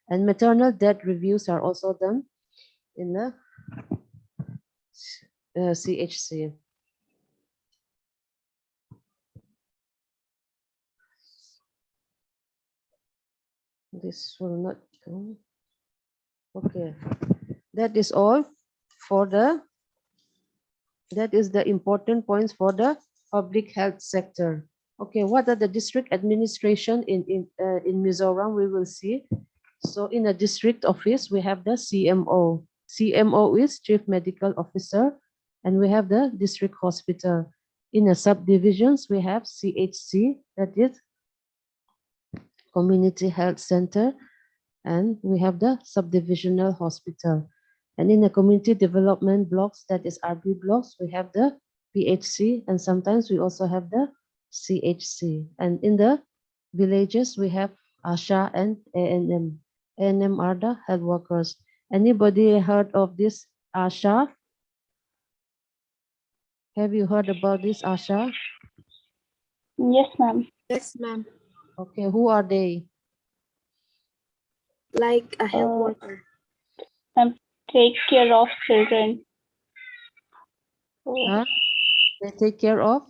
And maternal death reviews are also done in the CHC. This will not go. Okay. That is all for that is the important points for the public health sector. Okay, what are the district administration in Mizoram? We will see. So in a district office, we have the CMO. CMO is Chief Medical Officer, and we have the district hospital. In the subdivisions, we have CHC, that is Community Health Center, and we have the subdivisional hospital. And in the community development blocks, that is RB blocks, we have the PHC, and sometimes we also have the CHC. And in the villages, we have ASHA and ANM. ANM are the health workers. Anybody heard of this ASHA? Have you heard about this ASHA? Yes, ma'am. Yes, ma'am. Okay, who are they? Like a health worker. Take care of children. Huh? They take care of?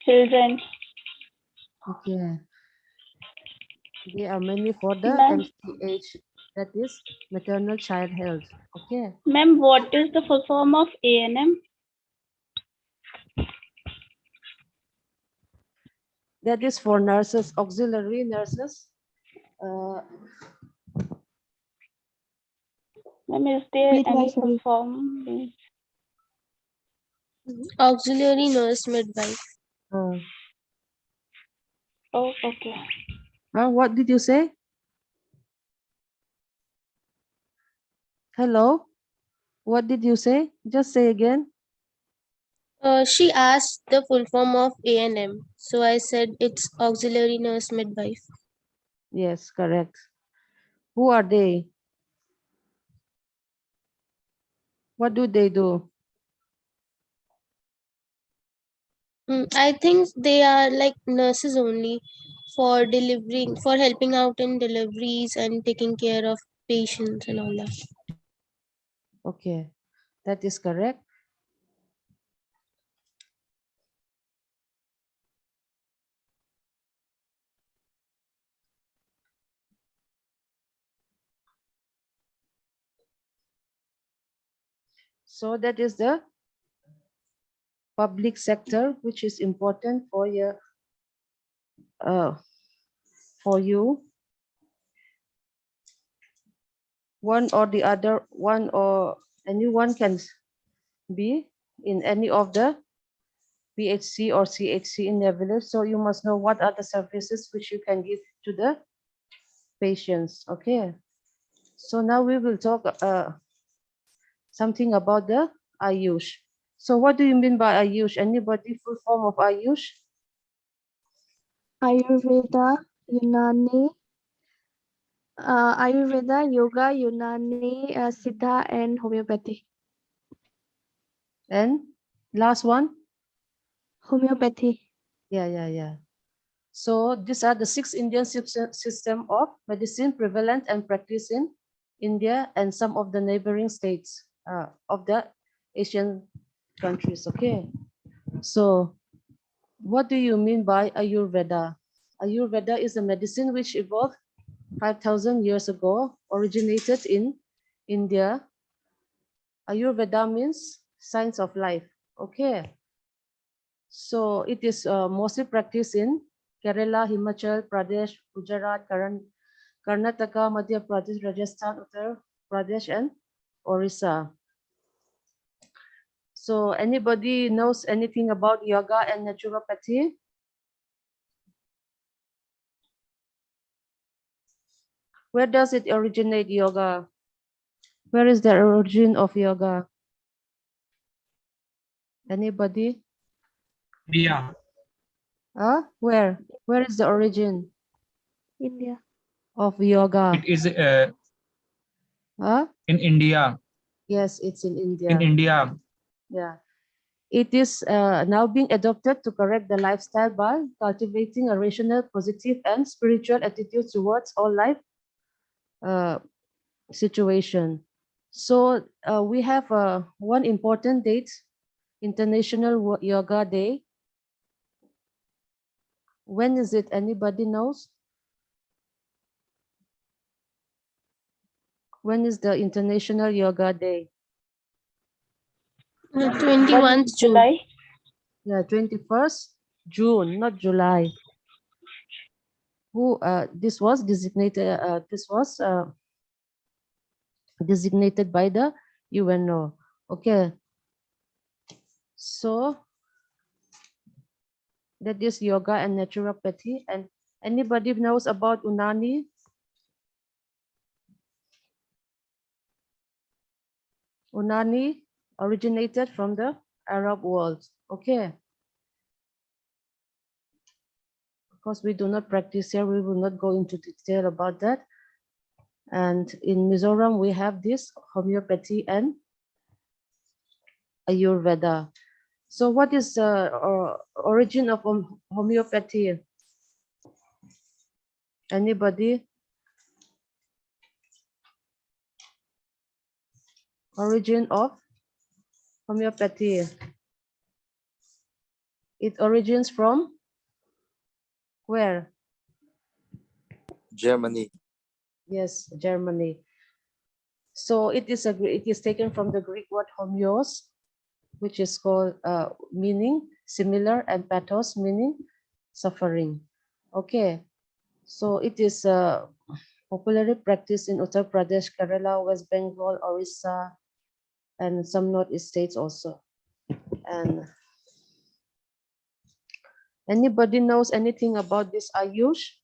Children. Okay. There are many for the Ma'am. MCH, that is maternal child health. Okay. Ma'am, what is the full form of ANM? That is for nurses, auxiliary nurses. Ma'am, is there any full form? Auxiliary nurse midwife. Oh, okay. What did you say? Hello? What did you say? Just say again. She asked the full form of ANM, so I said it's auxiliary nurse midwife. Yes, correct. Who are they? What do they do? I think they are like nurses only for delivering, for helping out in deliveries and taking care of patients and all that. Okay, that is correct. So that is the public sector, which is important for your for you. One or the other, one or anyone can be in any of the PHC or CHC in their village. So you must know what are the services which you can give to the patients. Okay. So now we will talk something about the Ayush. So what do you mean by Ayush? Anybody full form of Ayush? Ayurveda, Unani, Ayurveda, Yoga, Unani, Siddha, and homeopathy. And last one? Homeopathy. Yeah. So these are the 6 Indian system of medicine prevalent and practiced in India and some of the neighboring states of the Asian countries. Okay. So what do you mean by Ayurveda? Ayurveda is a medicine which evolved 5,000 years ago, originated in India. Ayurveda means science of life. Okay. So it is mostly practiced in Kerala, Himachal Pradesh, Gujarat, Karnataka, Madhya Pradesh, Rajasthan, Uttar Pradesh, and Orissa. So anybody knows anything about yoga and naturopathy? Where does it originate, yoga? Where is the origin of yoga? Anybody? India. Where? Where is the origin India. of yoga? It is Huh? in India. Yes, it's in India. In India. Yeah. It is now being adopted to correct the lifestyle by cultivating a rational, positive, and spiritual attitude towards all life situation. So we have one important date, International Yoga Day. When is it? Anybody knows? When is the International Yoga Day? 21st June. Yeah, 21st June, not July. Who this was designated? Designated by the UNO. Okay. So that is yoga and naturopathy. And anybody knows about Unani? Unani originated from the Arab world. Okay. Of course, we do not practice here. We will not go into detail about that. And in Mizoram, we have this homeopathy and Ayurveda. So what is the origin of homeopathy? Anybody? Origin of homeopathy. It origins from where? Germany. Yes, Germany. So it is taken from the Greek word homeos, which is called meaning similar, and pathos meaning suffering. Okay, so it is popularly practiced in Uttar Pradesh, Kerala, West Bengal, Orissa, and some northeast states also. And anybody knows anything about this Ayush?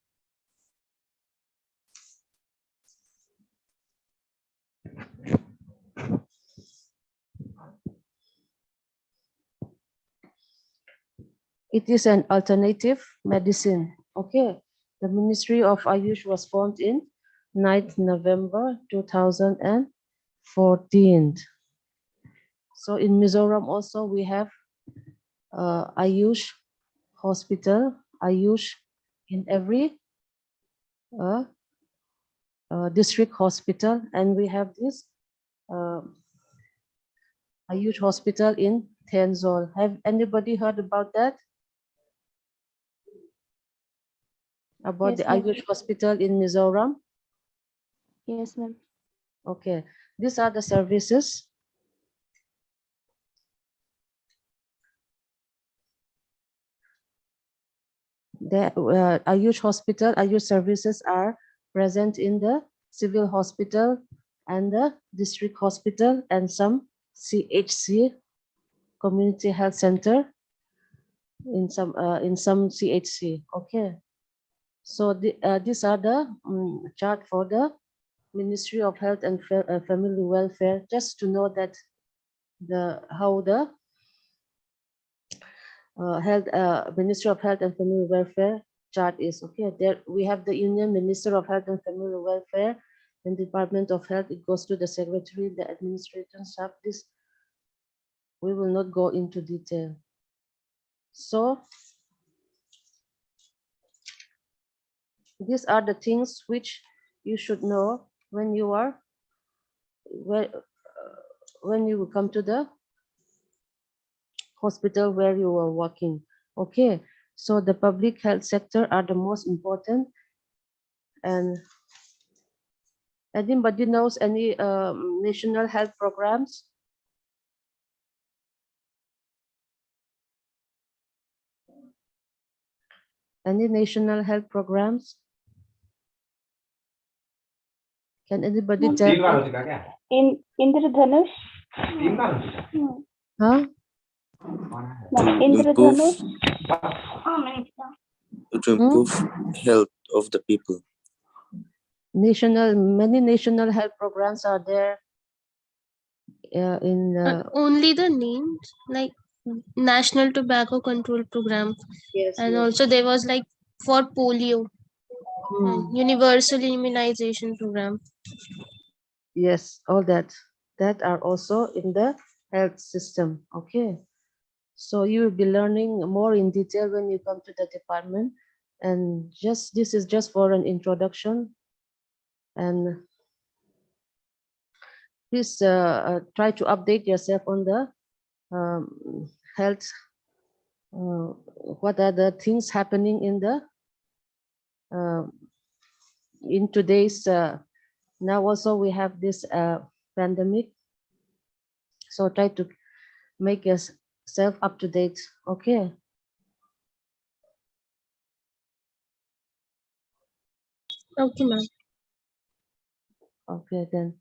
It is an alternative medicine. Okay, the Ministry of Ayush was formed in 9th November 2014. So in Mizoram also we have Ayush hospital, Ayush in every district hospital, and we have this Ayush hospital in Tenzol. Have anybody heard about that? About Yes, the ma'am. Ayush hospital in Mizoram? Yes, ma'am. Okay, these are the services. The Ayush hospital, Ayush services are present in the civil hospital and the district hospital and some CHC, community health center, in some CHC. Okay, so these are the chart for the Ministry of Health and Family Welfare, just to know that how the health Ministry of Health and Family Welfare chart is. Okay, there we have the Union Minister of Health and Family Welfare and Department of Health. It goes to the secretary, the administration staff. This we will not go into detail. So these are the things which you should know when you are when you come to the hospital where you are working. Okay, so the public health sector are the most important. And anybody knows any national health programs? Any national health programs? Can anybody tell me? Indradhanush. Huh? Indradhanush. To improve health of the people. Many national health programs are there in Only the names, like National Tobacco Control Program, yes, and yes. also there was like for polio, and universal immunization program. Yes, all that are also in the health system. Okay, so you will be learning more in detail when you come to the department, and this is just for an introduction. And please try to update yourself on the health. What are the things happening in the in today's now also we have this pandemic, so try to make yourself up to date. Okay. Okay, ma'am. Okay, then.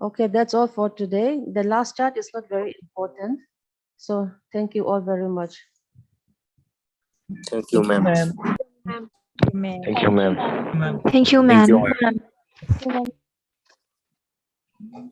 Okay, that's all for today. The last chart is not very important, so thank you all very much. Thank you, ma'am. Thank you, ma'am. Thank you, ma'am. Thank you, Thank you, ma'am. ma'am.